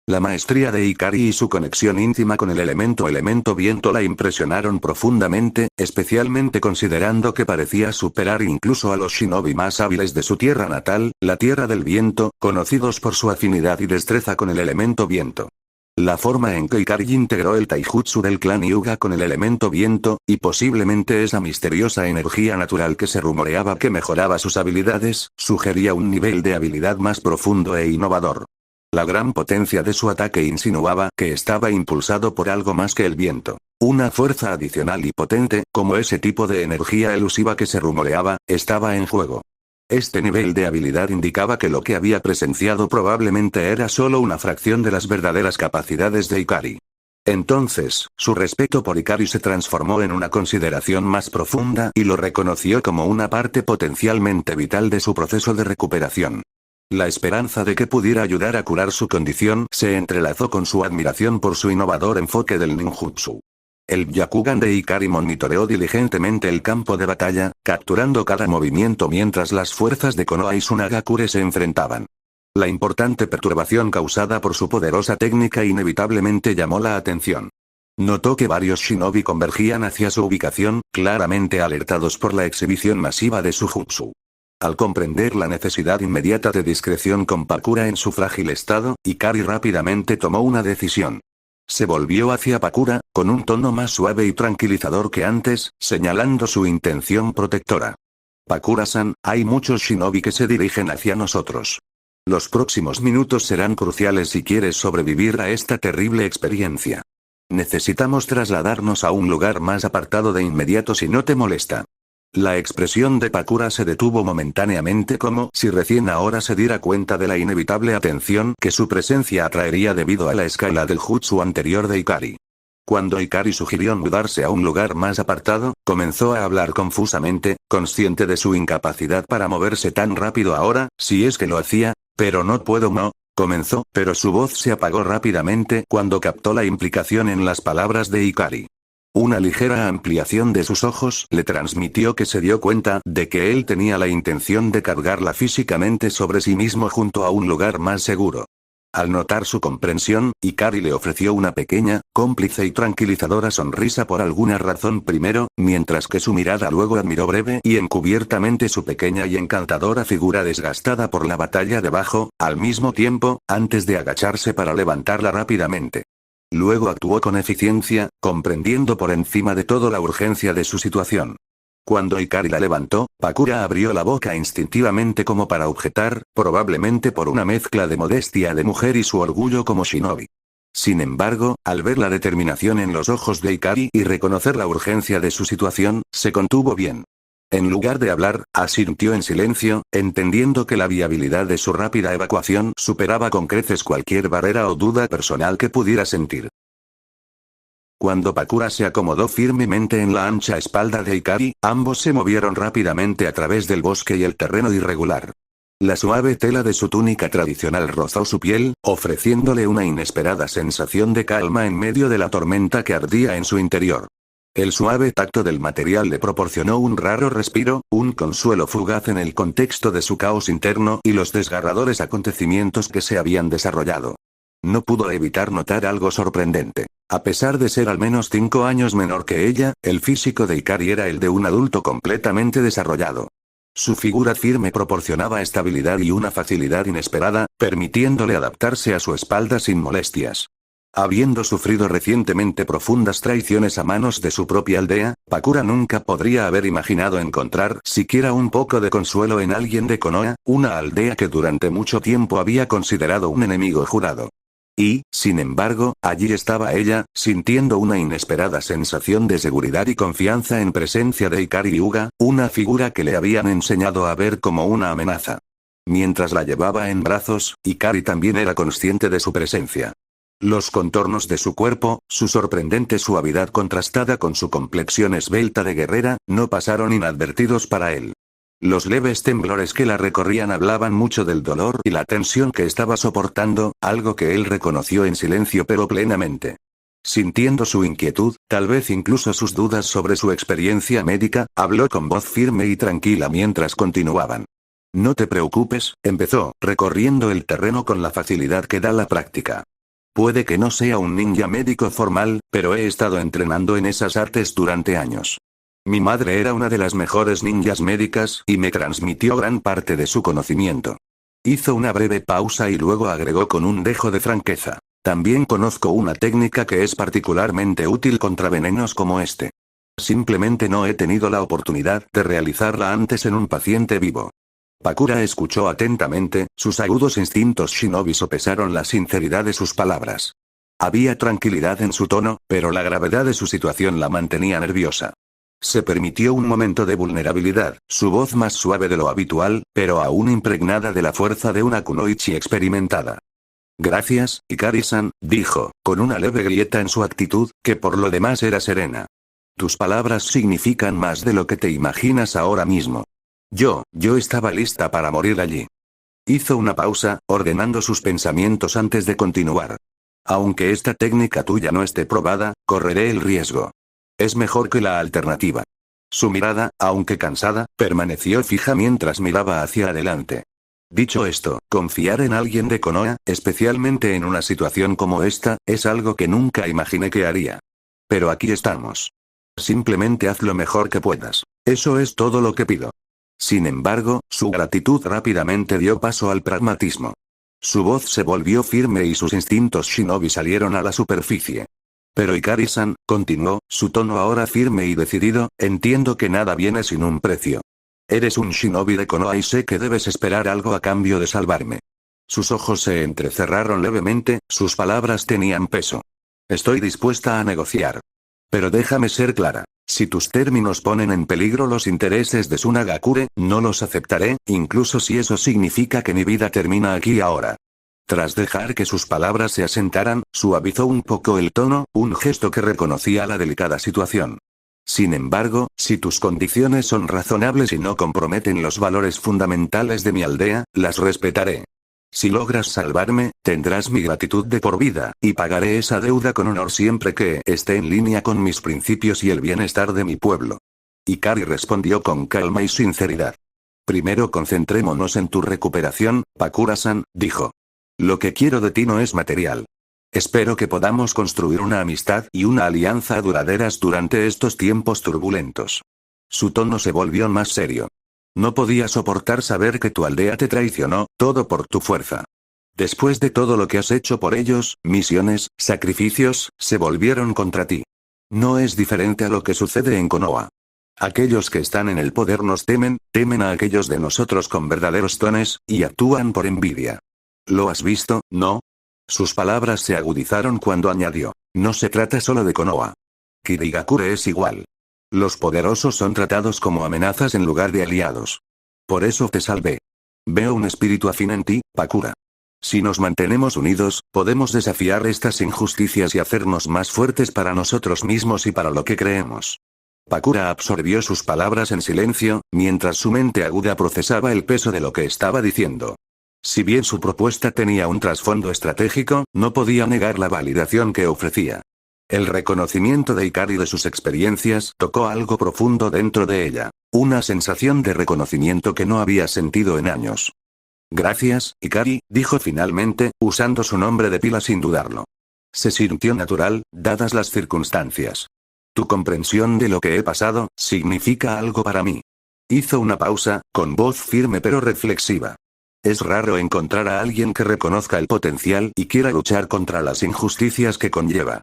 La maestría de Ikari y su conexión íntima con el elemento viento la impresionaron profundamente, especialmente considerando que parecía superar incluso a los shinobi más hábiles de su tierra natal, la Tierra del Viento, conocidos por su afinidad y destreza con el elemento viento. La forma en que Ikari integró el taijutsu del clan Hyuga con el elemento viento, y posiblemente esa misteriosa energía natural que se rumoreaba que mejoraba sus habilidades, sugería un nivel de habilidad más profundo e innovador. La gran potencia de su ataque insinuaba que estaba impulsado por algo más que el viento. Una fuerza adicional y potente, como ese tipo de energía elusiva que se rumoreaba, estaba en juego. Este nivel de habilidad indicaba que lo que había presenciado probablemente era solo una fracción de las verdaderas capacidades de Ikari. Entonces, su respeto por Ikari se transformó en una consideración más profunda y lo reconoció como una parte potencialmente vital de su proceso de recuperación. La esperanza de que pudiera ayudar a curar su condición se entrelazó con su admiración por su innovador enfoque del ninjutsu. El Byakugan de Ikari monitoreó diligentemente el campo de batalla, capturando cada movimiento mientras las fuerzas de Konoha y Tsunagakure se enfrentaban. La importante perturbación causada por su poderosa técnica inevitablemente llamó la atención. Notó que varios shinobi convergían hacia su ubicación, claramente alertados por la exhibición masiva de su jutsu. Al comprender la necesidad inmediata de discreción con Pakura en su frágil estado, Ikari rápidamente tomó una decisión. Se volvió hacia Pakura, con un tono más suave y tranquilizador que antes, señalando su intención protectora. Pakura-san, hay muchos shinobi que se dirigen hacia nosotros. Los próximos minutos serán cruciales si quieres sobrevivir a esta terrible experiencia. Necesitamos trasladarnos a un lugar más apartado de inmediato si no te molesta. La expresión de Pakura se detuvo momentáneamente como si recién ahora se diera cuenta de la inevitable atención que su presencia atraería debido a la escala del jutsu anterior de Ikari. Cuando Ikari sugirió mudarse a un lugar más apartado, comenzó a hablar confusamente, consciente de su incapacidad para moverse tan rápido ahora, si es que lo hacía, pero no puedo comenzó, pero su voz se apagó rápidamente cuando captó la implicación en las palabras de Ikari. Una ligera ampliación de sus ojos le transmitió que se dio cuenta de que él tenía la intención de cargarla físicamente sobre sí mismo junto a un lugar más seguro. Al notar su comprensión, Ikari le ofreció una pequeña, cómplice y tranquilizadora sonrisa por alguna razón primero, mientras que su mirada luego admiró breve y encubiertamente su pequeña y encantadora figura desgastada por la batalla debajo, al mismo tiempo, antes de agacharse para levantarla rápidamente. Luego actuó con eficiencia, comprendiendo por encima de todo la urgencia de su situación. Cuando Ikari la levantó, Pakura abrió la boca instintivamente como para objetar, probablemente por una mezcla de modestia de mujer y su orgullo como shinobi. Sin embargo, al ver la determinación en los ojos de Ikari y reconocer la urgencia de su situación, se contuvo bien. En lugar de hablar, asintió en silencio, entendiendo que la viabilidad de su rápida evacuación superaba con creces cualquier barrera o duda personal que pudiera sentir. Cuando Pakura se acomodó firmemente en la ancha espalda de Ikari, ambos se movieron rápidamente a través del bosque y el terreno irregular. La suave tela de su túnica tradicional rozó su piel, ofreciéndole una inesperada sensación de calma en medio de la tormenta que ardía en su interior. El suave tacto del material le proporcionó un raro respiro, un consuelo fugaz en el contexto de su caos interno y los desgarradores acontecimientos que se habían desarrollado. No pudo evitar notar algo sorprendente. A pesar de ser al menos 5 años menor que ella, el físico de Ikari era el de un adulto completamente desarrollado. Su figura firme proporcionaba estabilidad y una facilidad inesperada, permitiéndole adaptarse a su espalda sin molestias. Habiendo sufrido recientemente profundas traiciones a manos de su propia aldea, Pakura nunca podría haber imaginado encontrar siquiera un poco de consuelo en alguien de Konoha, una aldea que durante mucho tiempo había considerado un enemigo jurado. Y, sin embargo, allí estaba ella, sintiendo una inesperada sensación de seguridad y confianza en presencia de Hikari Hyuga, una figura que le habían enseñado a ver como una amenaza. Mientras la llevaba en brazos, Hikari también era consciente de su presencia. Los contornos de su cuerpo, su sorprendente suavidad contrastada con su complexión esbelta de guerrera, no pasaron inadvertidos para él. Los leves temblores que la recorrían hablaban mucho del dolor y la tensión que estaba soportando, algo que él reconoció en silencio pero plenamente. Sintiendo su inquietud, tal vez incluso sus dudas sobre su experiencia médica, habló con voz firme y tranquila mientras continuaban. No te preocupes, empezó, recorriendo el terreno con la facilidad que da la práctica. Puede que no sea un ninja médico formal, pero he estado entrenando en esas artes durante años. Mi madre era una de las mejores ninjas médicas y me transmitió gran parte de su conocimiento. Hizo una breve pausa y luego agregó con un dejo de franqueza. También conozco una técnica que es particularmente útil contra venenos como este. Simplemente no he tenido la oportunidad de realizarla antes en un paciente vivo. Pakura escuchó atentamente, sus agudos instintos shinobi sopesaron la sinceridad de sus palabras. Había tranquilidad en su tono, pero la gravedad de su situación la mantenía nerviosa. Se permitió un momento de vulnerabilidad, su voz más suave de lo habitual, pero aún impregnada de la fuerza de una kunoichi experimentada. Gracias, Hikari-san, dijo, con una leve grieta en su actitud, que por lo demás era serena. Tus palabras significan más de lo que te imaginas ahora mismo. Yo estaba lista para morir allí. Hizo una pausa, ordenando sus pensamientos antes de continuar. Aunque esta técnica tuya no esté probada, correré el riesgo. Es mejor que la alternativa. Su mirada, aunque cansada, permaneció fija mientras miraba hacia adelante. Dicho esto, confiar en alguien de Konoha, especialmente en una situación como esta, es algo que nunca imaginé que haría. Pero aquí estamos. Simplemente haz lo mejor que puedas. Eso es todo lo que pido. Sin embargo, su gratitud rápidamente dio paso al pragmatismo. Su voz se volvió firme y sus instintos shinobi salieron a la superficie. Pero Hikari-san, continuó, su tono ahora firme y decidido, entiendo que nada viene sin un precio. Eres un shinobi de Konoha y sé que debes esperar algo a cambio de salvarme. Sus ojos se entrecerraron levemente, sus palabras tenían peso. Estoy dispuesta a negociar. Pero déjame ser clara. Si tus términos ponen en peligro los intereses de Tsunagakure, no los aceptaré, incluso si eso significa que mi vida termina aquí ahora. Tras dejar que sus palabras se asentaran, suavizó un poco el tono, un gesto que reconocía la delicada situación. Sin embargo, si tus condiciones son razonables y no comprometen los valores fundamentales de mi aldea, las respetaré. Si logras salvarme, tendrás mi gratitud de por vida, y pagaré esa deuda con honor siempre que esté en línea con mis principios y el bienestar de mi pueblo. Hikari respondió con calma y sinceridad. Primero concentrémonos en tu recuperación, Pakura-san, dijo. Lo que quiero de ti no es material. Espero que podamos construir una amistad y una alianza duraderas durante estos tiempos turbulentos. Su tono se volvió más serio. No podía soportar saber que tu aldea te traicionó, todo por tu fuerza. Después de todo lo que has hecho por ellos, misiones, sacrificios, se volvieron contra ti. No es diferente a lo que sucede en Konoha. Aquellos que están en el poder nos temen a aquellos de nosotros con verdaderos dones, y actúan por envidia. ¿Lo has visto, no? Sus palabras se agudizaron cuando añadió. No se trata solo de Konoha. Kirigakure es igual. Los poderosos son tratados como amenazas en lugar de aliados. Por eso te salvé. Veo un espíritu afín en ti, Pakura. Si nos mantenemos unidos, podemos desafiar estas injusticias y hacernos más fuertes para nosotros mismos y para lo que creemos. Pakura absorbió sus palabras en silencio, mientras su mente aguda procesaba el peso de lo que estaba diciendo. Si bien su propuesta tenía un trasfondo estratégico, no podía negar la validación que ofrecía. El reconocimiento de Hikari de sus experiencias tocó algo profundo dentro de ella. Una sensación de reconocimiento que no había sentido en años. Gracias, Hikari, dijo finalmente, usando su nombre de pila sin dudarlo. Se sintió natural, dadas las circunstancias. Tu comprensión de lo que he pasado, significa algo para mí. Hizo una pausa, con voz firme pero reflexiva. Es raro encontrar a alguien que reconozca el potencial y quiera luchar contra las injusticias que conlleva.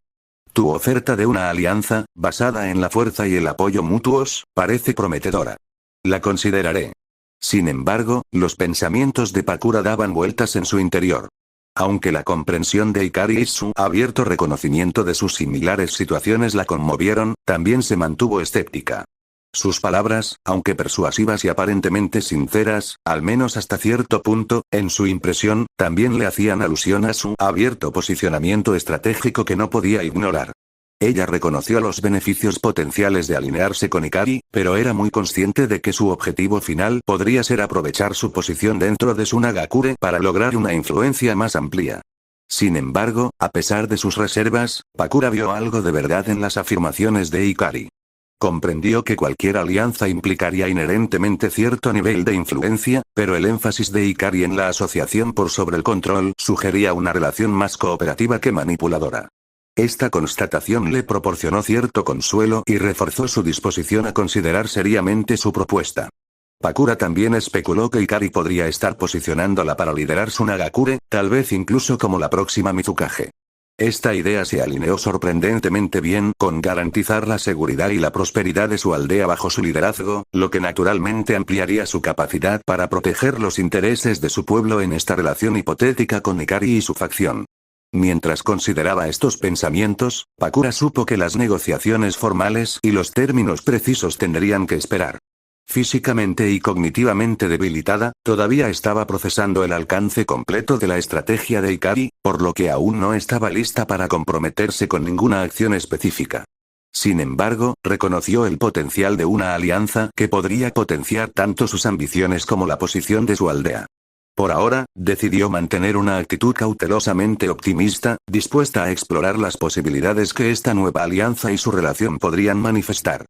Tu oferta de una alianza, basada en la fuerza y el apoyo mutuos, parece prometedora. La consideraré. Sin embargo, los pensamientos de Pakura daban vueltas en su interior. Aunque la comprensión de Ikari y su abierto reconocimiento de sus similares situaciones la conmovieron, también se mantuvo escéptica. Sus palabras, aunque persuasivas y aparentemente sinceras, al menos hasta cierto punto, en su impresión, también le hacían alusión a su abierto posicionamiento estratégico que no podía ignorar. Ella reconoció los beneficios potenciales de alinearse con Ikari, pero era muy consciente de que su objetivo final podría ser aprovechar su posición dentro de Sunagakure para lograr una influencia más amplia. Sin embargo, a pesar de sus reservas, Pakura vio algo de verdad en las afirmaciones de Ikari. Comprendió que cualquier alianza implicaría inherentemente cierto nivel de influencia, pero el énfasis de Ikari en la asociación por sobre el control sugería una relación más cooperativa que manipuladora. Esta constatación le proporcionó cierto consuelo y reforzó su disposición a considerar seriamente su propuesta. Pakura también especuló que Ikari podría estar posicionándola para liderar Sunagakure, tal vez incluso como la próxima Mizukage. Esta idea se alineó sorprendentemente bien con garantizar la seguridad y la prosperidad de su aldea bajo su liderazgo, lo que naturalmente ampliaría su capacidad para proteger los intereses de su pueblo en esta relación hipotética con Ikari y su facción. Mientras consideraba estos pensamientos, Pakura supo que las negociaciones formales y los términos precisos tendrían que esperar. Físicamente y cognitivamente debilitada, todavía estaba procesando el alcance completo de la estrategia de Ikari, por lo que aún no estaba lista para comprometerse con ninguna acción específica. Sin embargo, reconoció el potencial de una alianza que podría potenciar tanto sus ambiciones como la posición de su aldea. Por ahora, decidió mantener una actitud cautelosamente optimista, dispuesta a explorar las posibilidades que esta nueva alianza y su relación podrían manifestar.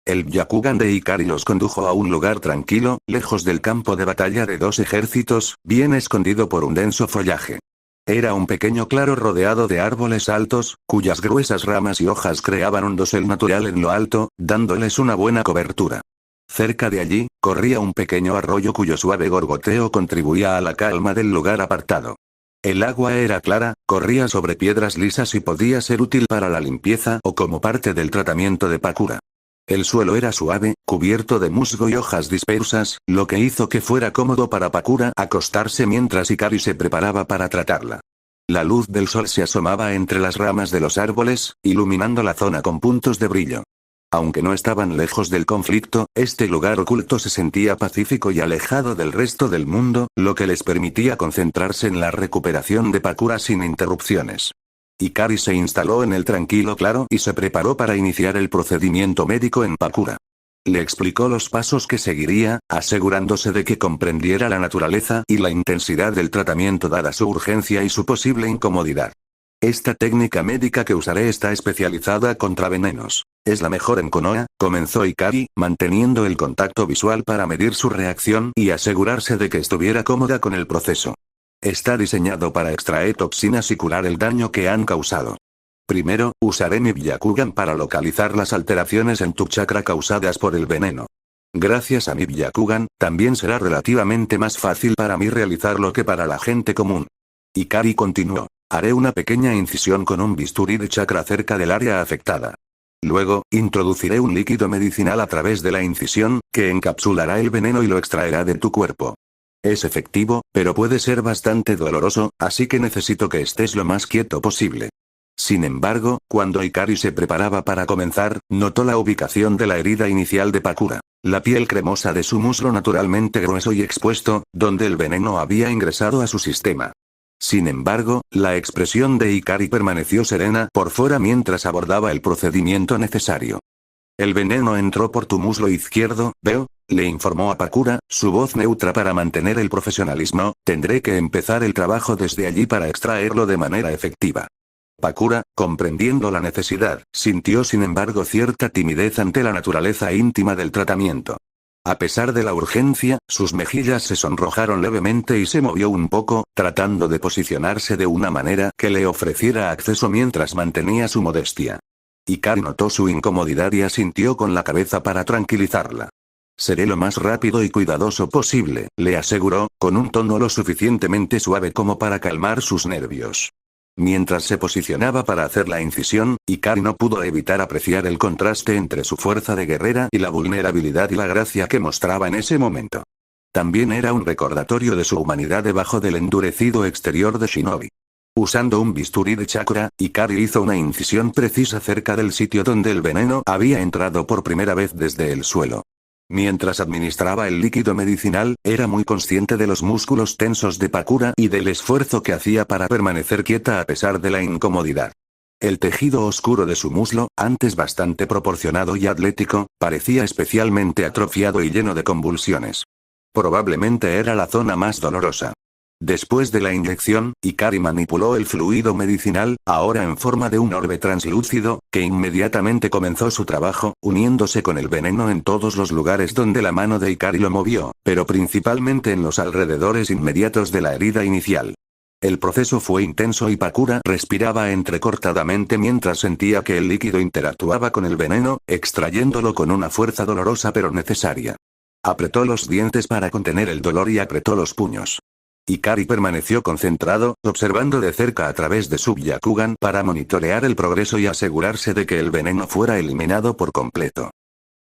El Byakugan de Ikari los condujo a un lugar tranquilo, lejos del campo de batalla de dos ejércitos, bien escondido por un denso follaje. Era un pequeño claro rodeado de árboles altos, cuyas gruesas ramas y hojas creaban un dosel natural en lo alto, dándoles una buena cobertura. Cerca de allí, corría un pequeño arroyo cuyo suave gorgoteo contribuía a la calma del lugar apartado. El agua era clara, corría sobre piedras lisas y podía ser útil para la limpieza o como parte del tratamiento de Pakura. El suelo era suave, cubierto de musgo y hojas dispersas, lo que hizo que fuera cómodo para Pakura acostarse mientras Ikari se preparaba para tratarla. La luz del sol se asomaba entre las ramas de los árboles, iluminando la zona con puntos de brillo. Aunque no estaban lejos del conflicto, este lugar oculto se sentía pacífico y alejado del resto del mundo, lo que les permitía concentrarse en la recuperación de Pakura sin interrupciones. Ikari se instaló en el tranquilo claro y se preparó para iniciar el procedimiento médico en Pakura. Le explicó los pasos que seguiría, asegurándose de que comprendiera la naturaleza y la intensidad del tratamiento dada su urgencia y su posible incomodidad. Esta técnica médica que usaré está especializada contra venenos. Es la mejor en Konoha, comenzó Ikari, manteniendo el contacto visual para medir su reacción y asegurarse de que estuviera cómoda con el proceso. Está diseñado para extraer toxinas y curar el daño que han causado. Primero, usaré mi Byakugan para localizar las alteraciones en tu chakra causadas por el veneno. Gracias a mi Byakugan, también será relativamente más fácil para mí realizarlo que para la gente común. Ikari continuó. Haré una pequeña incisión con un bisturí de chakra cerca del área afectada. Luego, introduciré un líquido medicinal a través de la incisión, que encapsulará el veneno y lo extraerá de tu cuerpo. Es efectivo, pero puede ser bastante doloroso, así que necesito que estés lo más quieto posible. Sin embargo, cuando Ikari se preparaba para comenzar, notó la ubicación de la herida inicial de Pakura. La piel cremosa de su muslo naturalmente grueso y expuesto, donde el veneno había ingresado a su sistema. Sin embargo, la expresión de Ikari permaneció serena por fuera mientras abordaba el procedimiento necesario. El veneno entró por tu muslo izquierdo, veo, le informó a Pakura, su voz neutra para mantener el profesionalismo. Tendré que empezar el trabajo desde allí para extraerlo de manera efectiva. Pakura, comprendiendo la necesidad, sintió sin embargo cierta timidez ante la naturaleza íntima del tratamiento. A pesar de la urgencia, sus mejillas se sonrojaron levemente y se movió un poco, tratando de posicionarse de una manera que le ofreciera acceso mientras mantenía su modestia. Ikari notó su incomodidad y asintió con la cabeza para tranquilizarla. Seré lo más rápido y cuidadoso posible, le aseguró, con un tono lo suficientemente suave como para calmar sus nervios. Mientras se posicionaba para hacer la incisión, Ikari no pudo evitar apreciar el contraste entre su fuerza de guerrera y la vulnerabilidad y la gracia que mostraba en ese momento. También era un recordatorio de su humanidad debajo del endurecido exterior de Shinobi. Usando un bisturí de chakra, Ikari hizo una incisión precisa cerca del sitio donde el veneno había entrado por primera vez desde el suelo. Mientras administraba el líquido medicinal, era muy consciente de los músculos tensos de Pakura y del esfuerzo que hacía para permanecer quieta a pesar de la incomodidad. El tejido oscuro de su muslo, antes bastante proporcionado y atlético, parecía especialmente atrofiado y lleno de convulsiones. Probablemente era la zona más dolorosa. Después de la inyección, Ikari manipuló el fluido medicinal, ahora en forma de un orbe translúcido, que inmediatamente comenzó su trabajo, uniéndose con el veneno en todos los lugares donde la mano de Ikari lo movió, pero principalmente en los alrededores inmediatos de la herida inicial. El proceso fue intenso y Pakura respiraba entrecortadamente mientras sentía que el líquido interactuaba con el veneno, extrayéndolo con una fuerza dolorosa pero necesaria. Apretó los dientes para contener el dolor y apretó los puños. Ikari permaneció concentrado, observando de cerca a través de su Byakugan para monitorear el progreso y asegurarse de que el veneno fuera eliminado por completo.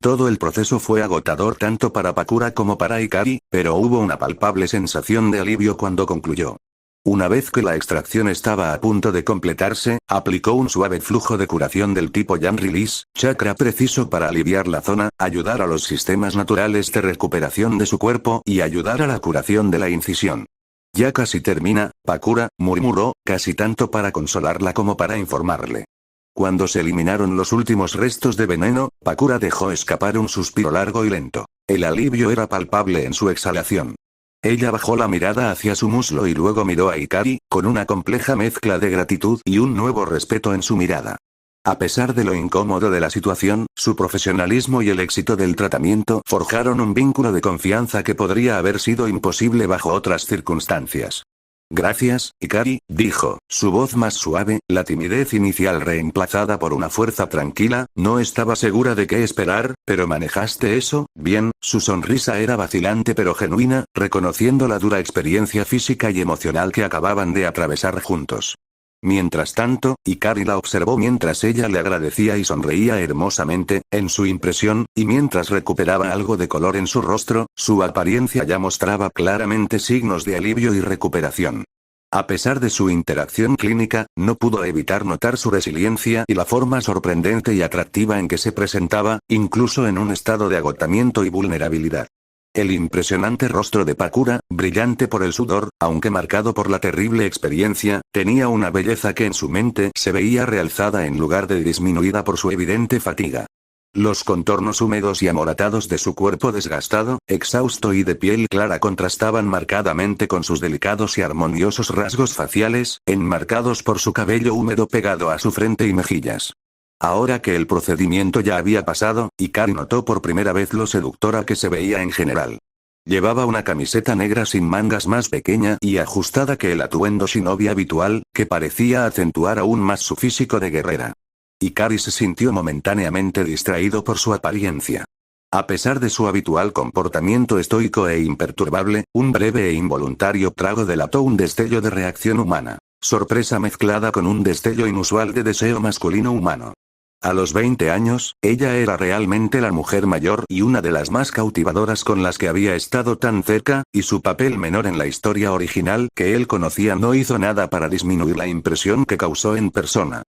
Todo el proceso fue agotador tanto para Pakura como para Ikari, pero hubo una palpable sensación de alivio cuando concluyó. Una vez que la extracción estaba a punto de completarse, aplicó un suave flujo de curación del tipo Yang Release, chakra preciso para aliviar la zona, ayudar a los sistemas naturales de recuperación de su cuerpo y ayudar a la curación de la incisión. Ya casi termina, Pakura, murmuró, casi tanto para consolarla como para informarle. Cuando se eliminaron los últimos restos de veneno, Pakura dejó escapar un suspiro largo y lento. El alivio era palpable en su exhalación. Ella bajó la mirada hacia su muslo y luego miró a Ikari, con una compleja mezcla de gratitud y un nuevo respeto en su mirada. A pesar de lo incómodo de la situación, su profesionalismo y el éxito del tratamiento forjaron un vínculo de confianza que podría haber sido imposible bajo otras circunstancias. Gracias, Ikari, dijo, su voz más suave, la timidez inicial reemplazada por una fuerza tranquila. No estaba segura de qué esperar, pero manejaste eso bien. Su sonrisa era vacilante pero genuina, reconociendo la dura experiencia física y emocional que acababan de atravesar juntos. Mientras tanto, Ikari la observó mientras ella le agradecía y sonreía hermosamente, en su impresión, y mientras recuperaba algo de color en su rostro, su apariencia ya mostraba claramente signos de alivio y recuperación. A pesar de su interacción clínica, no pudo evitar notar su resiliencia y la forma sorprendente y atractiva en que se presentaba, incluso en un estado de agotamiento y vulnerabilidad. El impresionante rostro de Pakura, brillante por el sudor, aunque marcado por la terrible experiencia, tenía una belleza que en su mente se veía realzada en lugar de disminuida por su evidente fatiga. Los contornos húmedos y amoratados de su cuerpo desgastado, exhausto y de piel clara contrastaban marcadamente con sus delicados y armoniosos rasgos faciales, enmarcados por su cabello húmedo pegado a su frente y mejillas. Ahora que el procedimiento ya había pasado, Ikari notó por primera vez lo seductora que se veía en general. Llevaba una camiseta negra sin mangas más pequeña y ajustada que el atuendo shinobi habitual, que parecía acentuar aún más su físico de guerrera. Ikari se sintió momentáneamente distraído por su apariencia. A pesar de su habitual comportamiento estoico e imperturbable, un breve e involuntario trago delató un destello de reacción humana. Sorpresa mezclada con un destello inusual de deseo masculino humano. A los 20 años, ella era realmente la mujer mayor y una de las más cautivadoras con las que había estado tan cerca, y su papel menor en la historia original que él conocía no hizo nada para disminuir la impresión que causó en persona.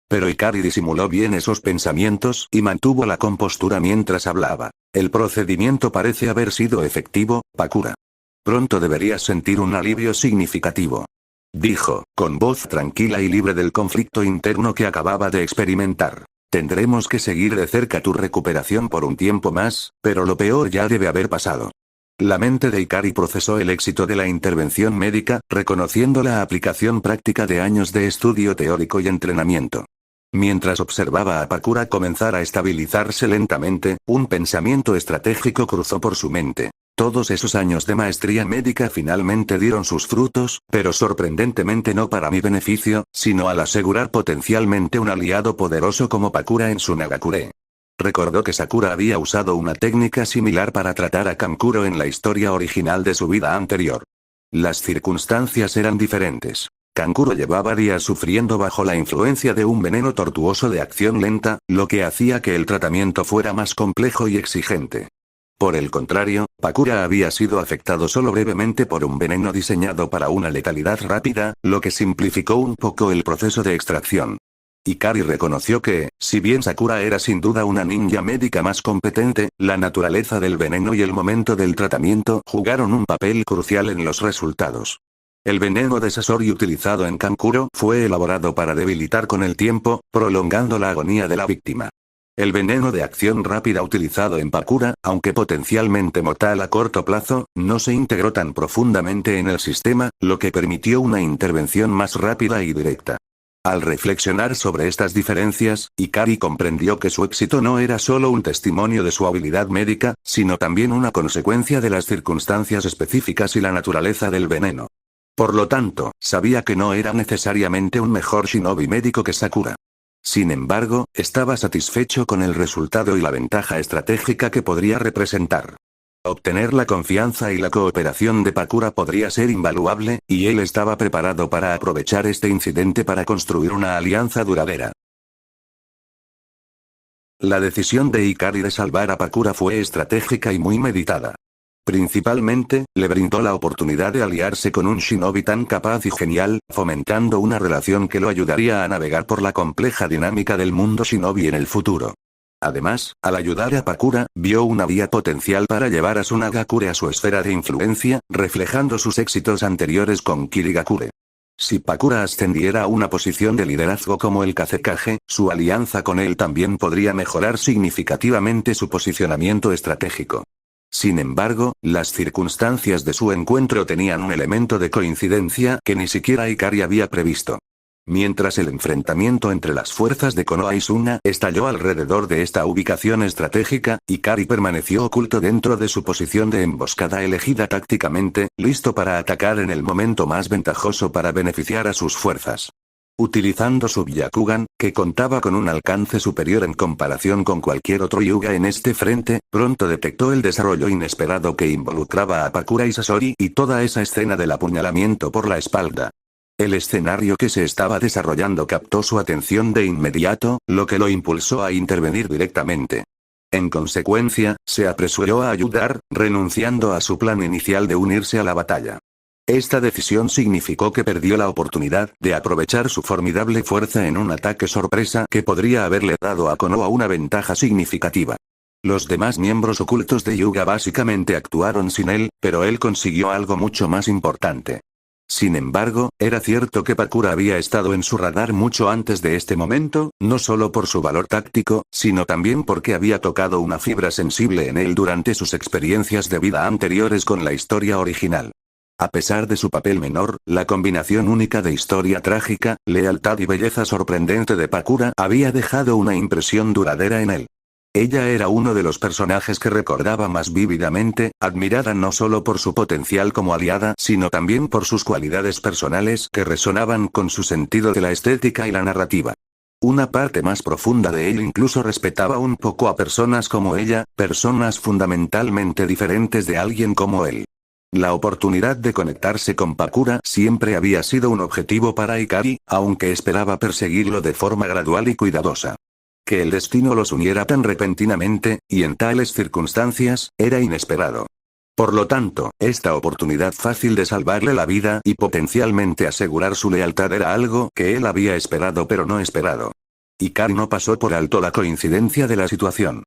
Pero Ikari disimuló bien esos pensamientos y mantuvo la compostura mientras hablaba. El procedimiento parece haber sido efectivo, Pakura. Pronto deberías sentir un alivio significativo. Dijo, con voz tranquila y libre del conflicto interno que acababa de experimentar. Tendremos que seguir de cerca tu recuperación por un tiempo más, pero lo peor ya debe haber pasado. La mente de Ikari procesó el éxito de la intervención médica, reconociendo la aplicación práctica de años de estudio teórico y entrenamiento. Mientras observaba a Pakura comenzar a estabilizarse lentamente, un pensamiento estratégico cruzó por su mente. Todos esos años de maestría médica finalmente dieron sus frutos, pero sorprendentemente no para mi beneficio, sino al asegurar potencialmente un aliado poderoso como Pakura en su Nagakure. Recordó que Sakura había usado una técnica similar para tratar a Kankuro en la historia original de su vida anterior. Las circunstancias eran diferentes. Kankuro llevaba días sufriendo bajo la influencia de un veneno tortuoso de acción lenta, lo que hacía que el tratamiento fuera más complejo y exigente. Por el contrario, Pakura había sido afectado solo brevemente por un veneno diseñado para una letalidad rápida, lo que simplificó un poco el proceso de extracción. Ikari reconoció que, si bien Sakura era sin duda una ninja médica más competente, la naturaleza del veneno y el momento del tratamiento jugaron un papel crucial en los resultados. El veneno de Sasori utilizado en Kankuro fue elaborado para debilitar con el tiempo, prolongando la agonía de la víctima. El veneno de acción rápida utilizado en Pakura, aunque potencialmente mortal a corto plazo, no se integró tan profundamente en el sistema, lo que permitió una intervención más rápida y directa. Al reflexionar sobre estas diferencias, Ikari comprendió que su éxito no era solo un testimonio de su habilidad médica, sino también una consecuencia de las circunstancias específicas y la naturaleza del veneno. Por lo tanto, sabía que no era necesariamente un mejor shinobi médico que Sakura. Sin embargo, estaba satisfecho con el resultado y la ventaja estratégica que podría representar. Obtener la confianza y la cooperación de Pakura podría ser invaluable, y él estaba preparado para aprovechar este incidente para construir una alianza duradera. La decisión de Ikari de salvar a Pakura fue estratégica y muy meditada. Principalmente, le brindó la oportunidad de aliarse con un shinobi tan capaz y genial, fomentando una relación que lo ayudaría a navegar por la compleja dinámica del mundo shinobi en el futuro. Además, al ayudar a Pakura, vio una vía potencial para llevar a Tsunagakure a su esfera de influencia, reflejando sus éxitos anteriores con Kirigakure. Si Pakura ascendiera a una posición de liderazgo como el Kazekage, su alianza con él también podría mejorar significativamente su posicionamiento estratégico. Sin embargo, las circunstancias de su encuentro tenían un elemento de coincidencia que ni siquiera Ikari había previsto. Mientras el enfrentamiento entre las fuerzas de Konoha y Suna estalló alrededor de esta ubicación estratégica, Ikari permaneció oculto dentro de su posición de emboscada elegida tácticamente, listo para atacar en el momento más ventajoso para beneficiar a sus fuerzas. Utilizando su Byakugan, que contaba con un alcance superior en comparación con cualquier otro Hyuga en este frente, pronto detectó el desarrollo inesperado que involucraba a Pakura y Sasori y toda esa escena del apuñalamiento por la espalda. El escenario que se estaba desarrollando captó su atención de inmediato, lo que lo impulsó a intervenir directamente. En consecuencia, se apresuró a ayudar, renunciando a su plan inicial de unirse a la batalla. Esta decisión significó que perdió la oportunidad de aprovechar su formidable fuerza en un ataque sorpresa que podría haberle dado a Konoha una ventaja significativa. Los demás miembros ocultos de Hyuga básicamente actuaron sin él, pero él consiguió algo mucho más importante. Sin embargo, era cierto que Pakura había estado en su radar mucho antes de este momento, no solo por su valor táctico, sino también porque había tocado una fibra sensible en él durante sus experiencias de vida anteriores con la historia original. A pesar de su papel menor, la combinación única de historia trágica, lealtad y belleza sorprendente de Pakura había dejado una impresión duradera en él. Ella era uno de los personajes que recordaba más vívidamente, admirada no solo por su potencial como aliada, sino también por sus cualidades personales que resonaban con su sentido de la estética y la narrativa. Una parte más profunda de él incluso respetaba un poco a personas como ella, personas fundamentalmente diferentes de alguien como él. La oportunidad de conectarse con Pakura siempre había sido un objetivo para Ikari, aunque esperaba perseguirlo de forma gradual y cuidadosa. Que el destino los uniera tan repentinamente, y en tales circunstancias, era inesperado. Por lo tanto, esta oportunidad fácil de salvarle la vida y potencialmente asegurar su lealtad era algo que él había esperado pero no esperado. Ikari no pasó por alto la coincidencia de la situación.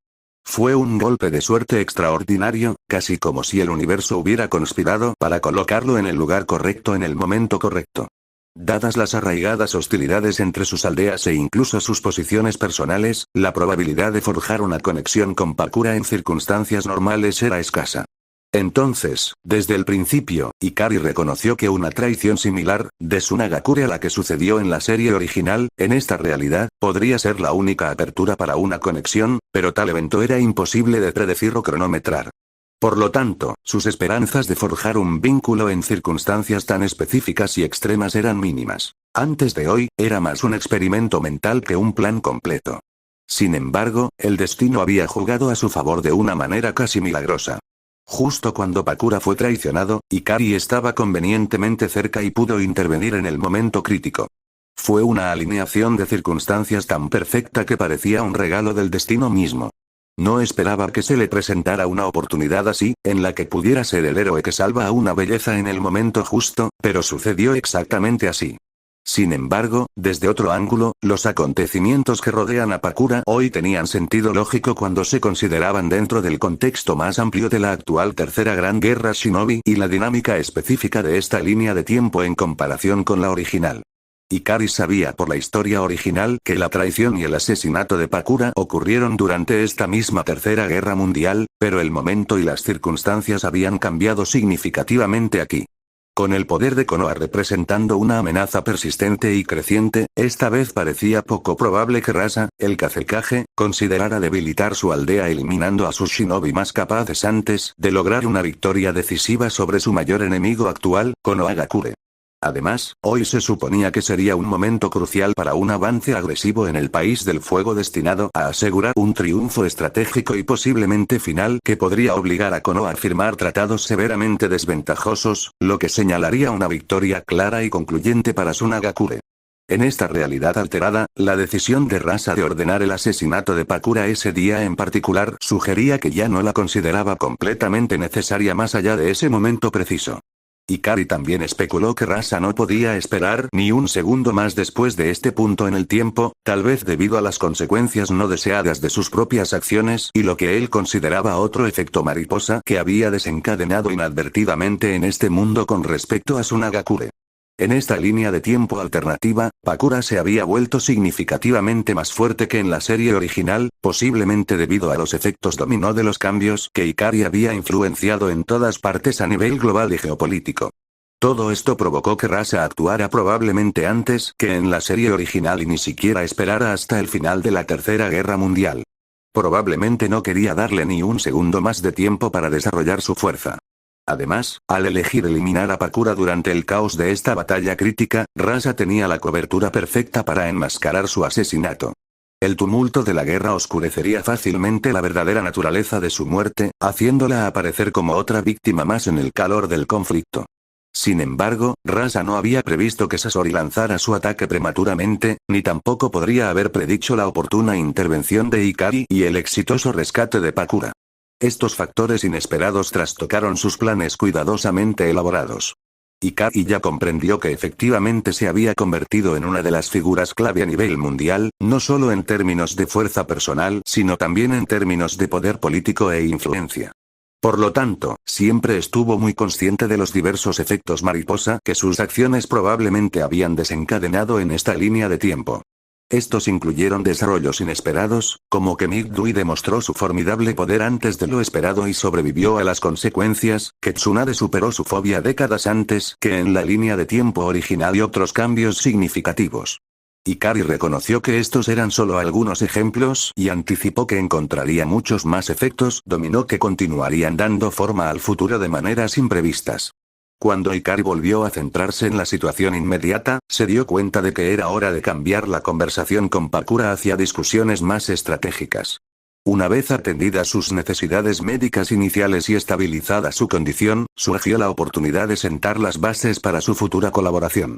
Fue un golpe de suerte extraordinario, casi como si el universo hubiera conspirado para colocarlo en el lugar correcto en el momento correcto. Dadas las arraigadas hostilidades entre sus aldeas e incluso sus posiciones personales, la probabilidad de forjar una conexión con Pakura en circunstancias normales era escasa. Entonces, desde el principio, Ikari reconoció que una traición similar, de Tsunagakure a la que sucedió en la serie original, en esta realidad, podría ser la única apertura para una conexión, pero tal evento era imposible de predecir o cronometrar. Por lo tanto, sus esperanzas de forjar un vínculo en circunstancias tan específicas y extremas eran mínimas. Antes de hoy, era más un experimento mental que un plan completo. Sin embargo, el destino había jugado a su favor de una manera casi milagrosa. Justo cuando Pakura fue traicionado, Ikari estaba convenientemente cerca y pudo intervenir en el momento crítico. Fue una alineación de circunstancias tan perfecta que parecía un regalo del destino mismo. No esperaba que se le presentara una oportunidad así, en la que pudiera ser el héroe que salva a una belleza en el momento justo, pero sucedió exactamente así. Sin embargo, desde otro ángulo, los acontecimientos que rodean a Pakura hoy tenían sentido lógico cuando se consideraban dentro del contexto más amplio de la actual Tercera Gran Guerra Shinobi y la dinámica específica de esta línea de tiempo en comparación con la original. Ikari sabía por la historia original que la traición y el asesinato de Pakura ocurrieron durante esta misma Tercera Guerra Mundial, pero el momento y las circunstancias habían cambiado significativamente aquí. Con el poder de Konoha representando una amenaza persistente y creciente, esta vez parecía poco probable que Rasa, el Kazekage, considerara debilitar su aldea eliminando a sus shinobi más capaces antes de lograr una victoria decisiva sobre su mayor enemigo actual, Konohagakure. Además, hoy se suponía que sería un momento crucial para un avance agresivo en el país del fuego destinado a asegurar un triunfo estratégico y posiblemente final que podría obligar a Konoha a firmar tratados severamente desventajosos, lo que señalaría una victoria clara y concluyente para Tsunagakure. En esta realidad alterada, la decisión de Rasa de ordenar el asesinato de Pakura ese día en particular sugería que ya no la consideraba completamente necesaria más allá de ese momento preciso. Ikari también especuló que Rasa no podía esperar ni un segundo más después de este punto en el tiempo, tal vez debido a las consecuencias no deseadas de sus propias acciones y lo que él consideraba otro efecto mariposa que había desencadenado inadvertidamente en este mundo con respecto a Tsunagakure. En esta línea de tiempo alternativa, Pakura se había vuelto significativamente más fuerte que en la serie original, posiblemente debido a los efectos dominó de los cambios que Ikari había influenciado en todas partes a nivel global y geopolítico. Todo esto provocó que Rasa actuara probablemente antes que en la serie original y ni siquiera esperara hasta el final de la Tercera Guerra Mundial. Probablemente no quería darle ni un segundo más de tiempo para desarrollar su fuerza. Además, al elegir eliminar a Pakura durante el caos de esta batalla crítica, Rasa tenía la cobertura perfecta para enmascarar su asesinato. El tumulto de la guerra oscurecería fácilmente la verdadera naturaleza de su muerte, haciéndola aparecer como otra víctima más en el calor del conflicto. Sin embargo, Rasa no había previsto que Sasori lanzara su ataque prematuramente, ni tampoco podría haber predicho la oportuna intervención de Ikari y el exitoso rescate de Pakura. Estos factores inesperados trastocaron sus planes cuidadosamente elaborados. Ikari ya comprendió que efectivamente se había convertido en una de las figuras clave a nivel mundial, no solo en términos de fuerza personal, sino también en términos de poder político e influencia. Por lo tanto, siempre estuvo muy consciente de los diversos efectos mariposa que sus acciones probablemente habían desencadenado en esta línea de tiempo. Estos incluyeron desarrollos inesperados, como que Migdui demostró su formidable poder antes de lo esperado y sobrevivió a las consecuencias, que Tsunade superó su fobia décadas antes que en la línea de tiempo original y otros cambios significativos. Ikari reconoció que estos eran solo algunos ejemplos y anticipó que encontraría muchos más efectos dominó que continuarían dando forma al futuro de maneras imprevistas. Cuando Ikari volvió a centrarse en la situación inmediata, se dio cuenta de que era hora de cambiar la conversación con Pakura hacia discusiones más estratégicas. Una vez atendidas sus necesidades médicas iniciales y estabilizada su condición, surgió la oportunidad de sentar las bases para su futura colaboración.